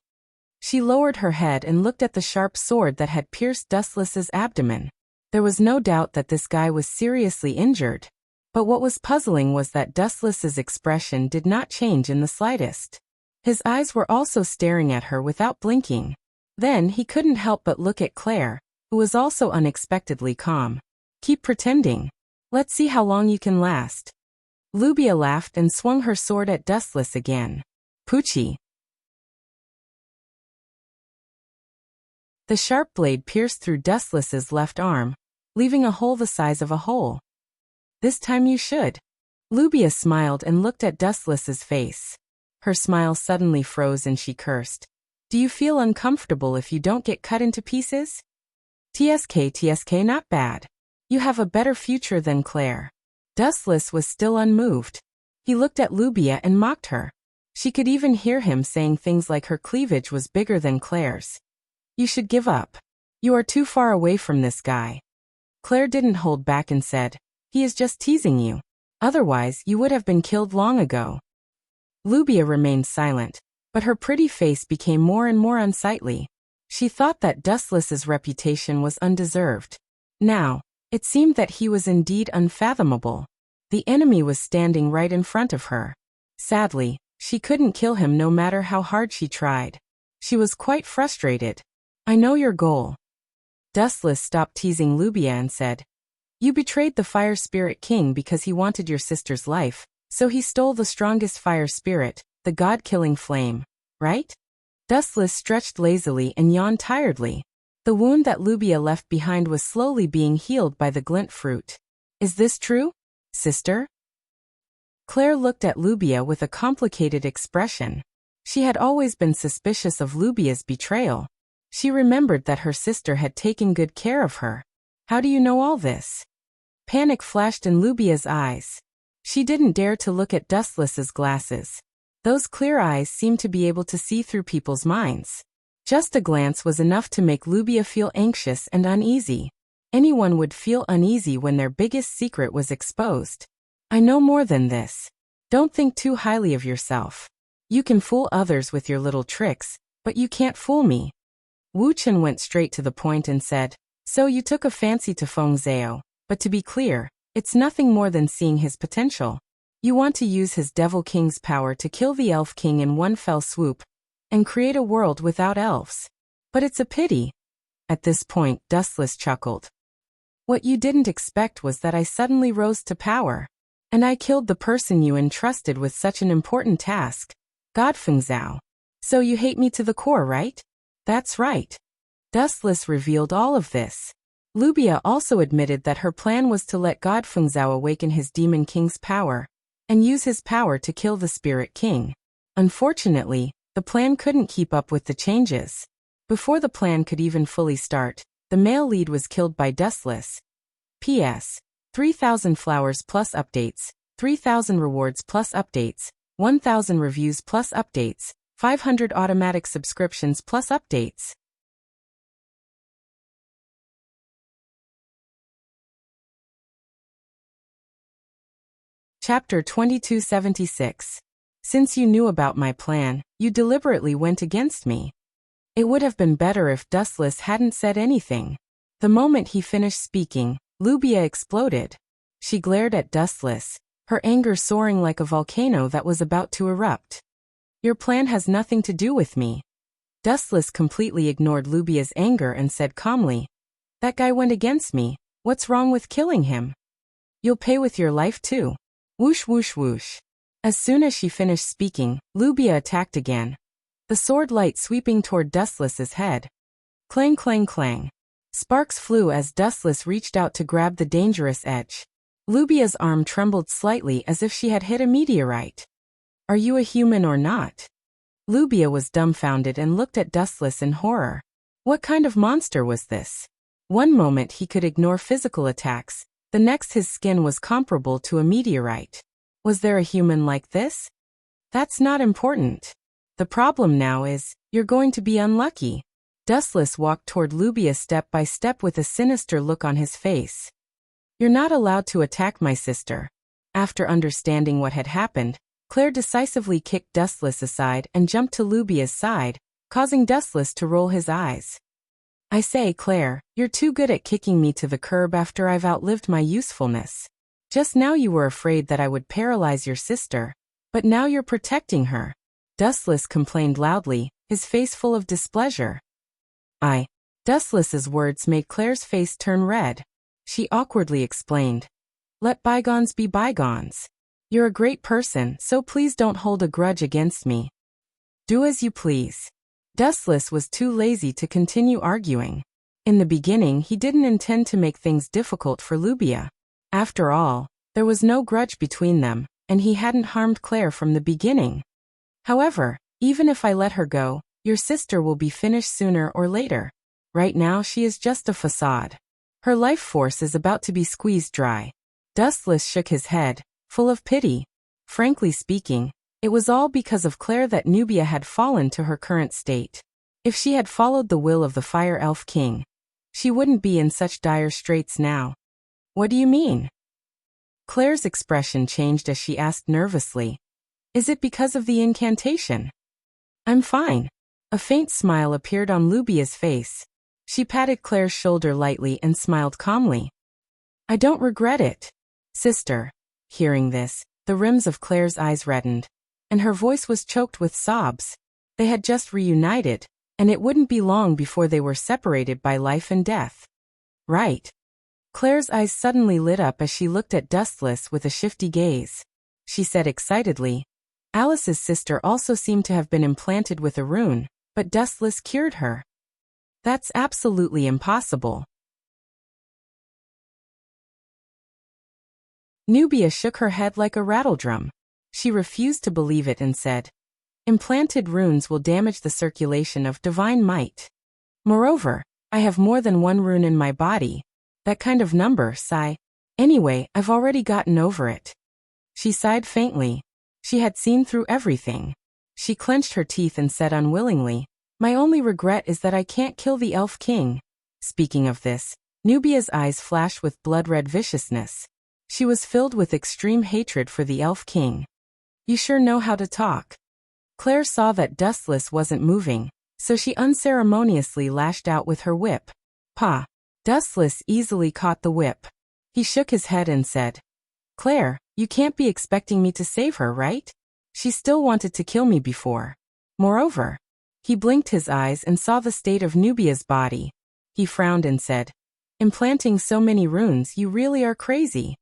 She lowered her head and looked at the sharp sword that had pierced Dustless's abdomen. There was no doubt that this guy was seriously injured. But what was puzzling was that Dustless's expression did not change in the slightest. His eyes were also staring at her without blinking. Then he couldn't help but look at Claire, who was also unexpectedly calm. "Keep pretending. Let's see how long you can last." Lubia laughed and swung her sword at Dustless again. "Poochie." The sharp blade pierced through Dustless's left arm, leaving a hole the size of a hole. "This time you should." Lubia smiled and looked at Dustless's face. Her smile suddenly froze and she cursed. "Do you feel uncomfortable if you don't get cut into pieces? TSK, not bad. You have a better future than Claire." Dustless was still unmoved. He looked at Lubia and mocked her. She could even hear him saying things like her cleavage was bigger than Claire's. "You should give up. You are too far away from this guy." Claire didn't hold back and said, "He is just teasing you. Otherwise, you would have been killed long ago." Lubia remained silent, but her pretty face became more and more unsightly. She thought that Dustless's reputation was undeserved. Now, it seemed that he was indeed unfathomable. The enemy was standing right in front of her. Sadly, she couldn't kill him no matter how hard she tried. She was quite frustrated. "I know your goal." Dustless stopped teasing Lubia and said, "You betrayed the Fire Spirit King because he wanted your sister's life, so he stole the strongest fire spirit, the god-killing flame, right?" Dustless stretched lazily and yawned tiredly. The wound that Lubia left behind was slowly being healed by the glint fruit. "Is this true, sister?" Claire looked at Lubia with a complicated expression. She had always been suspicious of Lubia's betrayal. She remembered that her sister had taken good care of her. "How do you know all this?" Panic flashed in Lubia's eyes. She didn't dare to look at Dustless's glasses. Those clear eyes seemed to be able to see through people's minds. Just a glance was enough to make Lubia feel anxious and uneasy. Anyone would feel uneasy when their biggest secret was exposed. I know more than this. Don't think too highly of yourself. You can fool others with your little tricks, but you can't fool me. Wu Chen went straight to the point and said, so you took a fancy to Feng Zhao, but to be clear, it's nothing more than seeing his potential. You want to use his Devil King's power to kill the Elf King in one fell swoop, and create a world without elves. But it's a pity. At this point, Dustless chuckled. What you didn't expect was that I suddenly rose to power. And I killed the person you entrusted with such an important task, God Feng Zhao. So you hate me to the core, right? That's right. Dustless revealed all of this. Lubia also admitted that her plan was to let God Feng Zhao awaken his Demon King's power, and use his power to kill the Spirit King. Unfortunately, the plan couldn't keep up with the changes. Before the plan could even fully start, the male lead was killed by Dustless. P.S. 3,000 flowers plus updates, 3,000 rewards plus updates, 1,000 reviews plus updates, 500 automatic subscriptions plus updates. Chapter 2276. Since you knew about my plan, you deliberately went against me. It would have been better if Dustless hadn't said anything. The moment he finished speaking, Lubia exploded. She glared at Dustless, her anger soaring like a volcano that was about to erupt. Your plan has nothing to do with me. Dustless completely ignored Lubia's anger and said calmly, that guy went against me, what's wrong with killing him? You'll pay with your life too. Whoosh whoosh whoosh. As soon as she finished speaking, Lubia attacked again, the sword light sweeping toward Dustless's head. Clang clang clang. Sparks flew as Dustless reached out to grab the dangerous edge. Lubia's arm trembled slightly as if she had hit a meteorite. Are you a human or not? Lubia was dumbfounded and looked at Dustless in horror. What kind of monster was this? One moment he could ignore physical attacks, the next his skin was comparable to a meteorite. Was there a human like this? That's not important. The problem now is, you're going to be unlucky. Dustless walked toward Lubia step by step with a sinister look on his face. You're not allowed to attack my sister. After understanding what had happened, Claire decisively kicked Dustless aside and jumped to Lubia's side, causing Dustless to roll his eyes. I say, Claire, you're too good at kicking me to the curb after I've outlived my usefulness. Just now you were afraid that I would paralyze your sister, but now you're protecting her. Dustless complained loudly, his face full of displeasure. Dustless's words made Claire's face turn red. She awkwardly explained, let bygones be bygones. You're a great person, so please don't hold a grudge against me. Do as you please. Dustless was too lazy to continue arguing. In the beginning, he didn't intend to make things difficult for Lubia. After all, there was no grudge between them, and he hadn't harmed Claire from the beginning. However, even if I let her go, your sister will be finished sooner or later. Right now she is just a facade. Her life force is about to be squeezed dry. Dustless shook his head, full of pity. Frankly speaking, it was all because of Claire that Nubia had fallen to her current state. If she had followed the will of the Fire Elf King, she wouldn't be in such dire straits now. What do you mean? Claire's expression changed as she asked nervously. Is it because of the incantation? I'm fine. A faint smile appeared on Lubia's face. She patted Claire's shoulder lightly and smiled calmly. I don't regret it. Sister. Hearing this, the rims of Claire's eyes reddened, and her voice was choked with sobs. They had just reunited, and it wouldn't be long before they were separated by life and death. Right. Claire's eyes suddenly lit up as she looked at Dustless with a shifty gaze. She said excitedly, Alice's sister also seemed to have been implanted with a rune, but Dustless cured her. That's absolutely impossible. Nubia shook her head like a rattledrum. She refused to believe it and said, implanted runes will damage the circulation of divine might. Moreover, I have more than one rune in my body. That kind of number, sigh. Anyway, I've already gotten over it. She sighed faintly. She had seen through everything. She clenched her teeth and said unwillingly, my only regret is that I can't kill the Elf King. Speaking of this, Nubia's eyes flashed with blood-red viciousness. She was filled with extreme hatred for the Elf King. You sure know how to talk. Claire saw that Dustless wasn't moving, so she unceremoniously lashed out with her whip. Pa! Dustless easily caught the whip. He shook his head and said, Claire, you can't be expecting me to save her, right? She still wanted to kill me before. Moreover, he blinked his eyes and saw the state of Nubia's body. He frowned and said, implanting so many runes, you really are crazy.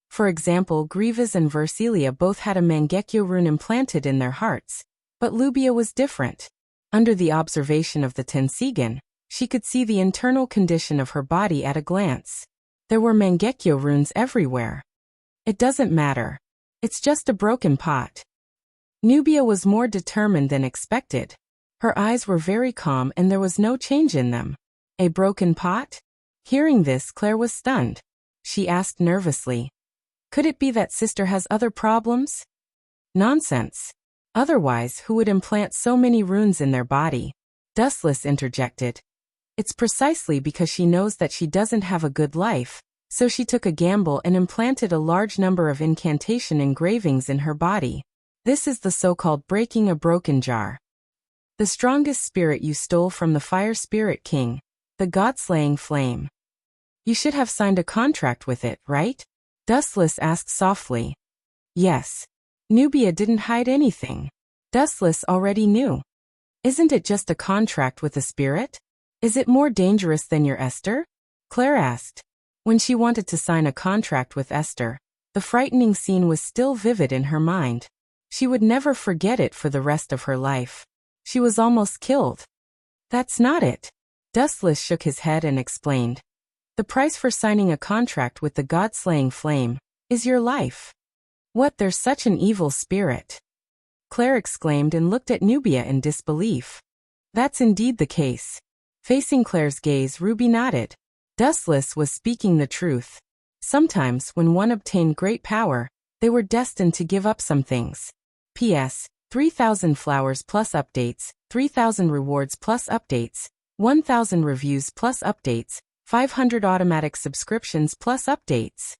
For example, Grievous and Versilia both had a Mangekyo rune implanted in their hearts, but Lubia was different. Under the observation of the Tensigan, she could see the internal condition of her body at a glance. There were Mangekyo runes everywhere. It doesn't matter. It's just a broken pot. Nubia was more determined than expected. Her eyes were very calm and there was no change in them. A broken pot? Hearing this, Claire was stunned. She asked nervously, could it be that sister has other problems? Nonsense. Otherwise, who would implant so many runes in their body? Dustless interjected. It's precisely because she knows that she doesn't have a good life, so she took a gamble and implanted a large number of incantation engravings in her body. This is the so-called breaking a broken jar. The strongest spirit you stole from the Fire Spirit King, the God-slaying flame. You should have signed a contract with it, right? Dustless asked softly. Yes. Nubia didn't hide anything. Dustless already knew. Isn't it just a contract with a spirit? Is it more dangerous than your Esther? Claire asked. When she wanted to sign a contract with Esther, the frightening scene was still vivid in her mind. She would never forget it for the rest of her life. She was almost killed. That's not it. Dustless shook his head and explained. The price for signing a contract with the God-slaying flame is your life. What, there's such an evil spirit? Claire exclaimed and looked at Nubia in disbelief. That's indeed the case. Facing Claire's gaze, Ruby nodded. Dustless was speaking the truth. Sometimes, when one obtained great power, they were destined to give up some things. P.S. 3,000 flowers plus updates, 3,000 rewards plus updates, 1,000 reviews plus updates, 500 automatic subscriptions plus updates.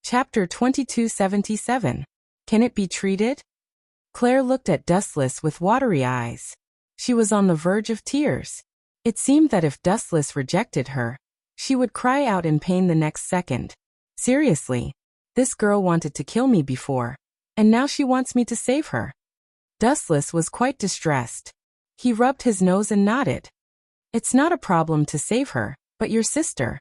Chapter 2277. Can it be treated? Claire looked at Dustless with watery eyes. She was on the verge of tears. It seemed that if Dustless rejected her, she would cry out in pain the next second. Seriously, this girl wanted to kill me before, and now she wants me to save her. Dustless was quite distressed. He rubbed his nose and nodded. It's not a problem to save her, but your sister.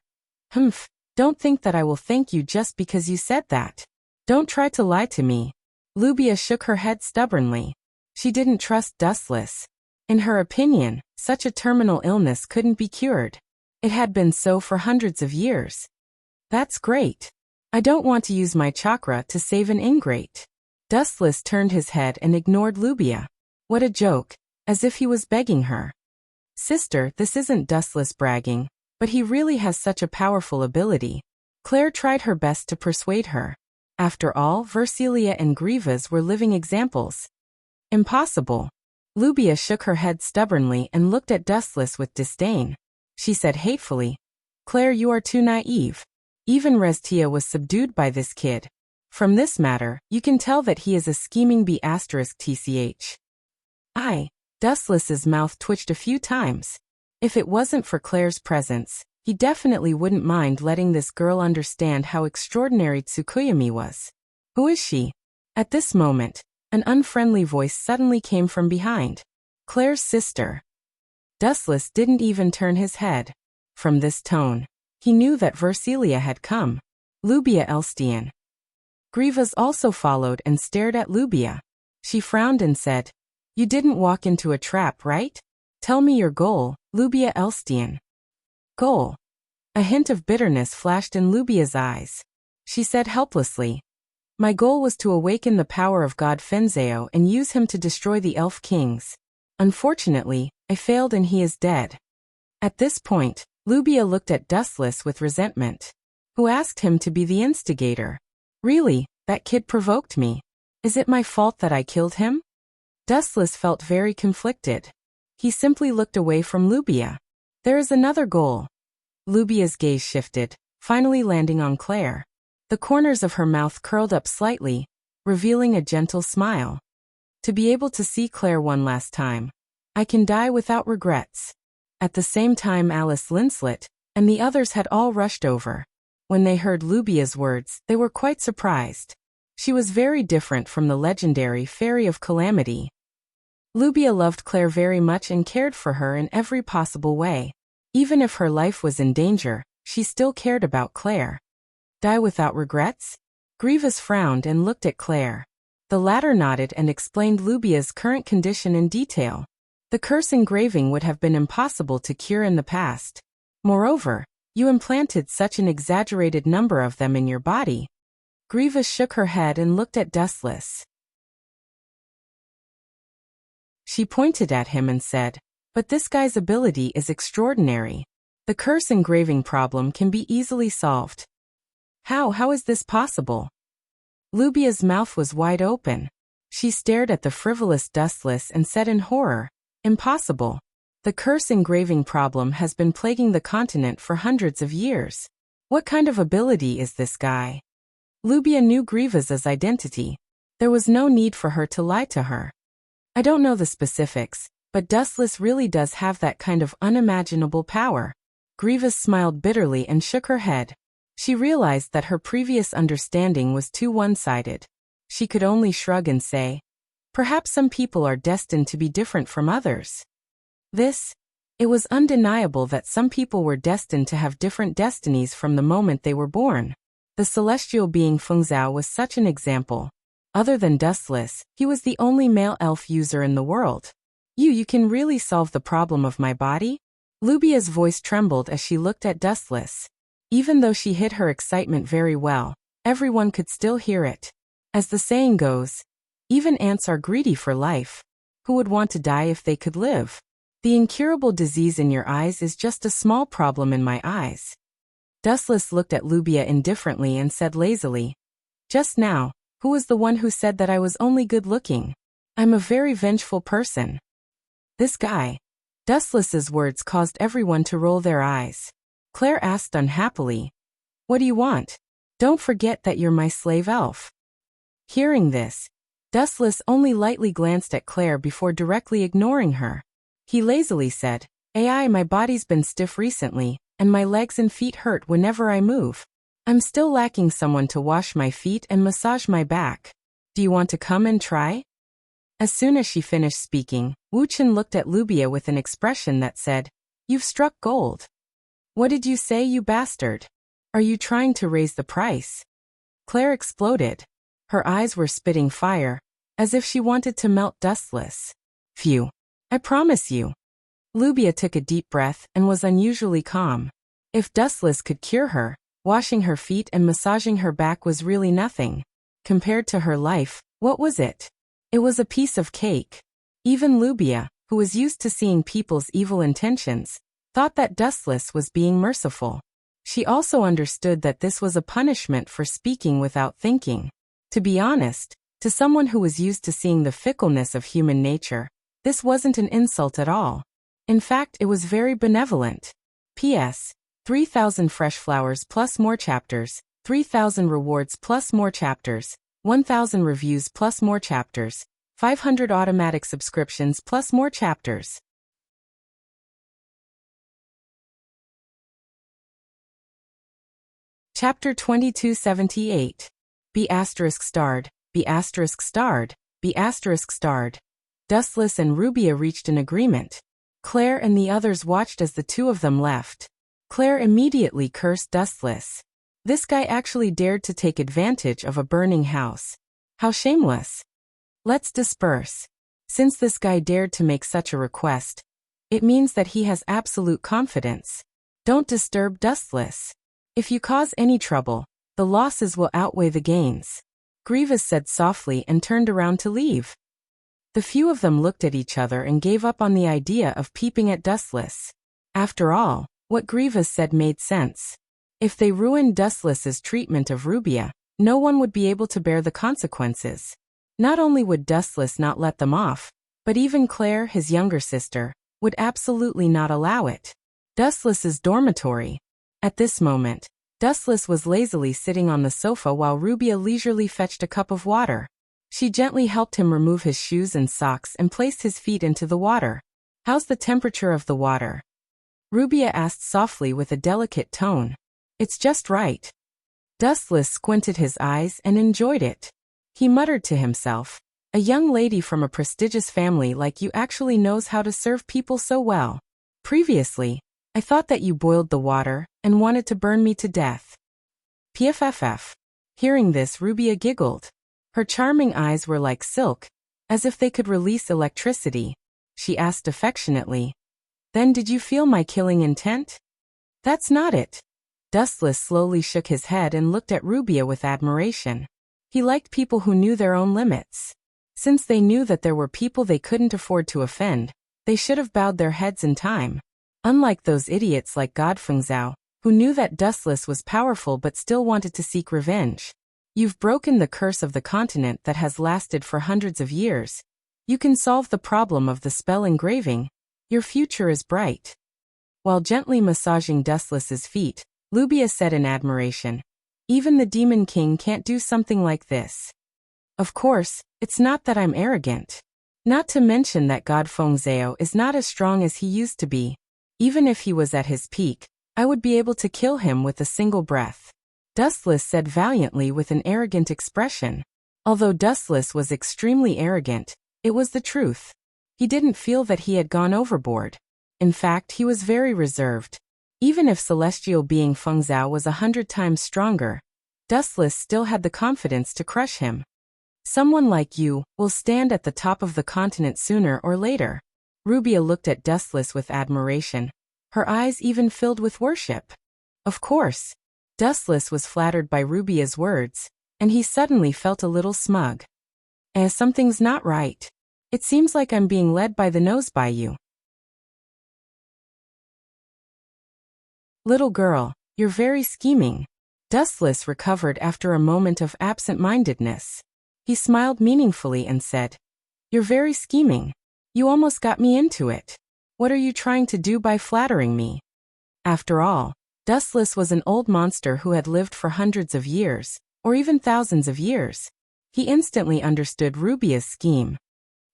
Humph, don't think that I will thank you just because you said that. Don't try to lie to me. Lubia shook her head stubbornly. She didn't trust Dustless. In her opinion, such a terminal illness couldn't be cured. It had been so for hundreds of years. That's great. I don't want to use my chakra to save an ingrate. Dustless turned his head and ignored Lubia. What a joke, as if he was begging her. Sister, this isn't Dustless bragging, but he really has such a powerful ability. Claire tried her best to persuade her. After all, Versilia and Grievous were living examples. Impossible. Lubia shook her head stubbornly and looked at Dustless with disdain. She said hatefully, Claire, you are too naive. Even Restia was subdued by this kid. From this matter, you can tell that he is a scheming B*TCH. Dustless's mouth twitched a few times. If it wasn't for Claire's presence, he definitely wouldn't mind letting this girl understand how extraordinary Tsukuyami was. Who is she? At this moment, an unfriendly voice suddenly came from behind. Claire's sister. Dustless didn't even turn his head. From this tone, he knew that Versilia had come. Lubia Elstian. Grievous also followed and stared at Lubia. She frowned and said, You didn't walk into a trap, right? Tell me your goal, Lubia Elstian. Goal. A hint of bitterness flashed in Lubia's eyes. She said helplessly, My goal was to awaken the power of God Fenzeo and use him to destroy the Elf Kings. Unfortunately, I failed and he is dead. At this point, Lubia looked at Dustless with resentment. Who asked him to be the instigator? Really, that kid provoked me. Is it my fault that I killed him? Dustless felt very conflicted. He simply looked away from Lubia. There is another goal. Lubia's gaze shifted, finally landing on Claire. The corners of her mouth curled up slightly, revealing a gentle smile. To be able to see Claire one last time. I can die without regrets. At the same time Alice Linslet and the others had all rushed over. When they heard Lubia's words, they were quite surprised. She was very different from the legendary Fairy of Calamity. Lubia loved Claire very much and cared for her in every possible way. Even if her life was in danger, she still cared about Claire. Die without regrets? Grievous frowned and looked at Claire. The latter nodded and explained Lubia's current condition in detail. The curse engraving would have been impossible to cure in the past. Moreover, you implanted such an exaggerated number of them in your body. Grievous shook her head and looked at Dustless. She pointed at him and said, "But this guy's ability is extraordinary. The curse engraving problem can be easily solved." How is this possible? Lubia's mouth was wide open. She stared at the frivolous Dustless and said in horror, "Impossible. The curse engraving problem has been plaguing the continent for hundreds of years. What kind of ability is this guy?" Lubia knew Grievous's identity. There was no need for her to lie to her. "I don't know the specifics, but Dustless really does have that kind of unimaginable power." Grievous smiled bitterly and shook her head. She realized that her previous understanding was too one-sided. She could only shrug and say, "Perhaps some people are destined to be different from others." It was undeniable that some people were destined to have different destinies from the moment they were born. The celestial being Fengzhao was such an example. Other than Dustless, he was the only male elf user in the world. You can really solve the problem of my body?" Lubia's voice trembled as she looked at Dustless. Even though she hid her excitement very well, everyone could still hear it. As the saying goes, even ants are greedy for life. Who would want to die if they could live? The incurable disease in your eyes is just a small problem in my eyes. Dustless looked at Lubia indifferently and said lazily, "Just now, who was the one who said that I was only good-looking? I'm a very vengeful person." This guy. Dustless's words caused everyone to roll their eyes. Claire asked unhappily, "What do you want? Don't forget that you're my slave elf." Hearing this, Dustless only lightly glanced at Claire before directly ignoring her. He lazily said, "AI, my body's been stiff recently, and my legs and feet hurt whenever I move. I'm still lacking someone to wash my feet and massage my back. Do you want to come and try?" As soon as she finished speaking, Wu Chen looked at Lubia with an expression that said, "You've struck gold." "What did you say, you bastard? Are you trying to raise the price?" Claire exploded. Her eyes were spitting fire, as if she wanted to melt Dustless. "Phew. I promise you." Lubia took a deep breath and was unusually calm. If Dustless could cure her, washing her feet and massaging her back was really nothing. Compared to her life, what was it? It was a piece of cake. Even Lubia, who was used to seeing people's evil intentions, thought that Dustless was being merciful. She also understood that this was a punishment for speaking without thinking. To be honest, to someone who was used to seeing the fickleness of human nature, this wasn't an insult at all. In fact, it was very benevolent. P.S. 3,000 fresh flowers plus more chapters, 3,000 rewards plus more chapters, 1,000 reviews plus more chapters, 500 automatic subscriptions plus more chapters. Chapter 2278. Be asterisk starred, be asterisk starred, be asterisk starred. Dustless and Rubia reached an agreement. Claire and the others watched as the two of them left. Claire immediately cursed Dustless. This guy actually dared to take advantage of a burning house. How shameless. Let's disperse. Since this guy dared to make such a request, it means that he has absolute confidence. Don't disturb Dustless. If you cause any trouble, the losses will outweigh the gains. Grievous said softly and turned around to leave. The few of them looked at each other and gave up on the idea of peeping at Dustless. After all, what Grievous said made sense. If they ruined Dustless's treatment of Rubia, no one would be able to bear the consequences. Not only would Dustless not let them off, but even Claire, his younger sister, would absolutely not allow it. Dustless's dormitory. At this moment, Dustless was lazily sitting on the sofa while Rubia leisurely fetched a cup of water. She gently helped him remove his shoes and socks and placed his feet into the water. "How's the temperature of the water?" Rubia asked softly with a delicate tone. "It's just right." Dustless squinted his eyes and enjoyed it. He muttered to himself, "A young lady from a prestigious family like you actually knows how to serve people so well. Previously, I thought that you boiled the water and wanted to burn me to death." PFFF. Hearing this, Rubia giggled. Her charming eyes were like silk, as if they could release electricity. She asked affectionately, "Then did you feel my killing intent?" "That's not it." Dustless slowly shook his head and looked at Rubia with admiration. He liked people who knew their own limits. Since they knew that there were people they couldn't afford to offend, they should have bowed their heads in time. Unlike those idiots like God Fengzhao, who knew that Dustless was powerful but still wanted to seek revenge. "You've broken the curse of the continent that has lasted for hundreds of years. You can solve the problem of the spell engraving. Your future is bright." While gently massaging Dustless's feet, Rubia said in admiration, "Even the Demon King can't do something like this. Of course, it's not that I'm arrogant. Not to mention that God Fengzhao is not as strong as he used to be. Even if he was at his peak, I would be able to kill him with a single breath." Dustless said valiantly with an arrogant expression. Although Dustless was extremely arrogant, it was the truth. He didn't feel that he had gone overboard. In fact, he was very reserved. Even if celestial being Fengzhao was 100 times stronger, Dustless still had the confidence to crush him. "Someone like you will stand at the top of the continent sooner or later." Rubia looked at Dustless with admiration. Her eyes even filled with worship. Of course. Dustless was flattered by Rubia's words, and he suddenly felt a little smug. Something's not right. It seems like I'm being led by the nose by you." "Little girl, you're very scheming." Dustless recovered after a moment of absent-mindedness. He smiled meaningfully and said, "You're very scheming. You almost got me into it. What are you trying to do by flattering me?" After all, Dustless was an old monster who had lived for hundreds of years, or even thousands of years. He instantly understood Rubia's scheme.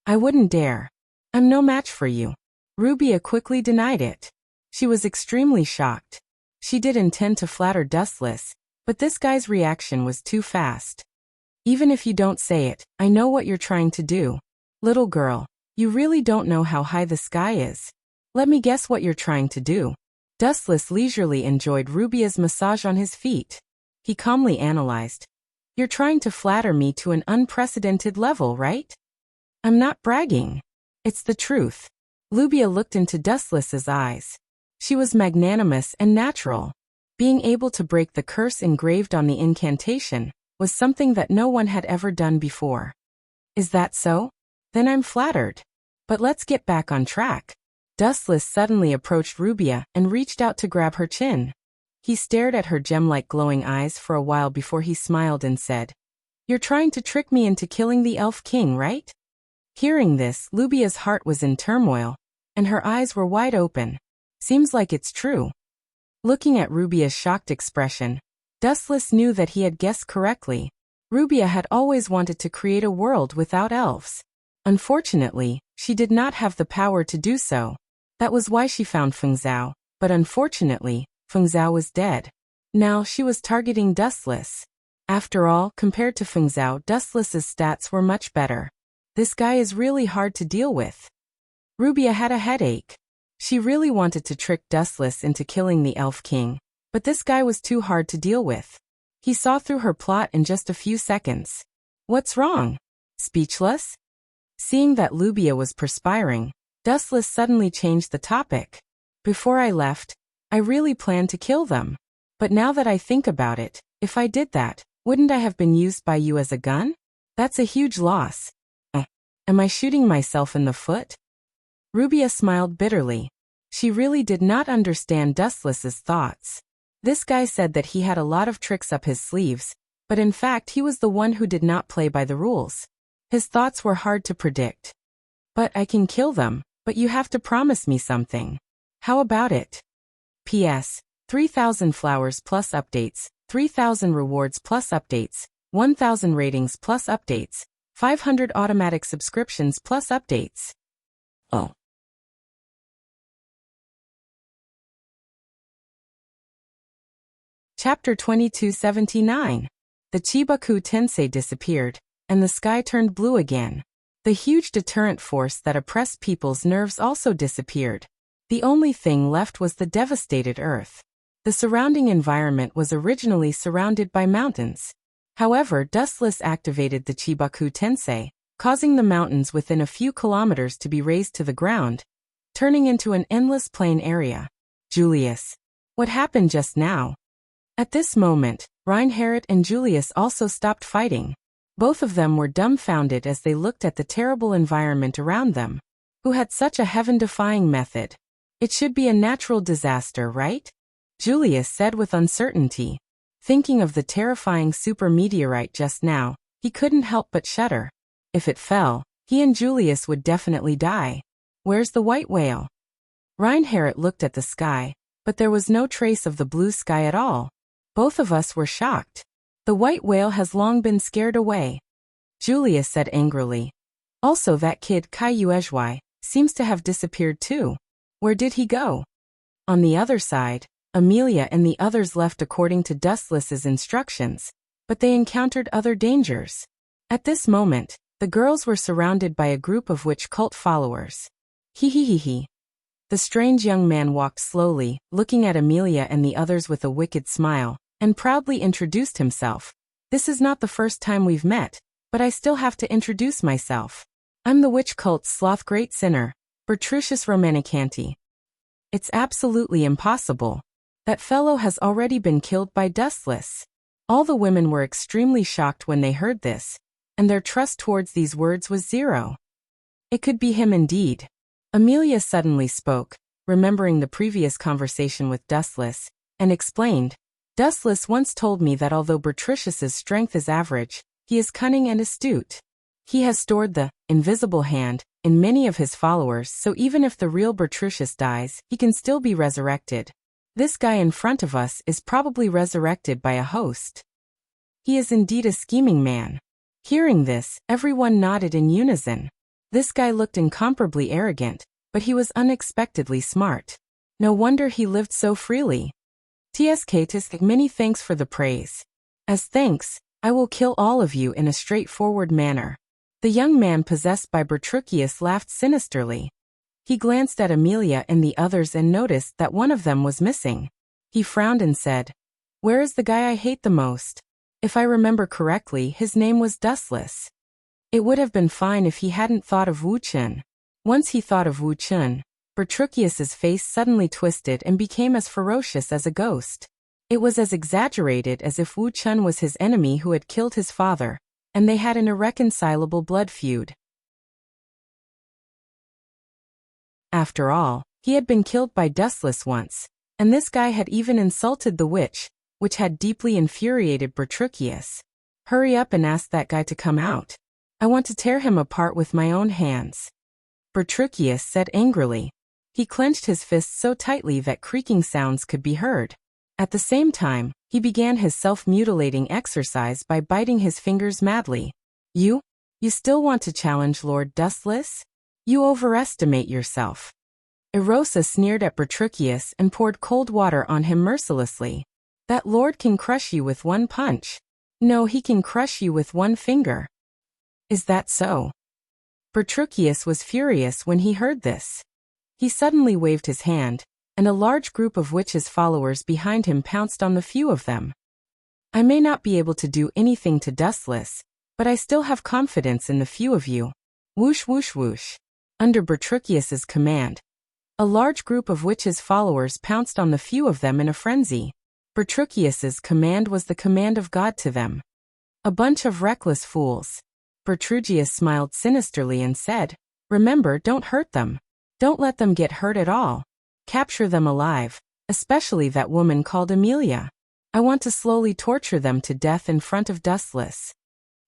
"I wouldn't dare. I'm no match for you." Rubia quickly denied it. She was extremely shocked. She did intend to flatter Dustless, but this guy's reaction was too fast. "Even if you don't say it, I know what you're trying to do. Little girl, you really don't know how high the sky is. Let me guess what you're trying to do." Dustless leisurely enjoyed Rubia's massage on his feet. He calmly analyzed. "You're trying to flatter me to an unprecedented level, right?" "I'm not bragging. It's the truth." Rubia looked into Dustless's eyes. She was magnanimous and natural. Being able to break the curse engraved on the incantation was something that no one had ever done before. "Is that so? Then I'm flattered. But let's get back on track." Dustless suddenly approached Rubia and reached out to grab her chin. He stared at her gem-like glowing eyes for a while before he smiled and said, "You're trying to trick me into killing the Elf King, right?" Hearing this, Rubia's heart was in turmoil, and her eyes were wide open. Seems like it's true. Looking at Rubia's shocked expression, Dustless knew that he had guessed correctly. Rubia had always wanted to create a world without elves. Unfortunately, she did not have the power to do so. That was why she found Fengzhao, but unfortunately, Fengzhao was dead. Now she was targeting Dustless. After all, compared to Fengzhao, Dustless's stats were much better. This guy is really hard to deal with. Rubia had a headache. She really wanted to trick Dustless into killing the Elf King, but this guy was too hard to deal with. He saw through her plot in just a few seconds. "What's wrong?" Speechless? Seeing that Rubia was perspiring, Dustless suddenly changed the topic. "Before I left, I really planned to kill them. But now that I think about it, if I did that, wouldn't I have been used by you as a gun? That's a huge loss. Am I shooting myself in the foot?" Rubia smiled bitterly. She really did not understand Dustless's thoughts. This guy said that he had a lot of tricks up his sleeves, but in fact he was the one who did not play by the rules. His thoughts were hard to predict. But I can kill them, but you have to promise me something. How about it? P.S. 3,000 flowers plus updates, 3,000 rewards plus updates, 1,000 ratings plus updates, 500 automatic subscriptions plus updates. Oh. Chapter 2279. The Chibaku Tensei disappeared, and the sky turned blue again. The huge deterrent force that oppressed people's nerves also disappeared. The only thing left was the devastated earth. The surrounding environment was originally surrounded by mountains. However, Dustless activated the Chibaku Tensei, causing the mountains within a few kilometers to be razed to the ground, turning into an endless plain area. Julius. What happened just now? At this moment, Reinhardt and Julius also stopped fighting. Both of them were dumbfounded as they looked at the terrible environment around them. Who had such a heaven-defying method? It should be a natural disaster, right? Julius said with uncertainty. Thinking of the terrifying supermeteorite just now, he couldn't help but shudder. If it fell, he and Julius would definitely die. Where's the white whale? Reinhardt looked at the sky, but there was no trace of the blue sky at all. Both of us were shocked. The white whale has long been scared away. Julius said angrily. Also, that kid Kai Yuezhui seems to have disappeared too. Where did he go? On the other side, Amelia and the others left according to Dustless's instructions, but they encountered other dangers. At this moment, the girls were surrounded by a group of witch cult followers. He. The strange young man walked slowly, looking at Amelia and the others with a wicked smile, and proudly introduced himself. This is not the first time we've met, but I still have to introduce myself. I'm the witch cult's sloth great sinner, Bertrucius Romanicanti. It's absolutely impossible. That fellow has already been killed by Dustless. All the women were extremely shocked when they heard this, and their trust towards these words was zero. It could be him indeed. Amelia suddenly spoke, remembering the previous conversation with Dustless, and explained, Dustless once told me that although Bertrucius's strength is average, he is cunning and astute. He has stored the invisible hand in many of his followers, so even if the real Bertrucius dies, he can still be resurrected. This guy in front of us is probably resurrected by a host. He is indeed a scheming man. Hearing this, everyone nodded in unison. This guy looked incomparably arrogant, but he was unexpectedly smart. No wonder he lived so freely. TSK, many thanks for the praise. As thanks, I will kill all of you in a straightforward manner. The young man possessed by Bertrucius laughed sinisterly. He glanced at Amelia and the others and noticed that one of them was missing. He frowned and said, Where is the guy I hate the most? If I remember correctly, his name was Dustless. It would have been fine if he hadn't thought of Wu Chun. Once he thought of Wu Chun, Bertrucius's face suddenly twisted and became as ferocious as a ghost. It was as exaggerated as if Wu Chun was his enemy who had killed his father, and they had an irreconcilable blood feud. After all, he had been killed by Dustless once, and this guy had even insulted the witch, which had deeply infuriated Bertrucius. Hurry up and ask that guy to come out. I want to tear him apart with my own hands. Bertrucius said angrily. He clenched his fists so tightly that creaking sounds could be heard. At the same time, he began his self-mutilating exercise by biting his fingers madly. You still want to challenge Lord Dustless? You overestimate yourself. Erosa sneered at Bertrucius and poured cold water on him mercilessly. That lord can crush you with one punch. No, he can crush you with one finger. Is that so? Bertrucius was furious when he heard this. He suddenly waved his hand, and a large group of witches' followers behind him pounced on the few of them. I may not be able to do anything to Dustless, but I still have confidence in the few of you. Whoosh whoosh whoosh. Under Bertrucius's command, a large group of witches' followers pounced on the few of them in a frenzy. Bertrucius's command was the command of God to them. A bunch of reckless fools. Bertrucius smiled sinisterly and said, Remember, don't hurt them. Don't let them get hurt at all. Capture them alive, especially that woman called Amelia. I want to slowly torture them to death in front of Dustless.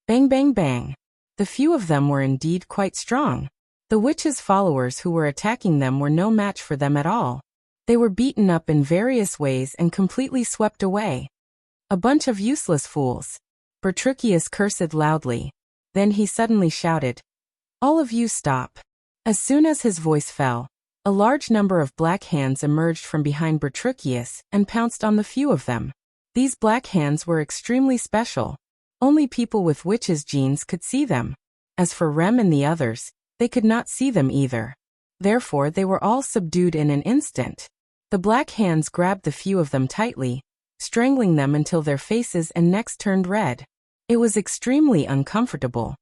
Bang bang bang. The few of them were indeed quite strong. The witch's followers who were attacking them were no match for them at all. They were beaten up in various ways and completely swept away. A bunch of useless fools. Bertruccius cursed loudly. Then he suddenly shouted, "All of you stop." As soon as his voice fell, a large number of black hands emerged from behind Bertruccius and pounced on the few of them. These black hands were extremely special. Only people with witches' genes could see them. As for Rem and the others, they could not see them either. Therefore they were all subdued in an instant. The black hands grabbed the few of them tightly, strangling them until their faces and necks turned red. It was extremely uncomfortable.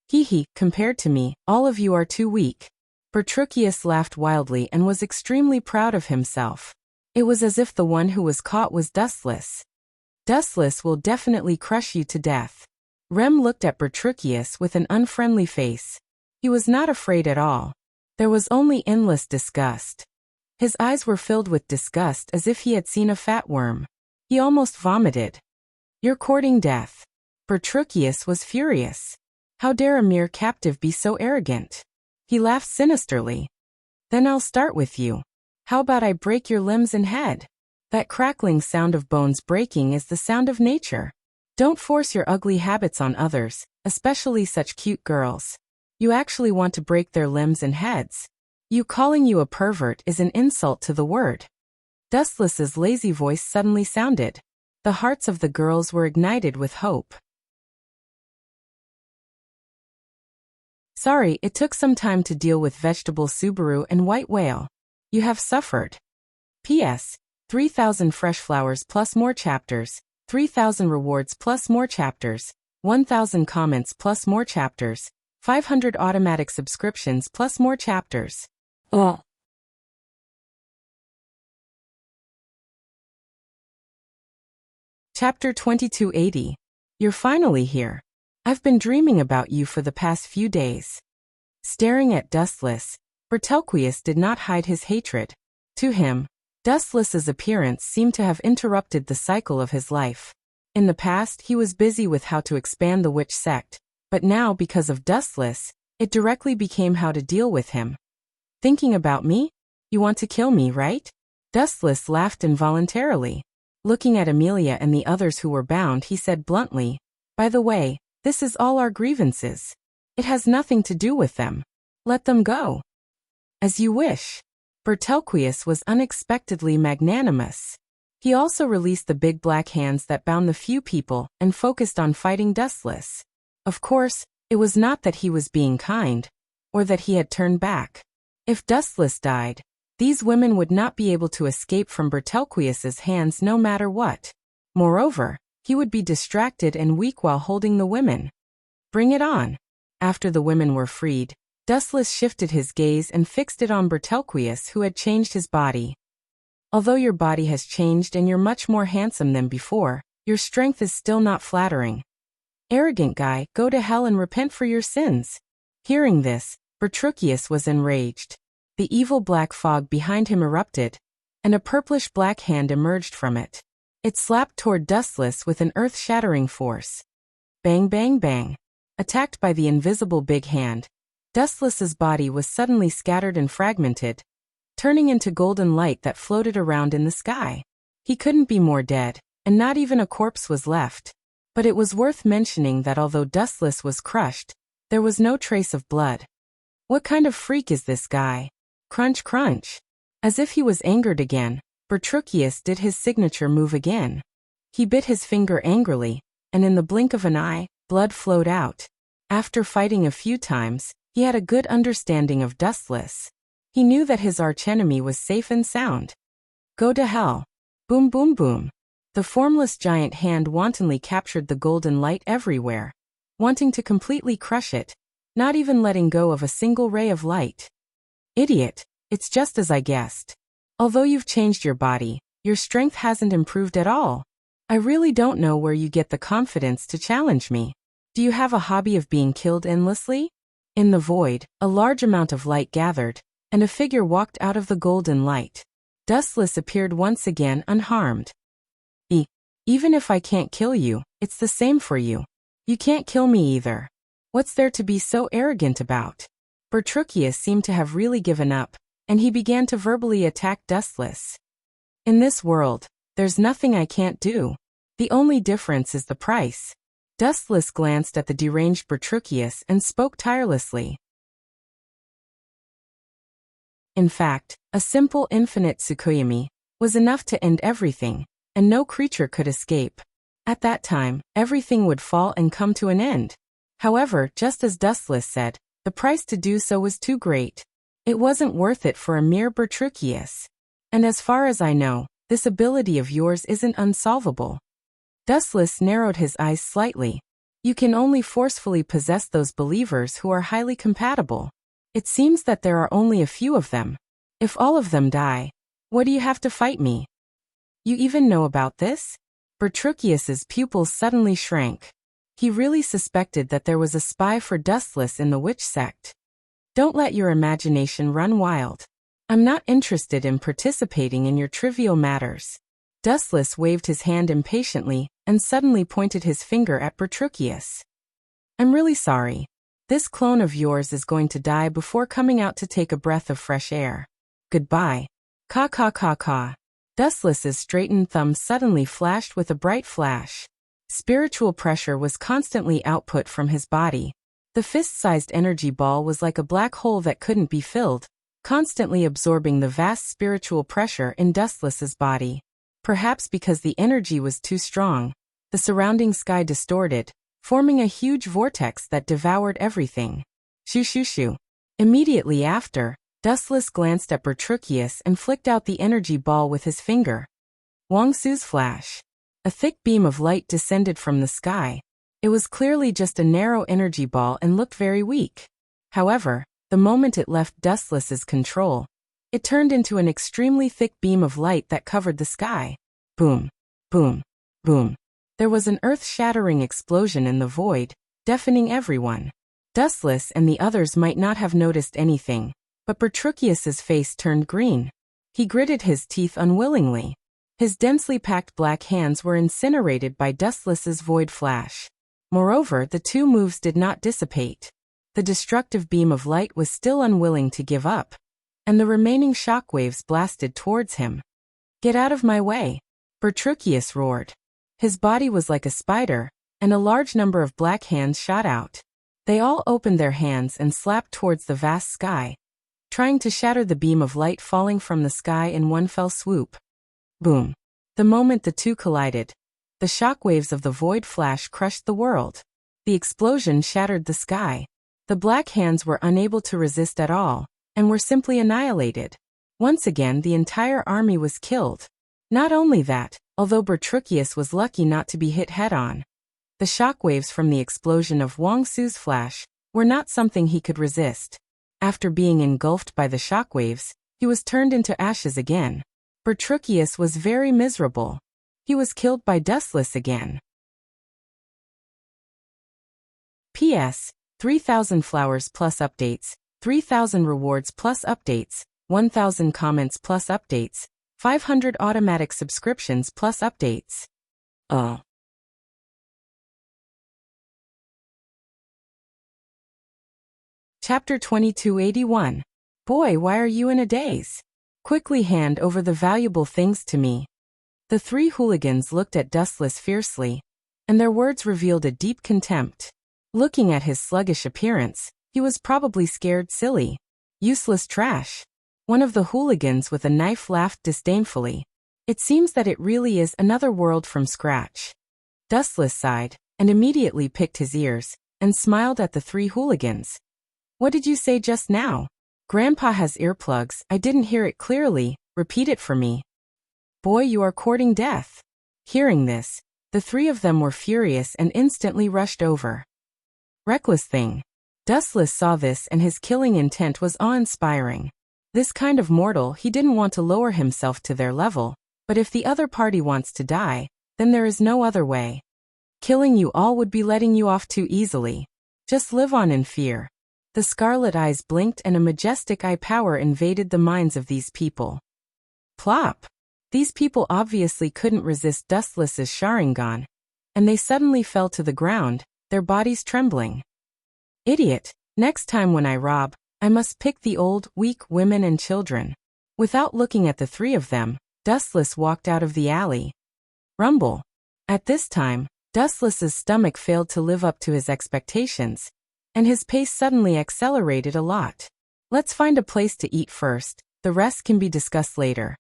"Hee, compared to me, all of you are too weak." Bertruccius laughed wildly and was extremely proud of himself. It was as if the one who was caught was dustless. "Dustless will definitely crush you to death." Rem looked at Bertruccius with an unfriendly face. He was not afraid at all. There was only endless disgust. His eyes were filled with disgust as if he had seen a fat worm. He almost vomited. "You're courting death." Bertruccius was furious. How dare a mere captive be so arrogant? He laughed sinisterly. "Then I'll start with you. How about I break your limbs and head?" That crackling sound of bones breaking is the sound of nature. Don't force your ugly habits on others, especially such cute girls. You actually want to break their limbs and heads. You calling you a pervert is an insult to the word. Dustless's lazy voice suddenly sounded. The hearts of the girls were ignited with hope. "Sorry, it took some time to deal with Vegetable Subaru and White Whale. You have suffered. P.S. 3,000 fresh flowers plus more chapters, 3,000 rewards plus more chapters, 1,000 comments plus more chapters, 500 automatic subscriptions plus more chapters." Oh. Chapter 2280. You're finally here. I've been dreaming about you for the past few days. Staring at Dustless, Bertruccius did not hide his hatred. To him, Dustless's appearance seemed to have interrupted the cycle of his life. In the past, he was busy with how to expand the witch sect, but now, because of Dustless, it directly became how to deal with him. "Thinking about me? You want to kill me, right?" Dustless laughed involuntarily. Looking at Amelia and the others who were bound, he said bluntly, "By the way, this is all our grievances. It has nothing to do with them. Let them go." "As you wish." Bertruccius was unexpectedly magnanimous. He also released the big black hands that bound the few people and focused on fighting Dustless. Of course, it was not that he was being kind, or that he had turned back. If Dustless died, these women would not be able to escape from Bertruccius's hands no matter what. Moreover, he would be distracted and weak while holding the women. Bring it on. After the women were freed, Dustless shifted his gaze and fixed it on Bertruccius, who had changed his body. "Although your body has changed and you're much more handsome than before, your strength is still not flattering. Arrogant guy, go to hell and repent for your sins." Hearing this, Bertruccius was enraged. The evil black fog behind him erupted, and a purplish-black hand emerged from it. It slapped toward Dustless with an earth-shattering force. Bang, bang, bang. Attacked by the invisible big hand, Dustless's body was suddenly scattered and fragmented, turning into golden light that floated around in the sky. He couldn't be more dead, and not even a corpse was left. But it was worth mentioning that although Dustless was crushed, there was no trace of blood. What kind of freak is this guy? Crunch, crunch. As if he was angered again, Bertruccius did his signature move again. He bit his finger angrily, and in the blink of an eye, blood flowed out. After fighting a few times, he had a good understanding of Dustless. He knew that his archenemy was safe and sound. Go to hell. Boom, boom, boom. The formless giant hand wantonly captured the golden light everywhere, wanting to completely crush it, not even letting go of a single ray of light. Idiot, it's just as I guessed. Although you've changed your body, your strength hasn't improved at all. I really don't know where you get the confidence to challenge me. Do you have a hobby of being killed endlessly? In the void, a large amount of light gathered, and a figure walked out of the golden light. Dustless appeared once again unharmed. Even if I can't kill you, it's the same for you. You can't kill me either. What's there to be so arrogant about? Bertruccius seemed to have really given up, and he began to verbally attack Dustless. In this world, there's nothing I can't do. The only difference is the price. Dustless glanced at the deranged Bertruccius and spoke tirelessly. In fact, a simple infinite Tsukuyomi was enough to end everything, and no creature could escape. At that time, everything would fall and come to an end. However, just as Dustless said, the price to do so was too great. It wasn't worth it for a mere Bertruccius. And as far as I know, this ability of yours isn't unsolvable. Dustless narrowed his eyes slightly. You can only forcefully possess those believers who are highly compatible. It seems that there are only a few of them. If all of them die, what do you have to fight me? You even know about this? Bertruccius's pupils suddenly shrank. He really suspected that there was a spy for Dustless in the witch sect. Don't let your imagination run wild. I'm not interested in participating in your trivial matters. Dustless waved his hand impatiently and suddenly pointed his finger at Bertruccius. I'm really sorry. This clone of yours is going to die before coming out to take a breath of fresh air. Goodbye. Ka ka ka ka. Dustless's straightened thumb suddenly flashed with a bright flash. Spiritual pressure was constantly output from his body. The fist-sized energy ball was like a black hole that couldn't be filled, constantly absorbing the vast spiritual pressure in Dustless's body. Perhaps because the energy was too strong, the surrounding sky distorted, forming a huge vortex that devoured everything. Shoo shoo shoo. Immediately after, Dustless glanced at Bertruccius and flicked out the energy ball with his finger. Wang Su's flash. A thick beam of light descended from the sky. It was clearly just a narrow energy ball and looked very weak. However, the moment it left Dustless's control, it turned into an extremely thick beam of light that covered the sky. Boom, boom, boom. There was an earth-shattering explosion in the void, deafening everyone. Dustless and the others might not have noticed anything, but Bertruccius's face turned green. He gritted his teeth unwillingly. His densely packed black hands were incinerated by Dustless's void flash. Moreover, the two moves did not dissipate. The destructive beam of light was still unwilling to give up, and the remaining shockwaves blasted towards him. Get out of my way! Bertruccius roared. His body was like a spider, and a large number of black hands shot out. They all opened their hands and slapped towards the vast sky, trying to shatter the beam of light falling from the sky in one fell swoop. Boom. The moment the two collided, the shockwaves of the void flash crushed the world. The explosion shattered the sky. The black hands were unable to resist at all, and were simply annihilated. Once again, the entire army was killed. Not only that, although Bertruccius was lucky not to be hit head-on, the shockwaves from the explosion of Wang Su's flash were not something he could resist. After being engulfed by the shockwaves, he was turned into ashes again. Bertruccius was very miserable. He was killed by Dustless again. P.S. 3,000 flowers plus updates, 3,000 rewards plus updates, 1,000 comments plus updates, 500 automatic subscriptions plus updates. Chapter 2281. Boy, why are you in a daze? Quickly hand over the valuable things to me. The three hooligans looked at Dustless fiercely, and their words revealed a deep contempt. Looking at his sluggish appearance, he was probably scared silly. Useless trash. One of the hooligans with a knife laughed disdainfully. It seems that it really is another world from scratch. Dustless sighed, and immediately picked his ears, and smiled at the three hooligans. What did you say just now? Grandpa has earplugs, I didn't hear it clearly, repeat it for me. Boy, you are courting death. Hearing this, the three of them were furious and instantly rushed over. Reckless thing. Dustless saw this and his killing intent was awe-inspiring. This kind of mortal, he didn't want to lower himself to their level, but if the other party wants to die, then there is no other way. Killing you all would be letting you off too easily. Just live on in fear. The scarlet eyes blinked and a majestic eye power invaded the minds of these people. Plop! These people obviously couldn't resist Dustless's Sharingan, and they suddenly fell to the ground, their bodies trembling. Idiot. Next time when I rob, I must pick the old, weak women and children. Without looking at the three of them, Dustless walked out of the alley. Rumble. At this time, Dustless's stomach failed to live up to his expectations, and his pace suddenly accelerated a lot. Let's find a place to eat first, the rest can be discussed later.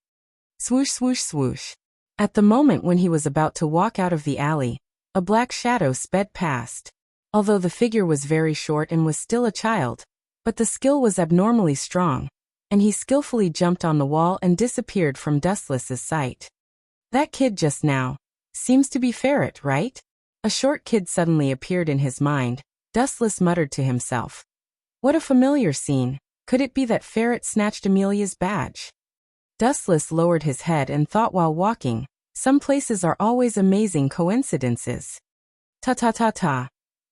Swoosh swoosh swoosh. At the moment when he was about to walk out of the alley, a black shadow sped past. Although the figure was very short and was still a child, but the skill was abnormally strong, and he skillfully jumped on the wall and disappeared from Dustless's sight. That kid just now seems to be Ferret, right? A short kid suddenly appeared in his mind. Dustless muttered to himself. What a familiar scene. Could it be that Ferret snatched Amelia's badge? Dustless lowered his head and thought while walking, some places are always amazing coincidences. Ta-ta-ta-ta.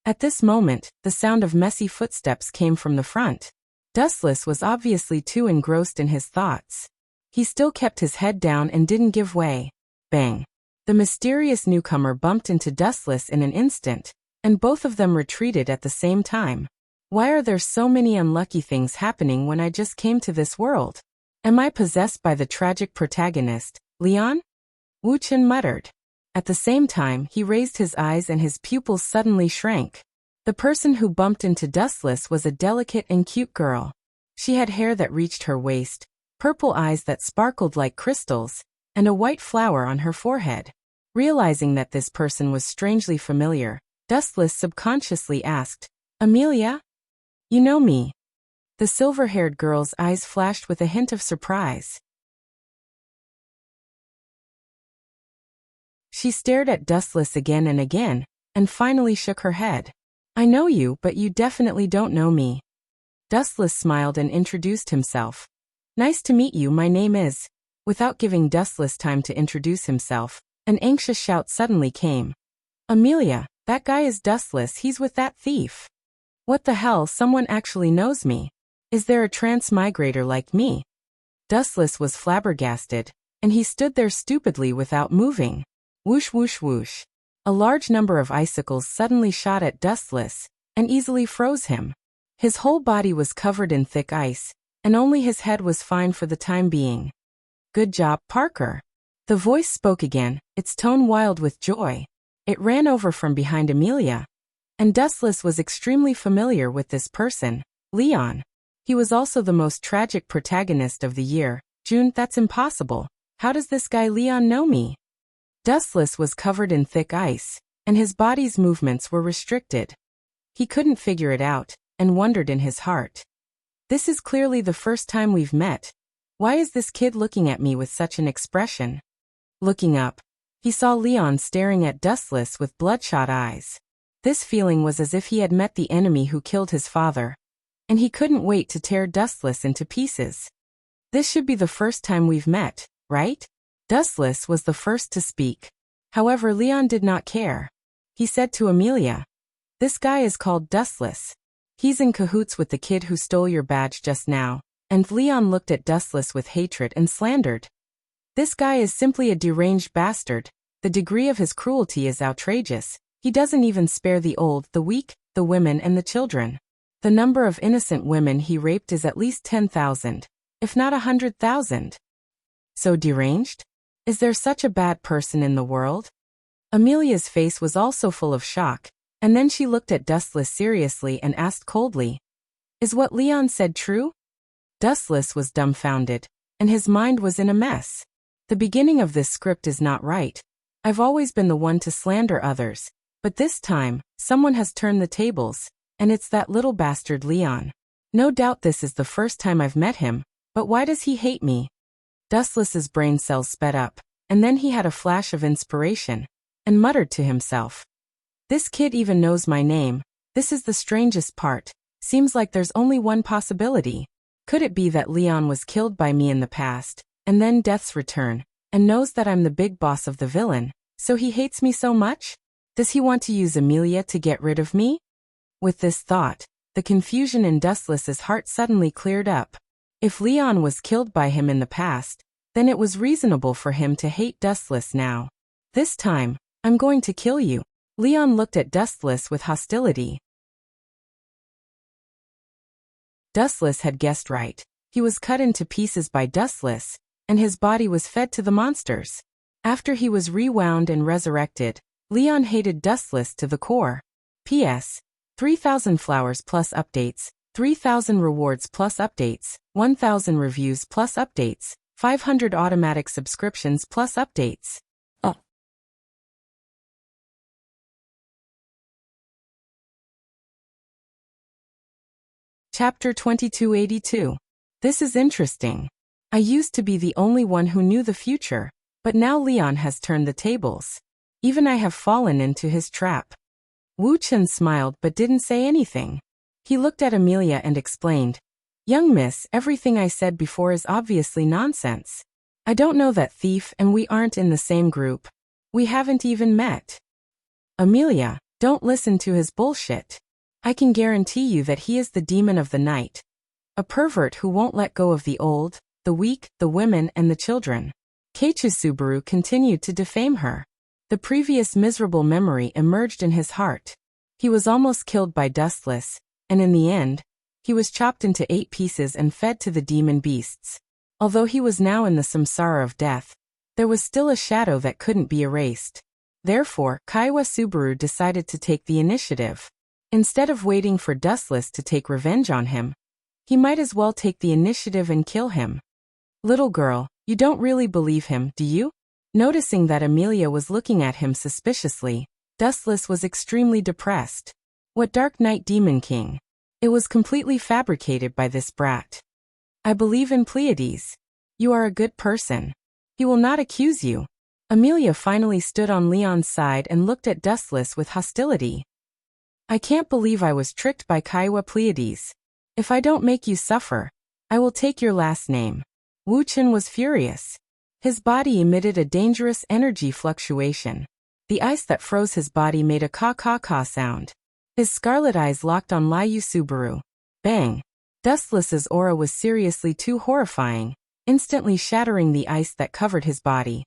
At this moment, the sound of messy footsteps came from the front. Dustless was obviously too engrossed in his thoughts. He still kept his head down and didn't give way. Bang. The mysterious newcomer bumped into Dustless in an instant, and both of them retreated at the same time. Why are there so many unlucky things happening when I just came to this world? Am I possessed by the tragic protagonist, Leon? Wu Chen muttered. At the same time, he raised his eyes and his pupils suddenly shrank. The person who bumped into Dustless was a delicate and cute girl. She had hair that reached her waist, purple eyes that sparkled like crystals, and a white flower on her forehead. Realizing that this person was strangely familiar, Dustless subconsciously asked, Amelia? You know me? The silver-haired girl's eyes flashed with a hint of surprise. She stared at Dustless again and again, and finally shook her head. I know you, but you definitely don't know me. Dustless smiled and introduced himself. Nice to meet you, my name is... Without giving Dustless time to introduce himself, an anxious shout suddenly came. Amelia, that guy is Dustless, he's with that thief. What the hell, someone actually knows me. Is there a transmigrator like me? Dustless was flabbergasted, and he stood there stupidly without moving. Whoosh whoosh whoosh. A large number of icicles suddenly shot at Dustless, and easily froze him. His whole body was covered in thick ice, and only his head was fine for the time being. Good job, Parker. The voice spoke again, its tone wild with joy. It ran over from behind Amelia. And Dustless was extremely familiar with this person, Leon. He was also the most tragic protagonist of the year. June, that's impossible. How does this guy Leon know me? Dustless was covered in thick ice, and his body's movements were restricted. He couldn't figure it out, and wondered in his heart. This is clearly the first time we've met. Why is this kid looking at me with such an expression? Looking up, he saw Leon staring at Dustless with bloodshot eyes. This feeling was as if he had met the enemy who killed his father, and he couldn't wait to tear Dustless into pieces. This should be the first time we've met, right? Dustless was the first to speak. However, Leon did not care. He said to Amelia, This guy is called Dustless. He's in cahoots with the kid who stole your badge just now. And Leon looked at Dustless with hatred and slandered. This guy is simply a deranged bastard. The degree of his cruelty is outrageous. He doesn't even spare the old, the weak, the women and the children. The number of innocent women he raped is at least 10,000, if not 100,000. So deranged? Is there such a bad person in the world? Amelia's face was also full of shock, and then she looked at Dustless seriously and asked coldly, Is what Leon said true? Dustless was dumbfounded, and his mind was in a mess. The beginning of this script is not right. I've always been the one to slander others, but this time, someone has turned the tables, and it's that little bastard Leon. No doubt this is the first time I've met him, but why does he hate me? Dustless's brain cells sped up, and then he had a flash of inspiration, and muttered to himself. This kid even knows my name. This is the strangest part. Seems like there's only one possibility. Could it be that Leon was killed by me in the past, and then death's return, and knows that I'm the big boss of the villain, so he hates me so much? Does he want to use Amelia to get rid of me? With this thought, the confusion in Dustless's heart suddenly cleared up. If Leon was killed by him in the past, then it was reasonable for him to hate Dustless now. This time, I'm going to kill you. Leon looked at Dustless with hostility. Dustless had guessed right. He was cut into pieces by Dustless, and his body was fed to the monsters. After he was rewound and resurrected, Leon hated Dustless to the core. P.S. 3,000 flowers plus updates, 3,000 rewards plus updates, 1,000 reviews plus updates, 500 automatic subscriptions plus updates. Chapter 2282. This is interesting. I used to be the only one who knew the future, but now Leon has turned the tables. Even I have fallen into his trap. Wu Chen smiled but didn't say anything. He looked at Amelia and explained, "Young miss, everything I said before is obviously nonsense. I don't know that thief and we aren't in the same group. We haven't even met." "Amelia, don't listen to his bullshit. I can guarantee you that he is the demon of the night. A pervert who won't let go of the old, the weak, the women and the children." Keiichi continued to defame her. The previous miserable memory emerged in his heart. He was almost killed by Dustless, and in the end, he was chopped into 8 pieces and fed to the demon beasts. Although he was now in the samsara of death, there was still a shadow that couldn't be erased. Therefore, Kaiwa Subaru decided to take the initiative. Instead of waiting for Dustless to take revenge on him, he might as well take the initiative and kill him. "Little girl, you don't really believe him, do you?" Noticing that Amelia was looking at him suspiciously, Dustless was extremely depressed. What Dark Knight Demon King? It was completely fabricated by this brat. "I believe in Pleiades. You are a good person. He will not accuse you." Amelia finally stood on Leon's side and looked at Dustless with hostility. "I can't believe I was tricked by Kaiwa Pleiades. If I don't make you suffer, I will take your last name." Wu Chen was furious. His body emitted a dangerous energy fluctuation. The ice that froze his body made a ka-ka-ka sound. His scarlet eyes locked on Liu Subaru. Bang! Dustless's aura was seriously too horrifying, instantly shattering the ice that covered his body.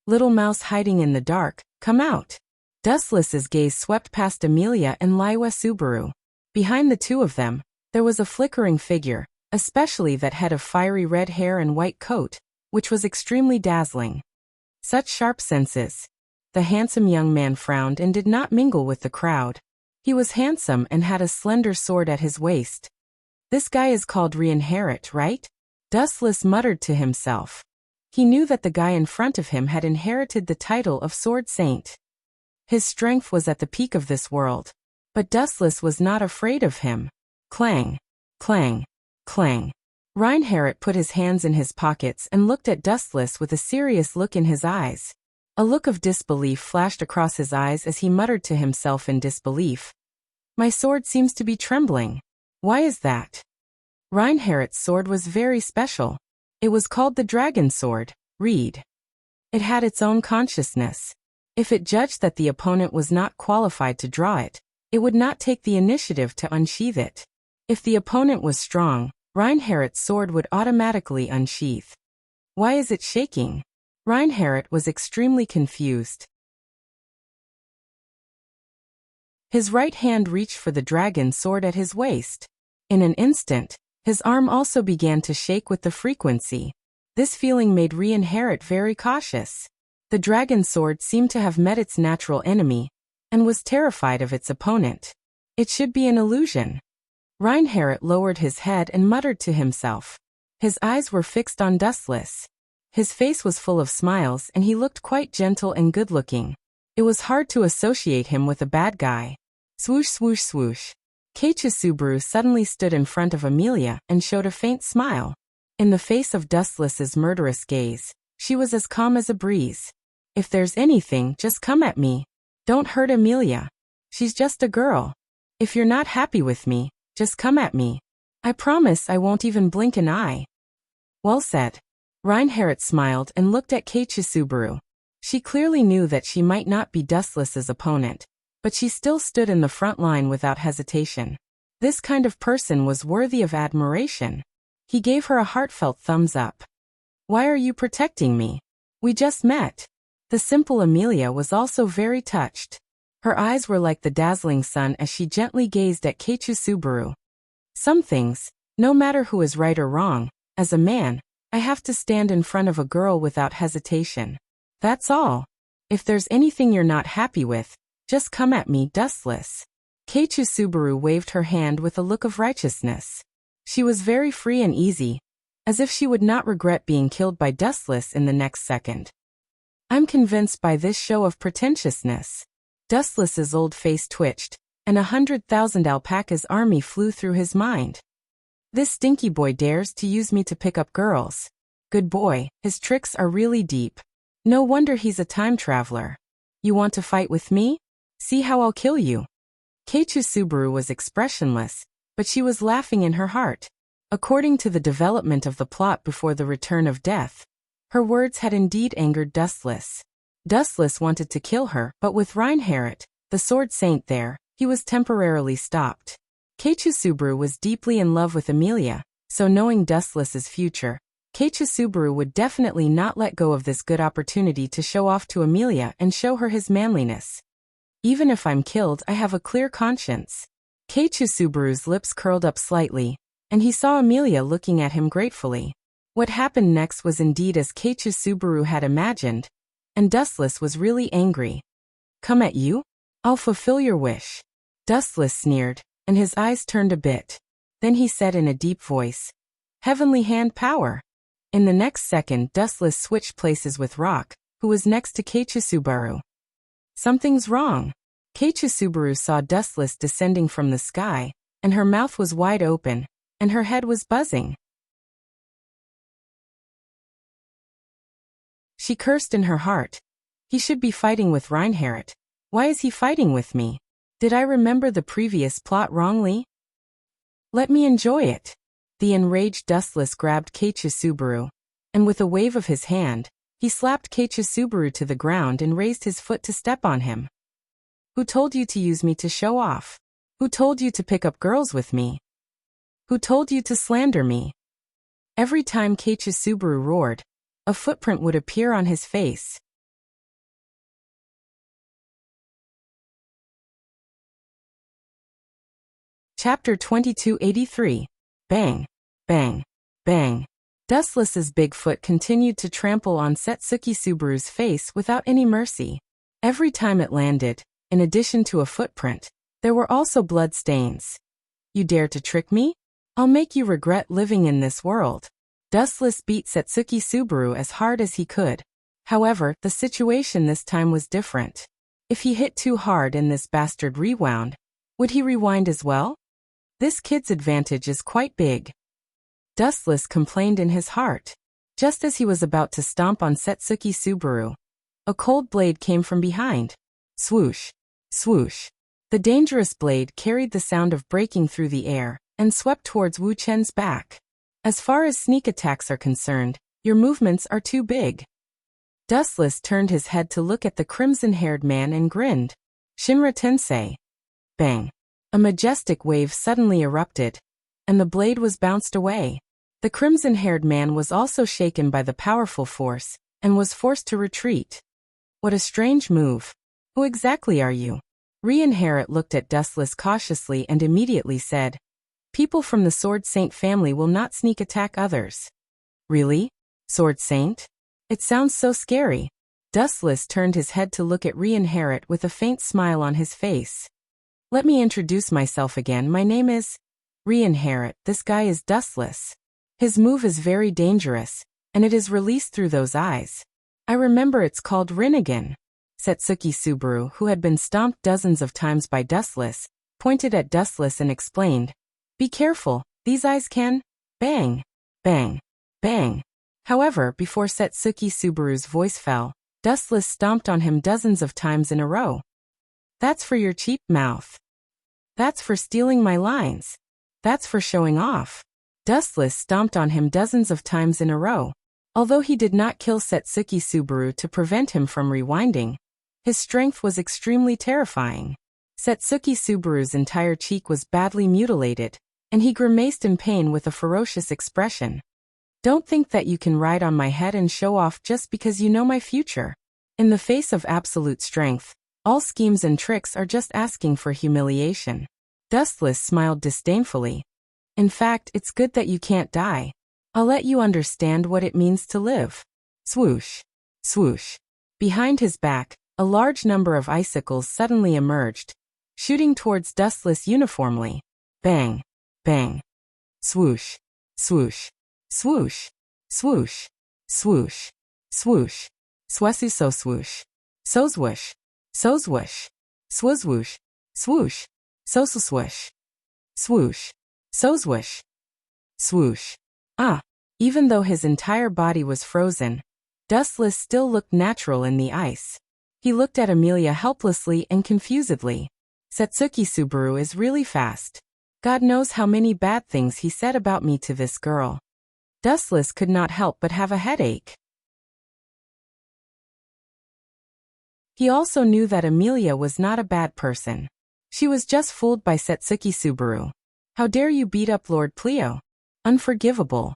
"Little mouse hiding in the dark, come out!" Dustless's gaze swept past Amelia and Liu Subaru. Behind the two of them, there was a flickering figure, especially that head of fiery red hair and white coat, which was extremely dazzling. Such sharp senses. The handsome young man frowned and did not mingle with the crowd. He was handsome and had a slender sword at his waist. "This guy is called Reinherit, right?" Dustless muttered to himself. He knew that the guy in front of him had inherited the title of Sword Saint. His strength was at the peak of this world. But Dustless was not afraid of him. Clang! Clang! Clang! Reinhardt put his hands in his pockets and looked at Dustless with a serious look in his eyes. A look of disbelief flashed across his eyes as he muttered to himself in disbelief. "My sword seems to be trembling. Why is that?" Reinhardt's sword was very special. It was called the Dragon Sword. Read. It had its own consciousness. If it judged that the opponent was not qualified to draw it, it would not take the initiative to unsheath it. If the opponent was strong, Reinhardt's sword would automatically unsheath. "Why is it shaking?" Reinhardt was extremely confused. His right hand reached for the dragon sword at his waist. In an instant, his arm also began to shake with the frequency. This feeling made Reinhardt very cautious. The dragon sword seemed to have met its natural enemy, and was terrified of its opponent. It should be an illusion. Reinhardt lowered his head and muttered to himself. His eyes were fixed on Dustless. His face was full of smiles and he looked quite gentle and good-looking. It was hard to associate him with a bad guy. Swoosh swoosh swoosh. Keiichi Subaru suddenly stood in front of Amelia and showed a faint smile. In the face of Dustless's murderous gaze, she was as calm as a breeze. "If there's anything, just come at me. Don't hurt Amelia. She's just a girl. If you're not happy with me, just come at me. I promise I won't even blink an eye." "Well said." Reinhardt smiled and looked at Keiichi Subaru. She clearly knew that she might not be Dustless's opponent, but she still stood in the front line without hesitation. This kind of person was worthy of admiration. He gave her a heartfelt thumbs up. "Why are you protecting me? We just met." The simple Amelia was also very touched. Her eyes were like the dazzling sun as she gently gazed at Keiichi Subaru. "Some things, No matter who is right or wrong, as a man, I have to stand in front of a girl without hesitation. That's all. If there's anything you're not happy with, just come at me, Dustless. Keiichi Subaru waved her hand with a look of righteousness. She was very free and easy, as if she would not regret being killed by Dustless in the next second. I'm convinced by this show of pretentiousness. Dustless's old face twitched, and 100,000 alpacas army flew through his mind. This stinky boy dares to use me to pick up girls. Good boy, his tricks are really deep. No wonder he's a time traveler. You want to fight with me? See how I'll kill you. Keiichi Subaru was expressionless, but she was laughing in her heart. According to the development of the plot before the return of death, her words had indeed angered Dustless. Dustless wanted to kill her, but with Reinhardt, the sword saint there, he was temporarily stopped. Keiichi Subaru was deeply in love with Emilia, so knowing Dustless's future, Keiichi Subaru would definitely not let go of this good opportunity to show off to Emilia and show her his manliness. Even if I'm killed, I have a clear conscience. Keiichi Subaru's lips curled up slightly, and he saw Emilia looking at him gratefully. What happened next was indeed as Keiichi Subaru had imagined, and Dustless was really angry. Come at you? I'll fulfill your wish. Dustless sneered, and his eyes turned a bit. Then he said in a deep voice, Heavenly hand power. In the next second, Dustless switched places with Rock, who was next to Keiichi Subaru. Something's wrong. Keiichi Subaru saw Dustless descending from the sky, and her mouth was wide open, and her head was buzzing. She cursed in her heart. He should be fighting with Reinhardt. Why is he fighting with me? Did I remember the previous plot wrongly? Let me enjoy it. The enraged Dustless grabbed Keiichi Subaru, and with a wave of his hand, he slapped Keiichi Subaru to the ground and raised his foot to step on him. Who told you to use me to show off? Who told you to pick up girls with me? Who told you to slander me? Every time Keiichi Subaru roared, a footprint would appear on his face. Chapter 2283. Bang, bang, bang. Dustless's big foot continued to trample on Setsuki Subaru's face without any mercy. Every time it landed, in addition to a footprint, there were also blood stains. You dare to trick me? I'll make you regret living in this world. Dustless beat Setsuki Subaru as hard as he could. However, the situation this time was different. If he hit too hard and this bastard rewound, would he rewind as well? This kid's advantage is quite big. Dustless complained in his heart. Just as he was about to stomp on Setsuki Subaru, a cold blade came from behind. Swoosh, swoosh. The dangerous blade carried the sound of breaking through the air and swept towards Wu Chen's back. As far as sneak attacks are concerned, your movements are too big. Dustless turned his head to look at the crimson-haired man and grinned. Shinra Tensei. Bang. A majestic wave suddenly erupted, and the blade was bounced away. The crimson-haired man was also shaken by the powerful force, and was forced to retreat. What a strange move. Who exactly are you? Reinhardt looked at Dustless cautiously and immediately said, People from the Sword Saint family will not sneak attack others. Really? Sword Saint? It sounds so scary. Dustless turned his head to look at Reinhardt with a faint smile on his face. Let me introduce myself again. My name is Reinhardt. This guy is Dustless. His move is very dangerous, and it is released through those eyes. I remember it's called Rinnegan. Setsuki Subaru, who had been stomped dozens of times by Dustless, pointed at Dustless and explained, Be careful, these eyes can bang, bang, bang. However, before Setsuki Subaru's voice fell, Dustless stomped on him dozens of times in a row. That's for your cheap mouth. That's for stealing my lines. That's for showing off. Dustless stomped on him dozens of times in a row. Although he did not kill Setsuki Subaru to prevent him from rewinding, his strength was extremely terrifying. Setsuki Subaru's entire cheek was badly mutilated, and he grimaced in pain with a ferocious expression. Don't think that you can ride on my head and show off just because you know my future. In the face of absolute strength, all schemes and tricks are just asking for humiliation. Dustless smiled disdainfully. In fact, it's good that you can't die. I'll let you understand what it means to live. Swoosh. Swoosh. Behind his back, a large number of icicles suddenly emerged, shooting towards Dustless uniformly. Bang. Bang. Swoosh. Swoosh. Swoosh. Swoosh. Swoosh. Swoosh. Swessu so swoosh. So swoosh. So swoosh. Swoosh. Swoosh. So swoosh. Swoosh. So swoosh. Swoosh. Ah. Even though his entire body was frozen, Dustless still looked natural in the ice. He looked at Amelia helplessly and confusedly. Satsuki Subaru is really fast. God knows how many bad things he said about me to this girl. Dustless could not help but have a headache. He also knew that Amelia was not a bad person. She was just fooled by Satsuki Subaru. How dare you beat up Lord Plio? Unforgivable.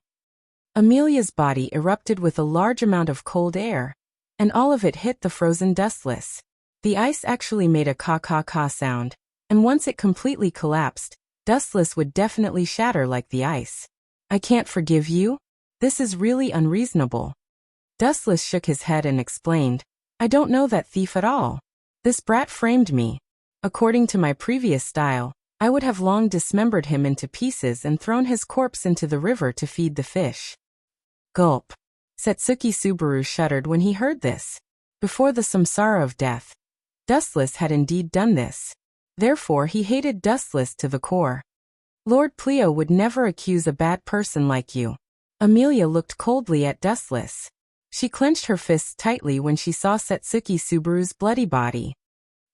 Amelia's body erupted with a large amount of cold air, and all of it hit the frozen Dustless. The ice actually made a caw-caw-caw sound, and once it completely collapsed, Dustless would definitely shatter like the ice. I can't forgive you? This is really unreasonable. Dustless shook his head and explained, I don't know that thief at all. This brat framed me. According to my previous style, I would have long dismembered him into pieces and thrown his corpse into the river to feed the fish. Gulp. Satsuki Subaru shuddered when he heard this. Before the samsara of death, Dustless had indeed done this. Therefore he hated Dustless to the core. Lord Plio would never accuse a bad person like you. Amelia looked coldly at Dustless. She clenched her fists tightly when she saw Satsuki Subaru's bloody body.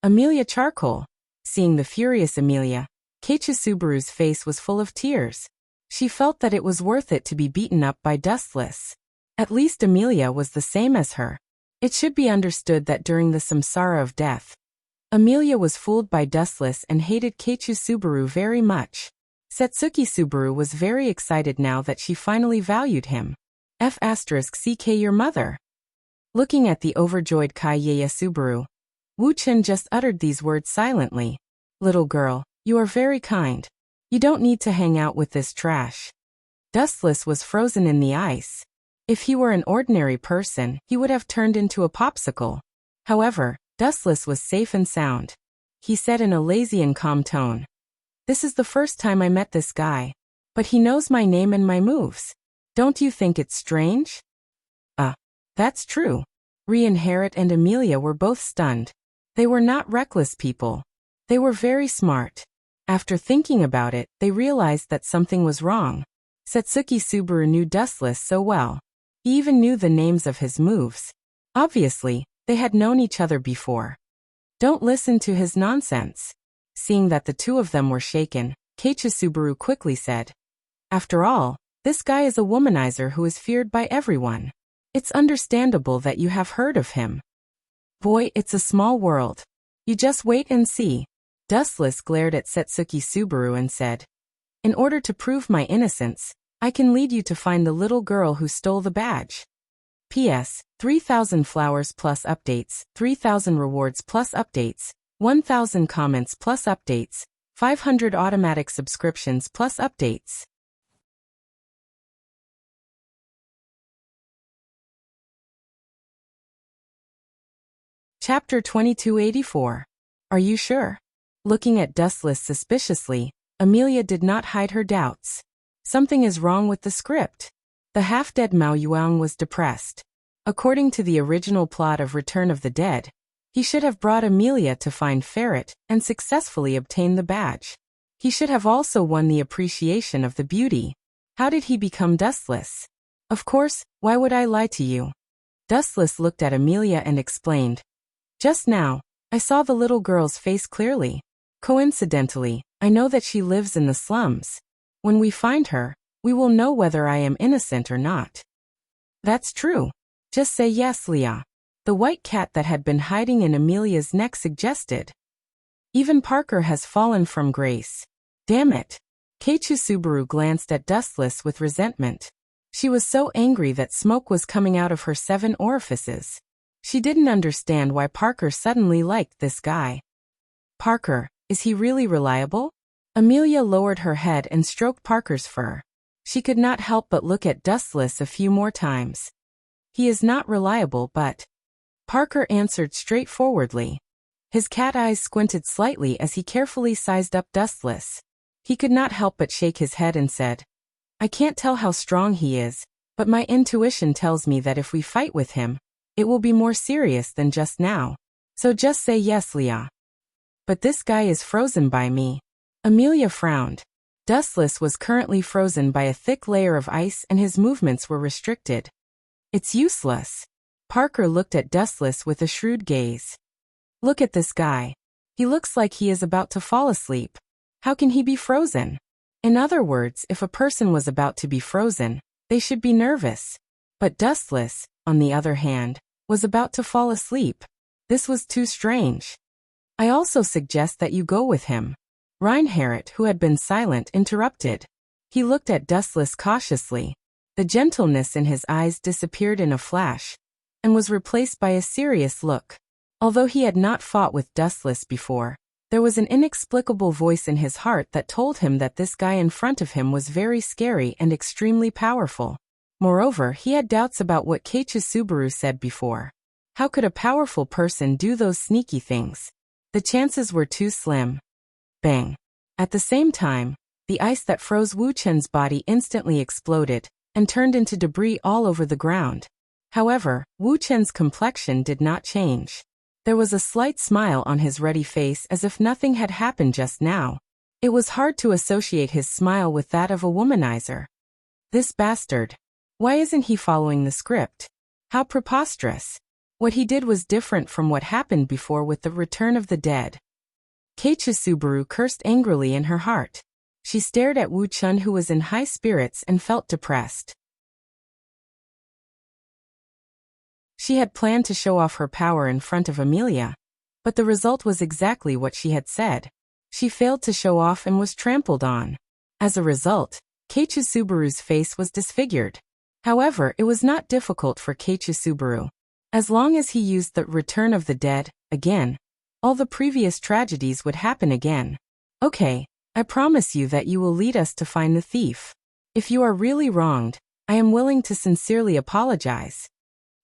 Amelia charcoal. Seeing the furious Amelia, Keiichi Subaru's face was full of tears. She felt that it was worth it to be beaten up by Dustless. At least Amelia was the same as her. It should be understood that during the samsara of death, Amelia was fooled by Dustless and hated Keiichi Subaru very much. Satsuki Subaru was very excited now that she finally valued him. F***ck your mother. Looking at the overjoyed Kaiyeya Subaru, Wu Chen just uttered these words silently. Little girl, you are very kind. You don't need to hang out with this trash. Dustless was frozen in the ice. If he were an ordinary person, he would have turned into a popsicle. However, Dustless was safe and sound. He said in a lazy and calm tone. This is the first time I met this guy. But he knows my name and my moves. Don't you think it's strange? That's true. Reinherit and Amelia were both stunned. They were not reckless people. They were very smart. After thinking about it, they realized that something was wrong. Satsuki Subaru knew Dustless so well. He even knew the names of his moves. Obviously, they had known each other before. Don't listen to his nonsense. Seeing that the two of them were shaken, Keiichi Subaru quickly said, After all, this guy is a womanizer who is feared by everyone. It's understandable that you have heard of him. Boy, it's a small world. You just wait and see. Dustless glared at Satsuki Subaru and said, In order to prove my innocence, I can lead you to find the little girl who stole the badge. P.S. 3,000 flowers plus updates, 3,000 rewards plus updates, 1,000 comments plus updates, 500 automatic subscriptions plus updates. Chapter 2284. Are you sure? Looking at Dustless suspiciously, Amelia did not hide her doubts. Something is wrong with the script. The half-dead Mao Yuang was depressed. According to the original plot of Return of the Dead, he should have brought Amelia to find Ferret and successfully obtain the badge. He should have also won the appreciation of the beauty. How did he become Dustless? Of course, why would I lie to you? Dustless looked at Amelia and explained. Just now, I saw the little girl's face clearly. Coincidentally, I know that she lives in the slums. When we find her, we will know whether I am innocent or not. That's true. Just say yes, Leah. The white cat that had been hiding in Amelia's neck suggested. Even Parker has fallen from grace. Damn it. Keiichi Subaru glanced at Dustless with resentment. She was so angry that smoke was coming out of her 7 orifices. She didn't understand why Parker suddenly liked this guy. Parker, is he really reliable? Amelia lowered her head and stroked Parker's fur. She could not help but look at Dustless a few more times. He is not reliable, but... Parker answered straightforwardly. His cat eyes squinted slightly as he carefully sized up Dustless. He could not help but shake his head and said, I can't tell how strong he is, but my intuition tells me that if we fight with him, it will be more serious than just now. So just say yes, Leah. But this guy is frozen by me. Amelia frowned. Dustless was currently frozen by a thick layer of ice and his movements were restricted. It's useless. Parker looked at Dustless with a shrewd gaze. Look at this guy. He looks like he is about to fall asleep. How can he be frozen? In other words, if a person was about to be frozen, they should be nervous. But Dustless, on the other hand, was about to fall asleep. This was too strange. I also suggest that you go with him. Reinhardt, who had been silent, interrupted. He looked at Dustless cautiously. The gentleness in his eyes disappeared in a flash, and was replaced by a serious look. Although he had not fought with Dustless before, there was an inexplicable voice in his heart that told him that this guy in front of him was very scary and extremely powerful. Moreover, he had doubts about what Keiichi Subaru said before. How could a powerful person do those sneaky things? The chances were too slim. Bang. At the same time, the ice that froze Wu Chen's body instantly exploded and turned into debris all over the ground. However, Wu Chen's complexion did not change. There was a slight smile on his ruddy face as if nothing had happened just now. It was hard to associate his smile with that of a womanizer. This bastard. Why isn't he following the script? How preposterous. What he did was different from what happened before with the return of the dead. Keiichi Subaru cursed angrily in her heart. She stared at Wu Chen, who was in high spirits and felt depressed. She had planned to show off her power in front of Amelia, but the result was exactly what she had said. She failed to show off and was trampled on. As a result, Keiichi Subaru's face was disfigured. However, it was not difficult for Keiichi Subaru. As long as he used the return of the dead, again, all the previous tragedies would happen again. Okay, I promise you that you will lead us to find the thief. If you are really wronged, I am willing to sincerely apologize.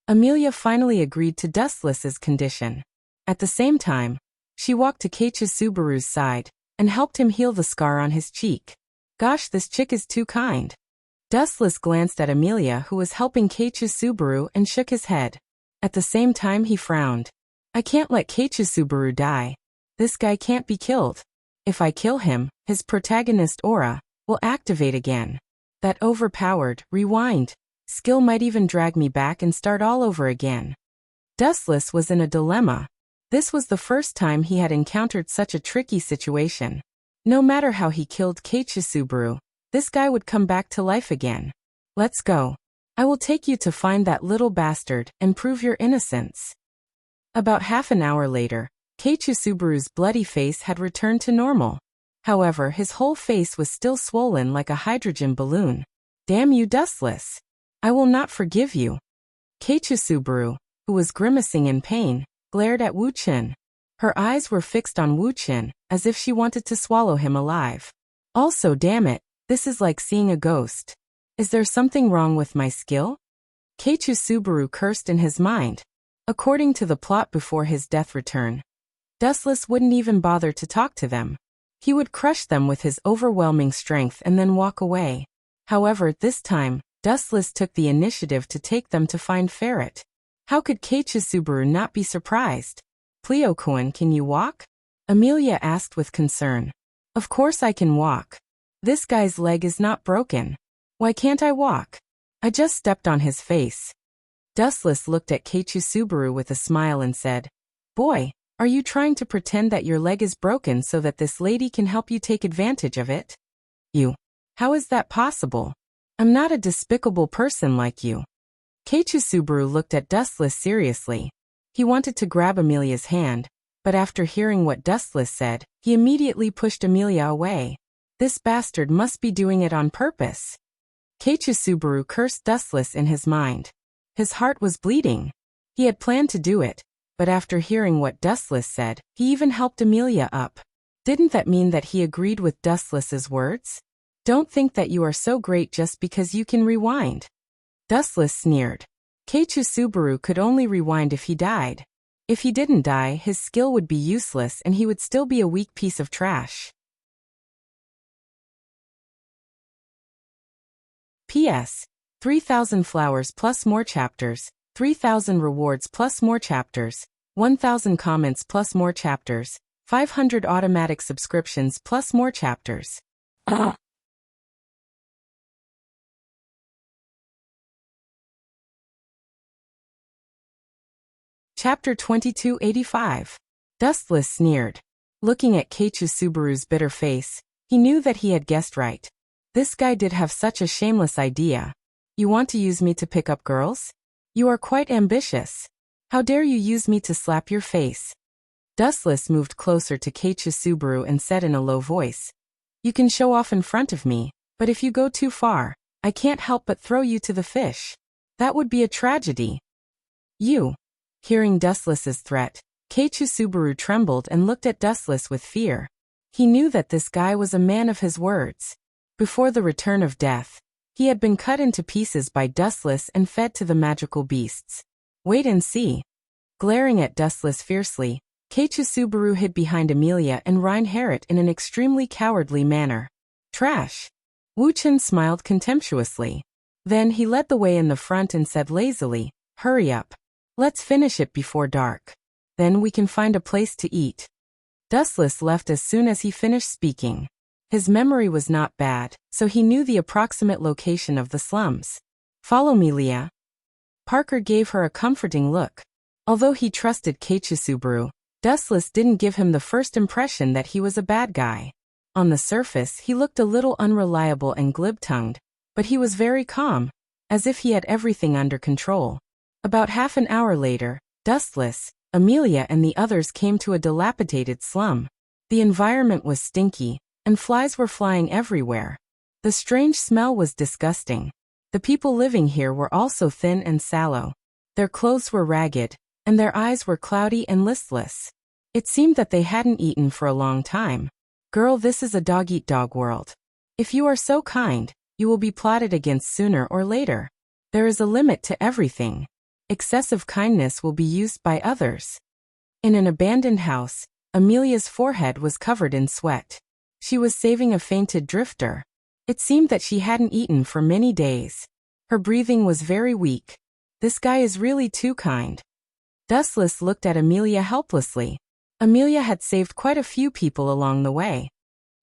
Amelia finally agreed to Dustless's condition. At the same time, she walked to Keiichi Subaru's side and helped him heal the scar on his cheek. Gosh, this chick is too kind. Dustless glanced at Amelia, who was helping Keiichi Subaru, and shook his head. At the same time he frowned. I can't let Keiichi Subaru die. This guy can't be killed. If I kill him, his protagonist aura will activate again. That overpowered, rewind skill might even drag me back and start all over again. Dustless was in a dilemma. This was the first time he had encountered such a tricky situation. No matter how he killed Keiichi Subaru, this guy would come back to life again. Let's go. I will take you to find that little bastard and prove your innocence. About half an hour later, Keiichi Subaru's bloody face had returned to normal. However, his whole face was still swollen like a hydrogen balloon. Damn you, Dustless. I will not forgive you. Keiichi Subaru, who was grimacing in pain, glared at Wu Chen. Her eyes were fixed on Wu Chen, as if she wanted to swallow him alive. Also, damn it, this is like seeing a ghost. Is there something wrong with my skill? Keiichi Subaru cursed in his mind. According to the plot before his death return, Dustless wouldn't even bother to talk to them. He would crush them with his overwhelming strength and then walk away. However, this time, Dustless took the initiative to take them to find Ferret. How could Keiichi Subaru not be surprised? Cleo-kun, can you walk? Amelia asked with concern. Of course I can walk. This guy's leg is not broken. Why can't I walk? I just stepped on his face. Dustless looked at Keiichi Subaru with a smile and said, Boy, are you trying to pretend that your leg is broken so that this lady can help you take advantage of it? You. How is that possible? I'm not a despicable person like you. Keiichi Subaru looked at Dustless seriously. He wanted to grab Amelia's hand, but after hearing what Dustless said, he immediately pushed Amelia away. This bastard must be doing it on purpose. Keiichi Subaru cursed Dustless in his mind. His heart was bleeding. He had planned to do it, but after hearing what Dustless said, he even helped Amelia up. Didn't that mean that he agreed with Dustless's words? Don't think that you are so great just because you can rewind. Dustless sneered. Keiichi Subaru could only rewind if he died. If he didn't die, his skill would be useless and he would still be a weak piece of trash. P.S. 3,000 flowers plus more chapters, 3,000 rewards plus more chapters, 1,000 comments plus more chapters, 500 automatic subscriptions plus more chapters. Chapter 2285. Dustless sneered. Looking at Keiichi Subaru's bitter face, he knew that he had guessed right. This guy did have such a shameless idea. You want to use me to pick up girls? You are quite ambitious. How dare you use me to slap your face? Dustless moved closer to Keiichi Subaru and said in a low voice, You can show off in front of me, but if you go too far, I can't help but throw you to the fish. That would be a tragedy. You. Hearing Dustless's threat, Keiichi Subaru trembled and looked at Dustless with fear. He knew that this guy was a man of his words. Before the return of death, he had been cut into pieces by Dustless and fed to the magical beasts. Wait and see. Glaring at Dustless fiercely, Keiichi Subaru hid behind Amelia and Reinhardt in an extremely cowardly manner. Trash. Wu Chen smiled contemptuously. Then he led the way in the front and said lazily, Hurry up. Let's finish it before dark. Then we can find a place to eat. Dustless left as soon as he finished speaking. His memory was not bad, so he knew the approximate location of the slums. Follow me, Leah. Parker gave her a comforting look. Although he trusted Keiichi Subaru, Dustless didn't give him the first impression that he was a bad guy. On the surface, he looked a little unreliable and glib-tongued, but he was very calm, as if he had everything under control. About half an hour later, Dustless, Amelia and the others came to a dilapidated slum. The environment was stinky, and flies were flying everywhere. The strange smell was disgusting. The people living here were also thin and sallow. Their clothes were ragged, and their eyes were cloudy and listless. It seemed that they hadn't eaten for a long time. Girl, this is a dog-eat-dog world. If you are so kind, you will be plotted against sooner or later. There is a limit to everything. Excessive kindness will be used by others. In an abandoned house, Amelia's forehead was covered in sweat. She was saving a fainted drifter. It seemed that she hadn't eaten for many days. Her breathing was very weak. This guy is really too kind. Dustless looked at Amelia helplessly. Amelia had saved quite a few people along the way.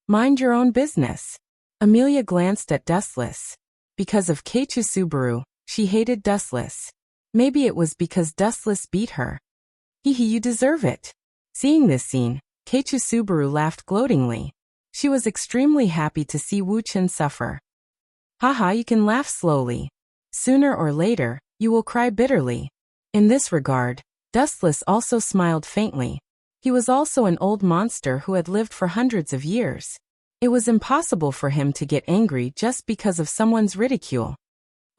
Mind your own business. Amelia glanced at Dustless. Because of Keiichi Subaru, she hated Dustless. Maybe it was because Dustless beat her. Hehe, you deserve it. Seeing this scene, Keiichi Subaru laughed gloatingly. She was extremely happy to see Wu Chen suffer. Haha, you can laugh slowly. Sooner or later, you will cry bitterly. In this regard, Dustless also smiled faintly. He was also an old monster who had lived for hundreds of years. It was impossible for him to get angry just because of someone's ridicule.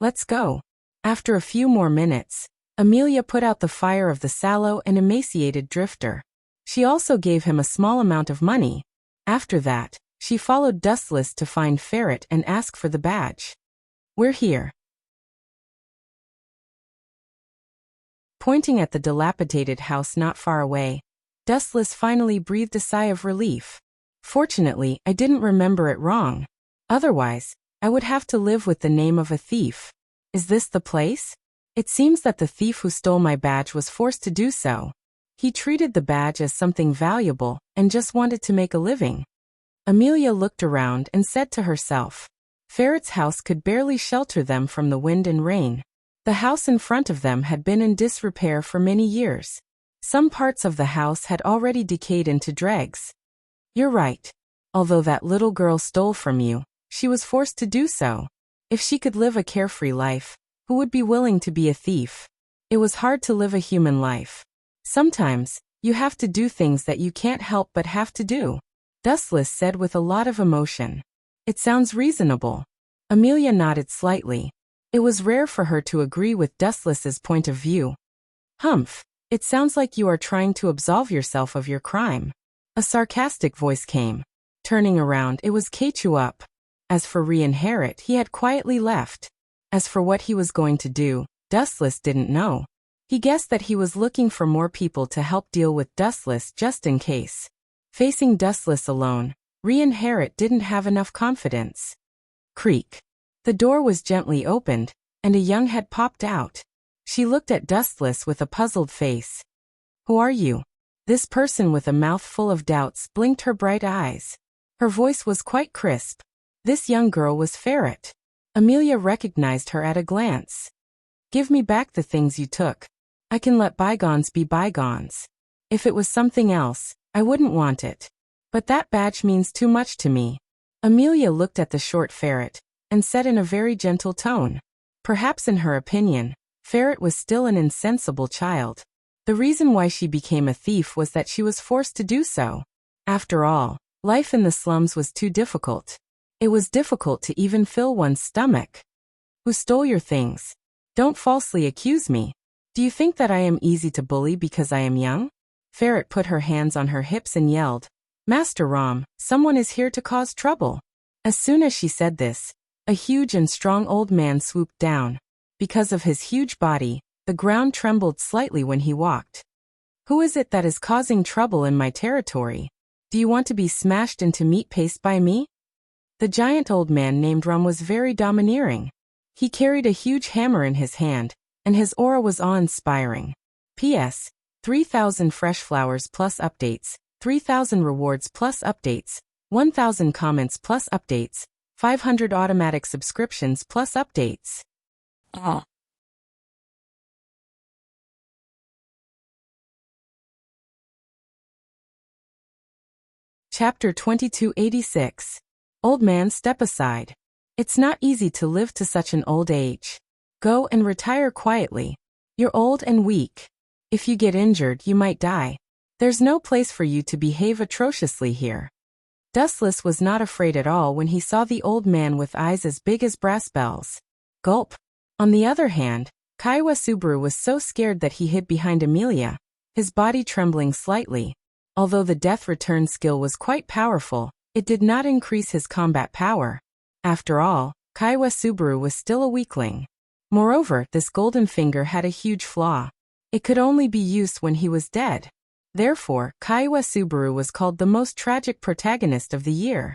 Let's go. After a few more minutes, Amelia put out the fire of the sallow and emaciated drifter. She also gave him a small amount of money. After that, she followed Dustless to find Ferret and ask for the badge. We're here. Pointing at the dilapidated house not far away, Dustless finally breathed a sigh of relief. Fortunately, I didn't remember it wrong. Otherwise, I would have to live with the name of a thief. Is this the place? It seems that the thief who stole my badge was forced to do so. He treated the badge as something valuable and just wanted to make a living. Amelia looked around and said to herself, Ferret's house could barely shelter them from the wind and rain. The house in front of them had been in disrepair for many years. Some parts of the house had already decayed into dregs. You're right. Although that little girl stole from you, she was forced to do so. If she could live a carefree life, who would be willing to be a thief? It was hard to live a human life. Sometimes, you have to do things that you can't help but have to do. Dustless said with a lot of emotion. It sounds reasonable. Amelia nodded slightly. It was rare for her to agree with Dustless's point of view. Humph, it sounds like you are trying to absolve yourself of your crime. A sarcastic voice came. Turning around, it was Kechup. As for Reinherit, he had quietly left. As for what he was going to do, Dustless didn't know. He guessed that he was looking for more people to help deal with Dustless just in case. Facing Dustless alone, Reinherit didn't have enough confidence. Creak. The door was gently opened, and a young head popped out. She looked at Dustless with a puzzled face. Who are you? This person with a mouth full of doubts blinked her bright eyes. Her voice was quite crisp. This young girl was Ferret. Amelia recognized her at a glance. Give me back the things you took. I can let bygones be bygones. If it was something else, I wouldn't want it. But that badge means too much to me. Amelia looked at the short Ferret, and said in a very gentle tone. Perhaps in her opinion, Ferret was still an insensible child. The reason why she became a thief was that she was forced to do so. After all, life in the slums was too difficult. It was difficult to even fill one's stomach. Who stole your things? Don't falsely accuse me. Do you think that I am easy to bully because I am young? Ferret put her hands on her hips and yelled, Master Rom, someone is here to cause trouble. As soon as she said this, a huge and strong old man swooped down. Because of his huge body, the ground trembled slightly when he walked. Who is it that is causing trouble in my territory? Do you want to be smashed into meat paste by me? The giant old man named Rom was very domineering. He carried a huge hammer in his hand, and his aura was awe-inspiring. P.S. 3,000 fresh flowers plus updates, 3,000 rewards plus updates, 1,000 comments plus updates, 500 automatic subscriptions plus updates. Oh. Chapter 2286. Old man, step aside. It's not easy to live to such an old age. Go and retire quietly. You're old and weak. If you get injured, you might die. There's no place for you to behave atrociously here. Dustless was not afraid at all when he saw the old man with eyes as big as brass bells. Gulp. On the other hand, Kaiwa Subaru was so scared that he hid behind Amelia, his body trembling slightly. Although the death return skill was quite powerful, it did not increase his combat power. After all, Kaiwa Subaru was still a weakling. Moreover, this golden finger had a huge flaw. It could only be used when he was dead. Therefore, Kaiwa Subaru was called the most tragic protagonist of the year.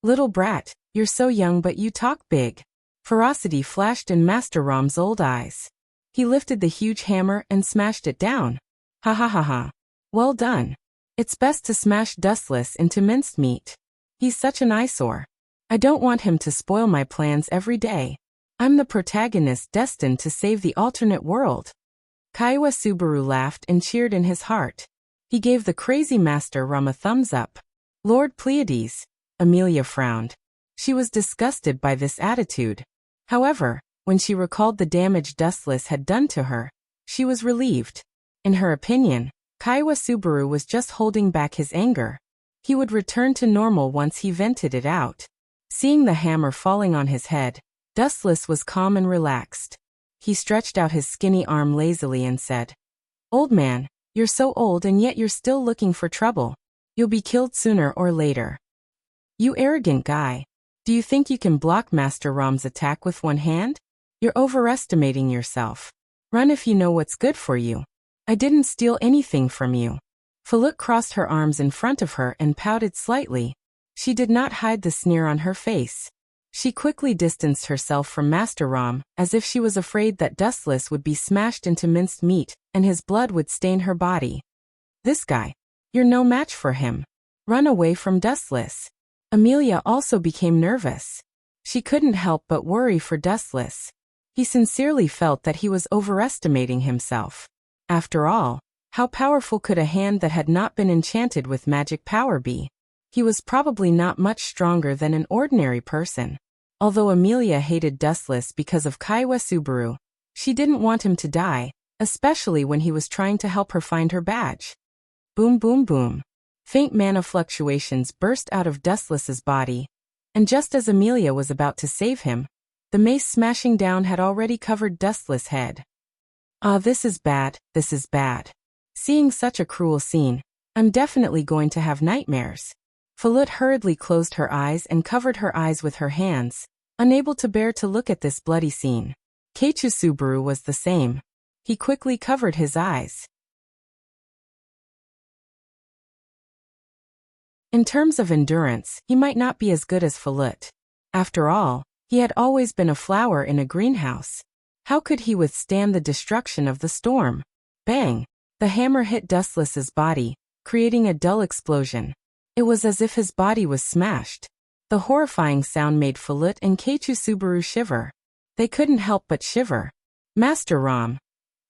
Little brat, you're so young but you talk big. Ferocity flashed in Master Rom's old eyes. He lifted the huge hammer and smashed it down. Ha ha ha ha. Well done. It's best to smash Dustless into minced meat. He's such an eyesore. I don't want him to spoil my plans every day. I'm the protagonist destined to save the alternate world. Kaiwa Subaru laughed and cheered in his heart. He gave the crazy Master Rom a thumbs up. Lord Pleiades. Amelia frowned. She was disgusted by this attitude. However, when she recalled the damage Dustless had done to her, she was relieved. In her opinion, Kaiwa Subaru was just holding back his anger. He would return to normal once he vented it out. Seeing the hammer falling on his head, Dustless was calm and relaxed. He stretched out his skinny arm lazily and said, Old man, you're so old and yet you're still looking for trouble. You'll be killed sooner or later. You arrogant guy. Do you think you can block Master Rom's attack with one hand? You're overestimating yourself. Run if you know what's good for you. I didn't steal anything from you. Falut crossed her arms in front of her and pouted slightly. She did not hide the sneer on her face. She quickly distanced herself from Master Rom, as if she was afraid that Dustless would be smashed into minced meat, and his blood would stain her body. This guy. You're no match for him. Run away from Dustless. Amelia also became nervous. She couldn't help but worry for Dustless. He sincerely felt that he was overestimating himself. After all, how powerful could a hand that had not been enchanted with magic power be? He was probably not much stronger than an ordinary person. Although Amelia hated Dustless because of Kaiwa Subaru, she didn't want him to die, especially when he was trying to help her find her badge. Boom boom boom. Faint mana fluctuations burst out of Dustless's body, and just as Amelia was about to save him, the mace smashing down had already covered Dustless' head. Ah, this is bad, this is bad. Seeing such a cruel scene, I'm definitely going to have nightmares. Falut hurriedly closed her eyes and covered her eyes with her hands, unable to bear to look at this bloody scene. Keiichi Subaru was the same. He quickly covered his eyes. In terms of endurance, he might not be as good as Falut. After all, he had always been a flower in a greenhouse. How could he withstand the destruction of the storm? Bang! The hammer hit Dustless's body, creating a dull explosion. It was as if his body was smashed. The horrifying sound made Falut and Keiichi Subaru shiver. They couldn't help but shiver. Master Ram,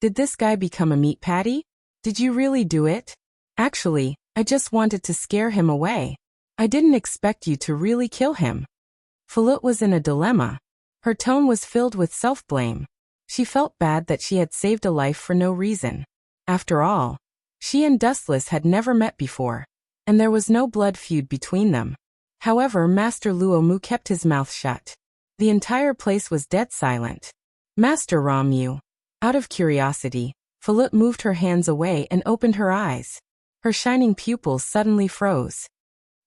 did this guy become a meat patty? Did you really do it? Actually, I just wanted to scare him away. I didn't expect you to really kill him. Falut was in a dilemma. Her tone was filled with self-blame. She felt bad that she had saved a life for no reason. After all, she and Dustless had never met before, and there was no blood feud between them. However, Master Luo Mu kept his mouth shut. The entire place was dead silent. Master Ram, out of curiosity, Falut moved her hands away and opened her eyes. Her shining pupils suddenly froze.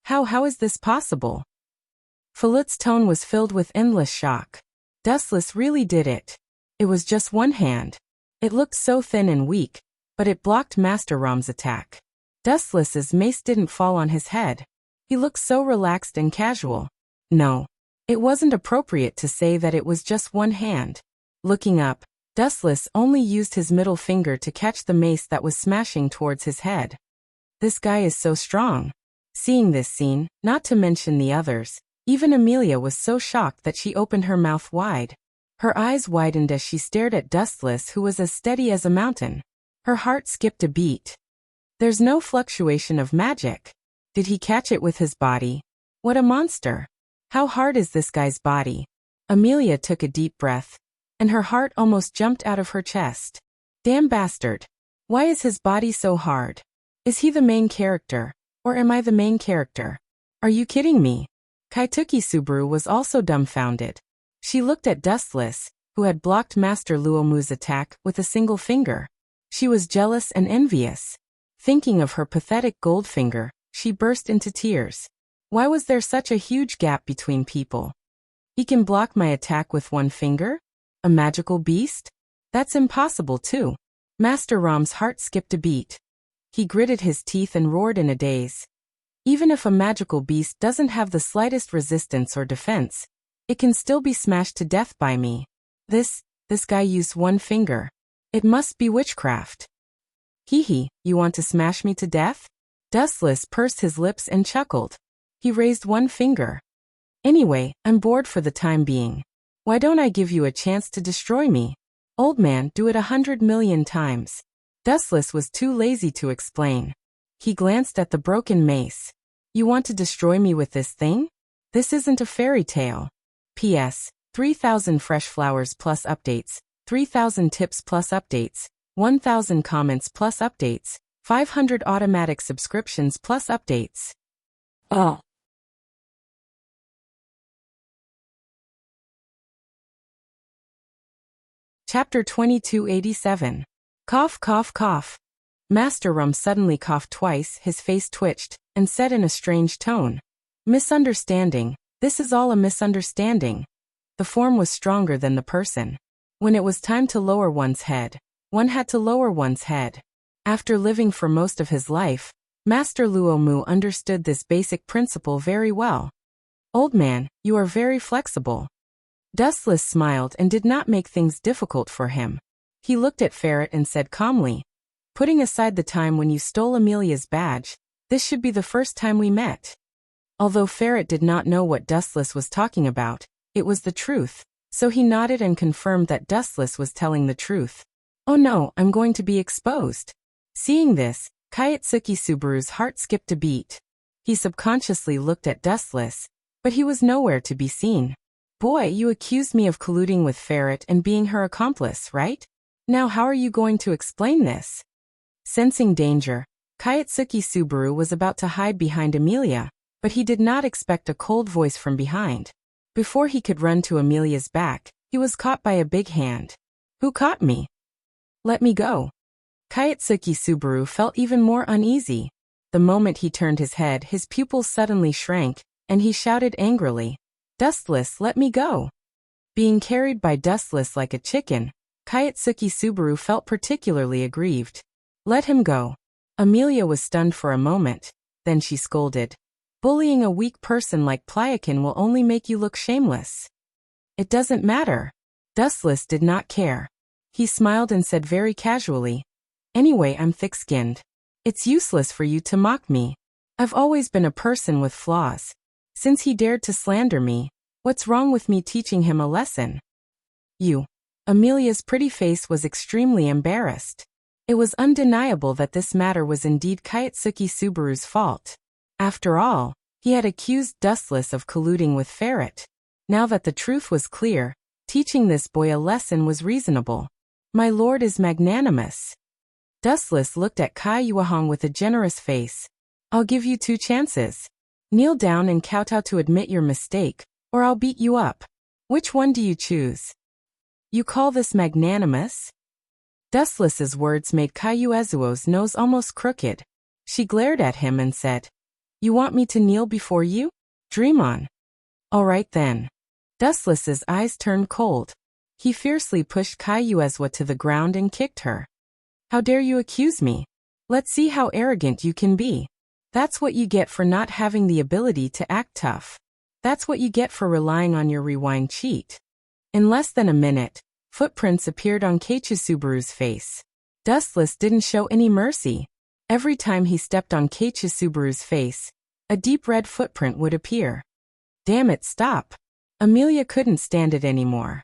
How is this possible? Falut's tone was filled with endless shock. Dustless really did it. It was just one hand. It looked so thin and weak, but it blocked Master Ram's attack. Dustless's mace didn't fall on his head. He looked so relaxed and casual. No, it wasn't appropriate to say that it was just one hand. Looking up, Dustless only used his middle finger to catch the mace that was smashing towards his head. This guy is so strong. Seeing this scene, not to mention the others, even Amelia was so shocked that she opened her mouth wide. Her eyes widened as she stared at Dustless, who was as steady as a mountain. Her heart skipped a beat. There's no fluctuation of magic. Did he catch it with his body? What a monster. How hard is this guy's body? Amelia took a deep breath, and her heart almost jumped out of her chest. Damn bastard. Why is his body so hard? Is he the main character, or am I the main character? Are you kidding me? Keiichi Subaru was also dumbfounded. She looked at Dustless, who had blocked Master Luo Mu's attack with a single finger. She was jealous and envious. Thinking of her pathetic gold finger, she burst into tears. Why was there such a huge gap between people? He can block my attack with one finger? A magical beast? That's impossible too. Master Ram's heart skipped a beat. He gritted his teeth and roared in a daze. Even if a magical beast doesn't have the slightest resistance or defense, it can still be smashed to death by me. This guy used one finger. It must be witchcraft. Hee, you want to smash me to death? Dustless pursed his lips and chuckled. He raised one finger. Anyway, I'm bored for the time being. Why don't I give you a chance to destroy me? Old man, do it 100 million times. Dustless was too lazy to explain. He glanced at the broken mace. You want to destroy me with this thing? This isn't a fairy tale. P.S. 3,000 fresh flowers plus updates, 3,000 tips plus updates, 1,000 comments plus updates, 500 automatic subscriptions plus updates. Oh. Chapter 2287. Cough, cough, cough. Master Rum suddenly coughed twice, his face twitched, and said in a strange tone, Misunderstanding, this is all a misunderstanding. The form was stronger than the person. When it was time to lower one's head, one had to lower one's head. After living for most of his life, Master Luo Mu understood this basic principle very well. Old man, you are very flexible. Dustless smiled and did not make things difficult for him. He looked at Ferret and said calmly, Putting aside the time when you stole Amelia's badge, this should be the first time we met. Although Ferret did not know what Dustless was talking about, it was the truth, so he nodded and confirmed that Dustless was telling the truth. Oh no, I'm going to be exposed. Seeing this, Keiichi Subaru's heart skipped a beat. He subconsciously looked at Dustless, but he was nowhere to be seen. Boy, you accused me of colluding with Ferret and being her accomplice, right? Now how are you going to explain this? Sensing danger, Keiichi Subaru was about to hide behind Amelia, but he did not expect a cold voice from behind. Before he could run to Amelia's back, he was caught by a big hand. Who caught me? Let me go. Keiichi Subaru felt even more uneasy. The moment he turned his head, his pupils suddenly shrank, and he shouted angrily, "Dustless, let me go!" Being carried by Dustless like a chicken, Kayatsuki Subaru felt particularly aggrieved. "Let him go." Amelia was stunned for a moment, then she scolded. "Bullying a weak person like Plyakin will only make you look shameless." "It doesn't matter." Dustless did not care. He smiled and said very casually, "Anyway, I'm thick-skinned. It's useless for you to mock me. I've always been a person with flaws. Since he dared to slander me, what's wrong with me teaching him a lesson?" "You." Amelia's pretty face was extremely embarrassed. It was undeniable that this matter was indeed Kayatsuki Subaru's fault. After all, he had accused Dustless of colluding with Ferret. Now that the truth was clear, teaching this boy a lesson was reasonable. "My lord is magnanimous." Dustless looked at Kai Yuahong with a generous face. "I'll give you 2 chances. Kneel down and kowtow to admit your mistake, or I'll beat you up. Which one do you choose?" "You call this magnanimous?" Dustless's words made Kayuezuo's nose almost crooked. She glared at him and said, "You want me to kneel before you? Dream on." "All right then." Dustless's eyes turned cold. He fiercely pushed Kayuezwa to the ground and kicked her. "How dare you accuse me? Let's see how arrogant you can be. That's what you get for not having the ability to act tough. That's what you get for relying on your rewind cheat." In less than a minute, footprints appeared on Keiichisubaru's face. Dustless didn't show any mercy. Every time he stepped on Keiichisubaru's face, a deep red footprint would appear. "Damn it, stop." Amelia couldn't stand it anymore.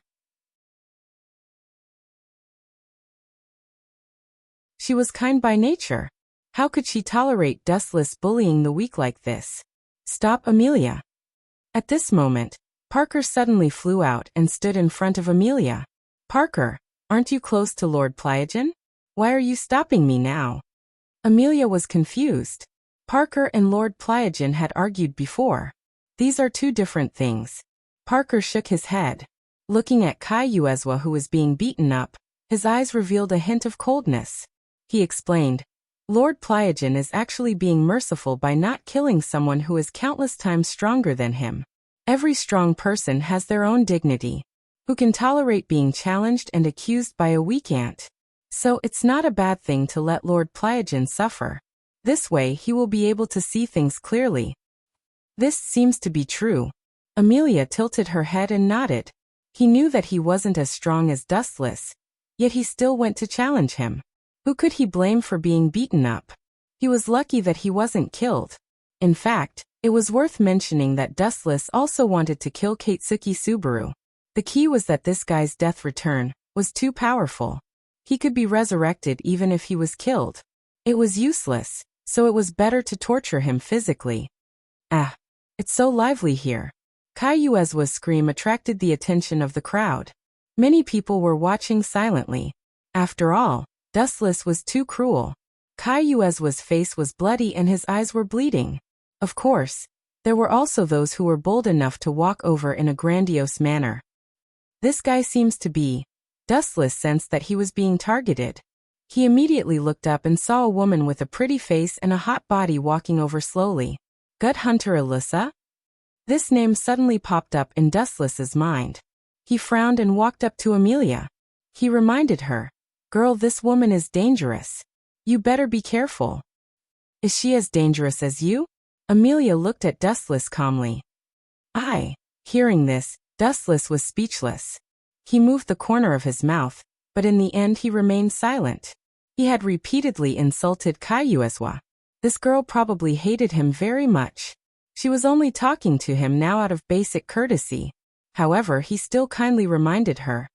She was kind by nature. How could she tolerate Dustless bullying the weak like this? "Stop, Amelia." At this moment, Parker suddenly flew out and stood in front of Amelia. "Parker, aren't you close to Lord Plyagen? Why are you stopping me now?" Amelia was confused. Parker and Lord Plyagen had argued before. These are 2 different things. Parker shook his head. Looking at Kayuezwa, who was being beaten up, his eyes revealed a hint of coldness. He explained, "Lord Plyagen is actually being merciful by not killing someone who is countless times stronger than him. Every strong person has their own dignity, who can tolerate being challenged and accused by a weak ant. So it's not a bad thing to let Lord Plyagen suffer. This way he will be able to see things clearly." This seems to be true. Amelia tilted her head and nodded. He knew that he wasn't as strong as Dustless, yet he still went to challenge him. Who could he blame for being beaten up? He was lucky that he wasn't killed. In fact, it was worth mentioning that Dustless also wanted to kill Keiichisuki Subaru. The key was that this guy's death return was too powerful. He could be resurrected even if he was killed. It was useless, so it was better to torture him physically. "Ah, it's so lively here." Kayuezwa's scream attracted the attention of the crowd. Many people were watching silently. After all, Dustless was too cruel. Kayuezwa's face was bloody and his eyes were bleeding. Of course, there were also those who were bold enough to walk over in a grandiose manner. "This guy seems to be..." Dustless sensed that he was being targeted. He immediately looked up and saw a woman with a pretty face and a hot body walking over slowly. "Gut Hunter Alyssa?" This name suddenly popped up in Dustless's mind. He frowned and walked up to Amelia. He reminded her, "Girl, this woman is dangerous. You better be careful." "Is she as dangerous as you?" Amelia looked at Dustless calmly. "Aye." Hearing this, Dustless was speechless. He moved the corner of his mouth, but in the end he remained silent. He had repeatedly insulted Kayuezwa. This girl probably hated him very much. She was only talking to him now out of basic courtesy. However, he still kindly reminded her,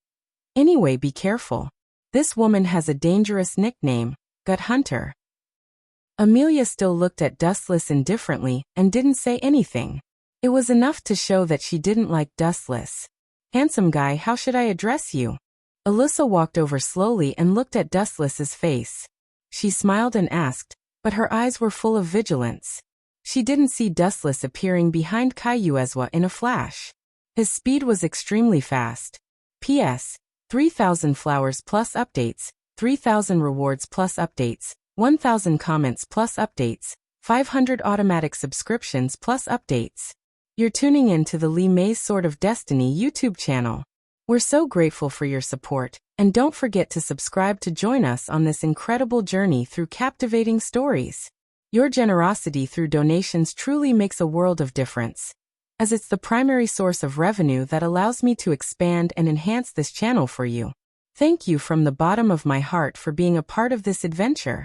"Anyway, be careful. This woman has a dangerous nickname, Gut Hunter." Amelia still looked at Dustless indifferently and didn't say anything. It was enough to show that she didn't like Dustless. "Handsome guy, how should I address you?" Alyssa walked over slowly and looked at Dustless's face. She smiled and asked, but her eyes were full of vigilance. She didn't see Dustless appearing behind Kayuezwa in a flash. His speed was extremely fast. P.S. 3,000 flowers plus updates, 3,000 rewards plus updates, 1,000 comments plus updates, 500 automatic subscriptions plus updates. You're tuning in to the Lee May's Sword of Destiny YouTube channel. We're so grateful for your support, and don't forget to subscribe to join us on this incredible journey through captivating stories. Your generosity through donations truly makes a world of difference, as it's the primary source of revenue that allows me to expand and enhance this channel for you. Thank you from the bottom of my heart for being a part of this adventure.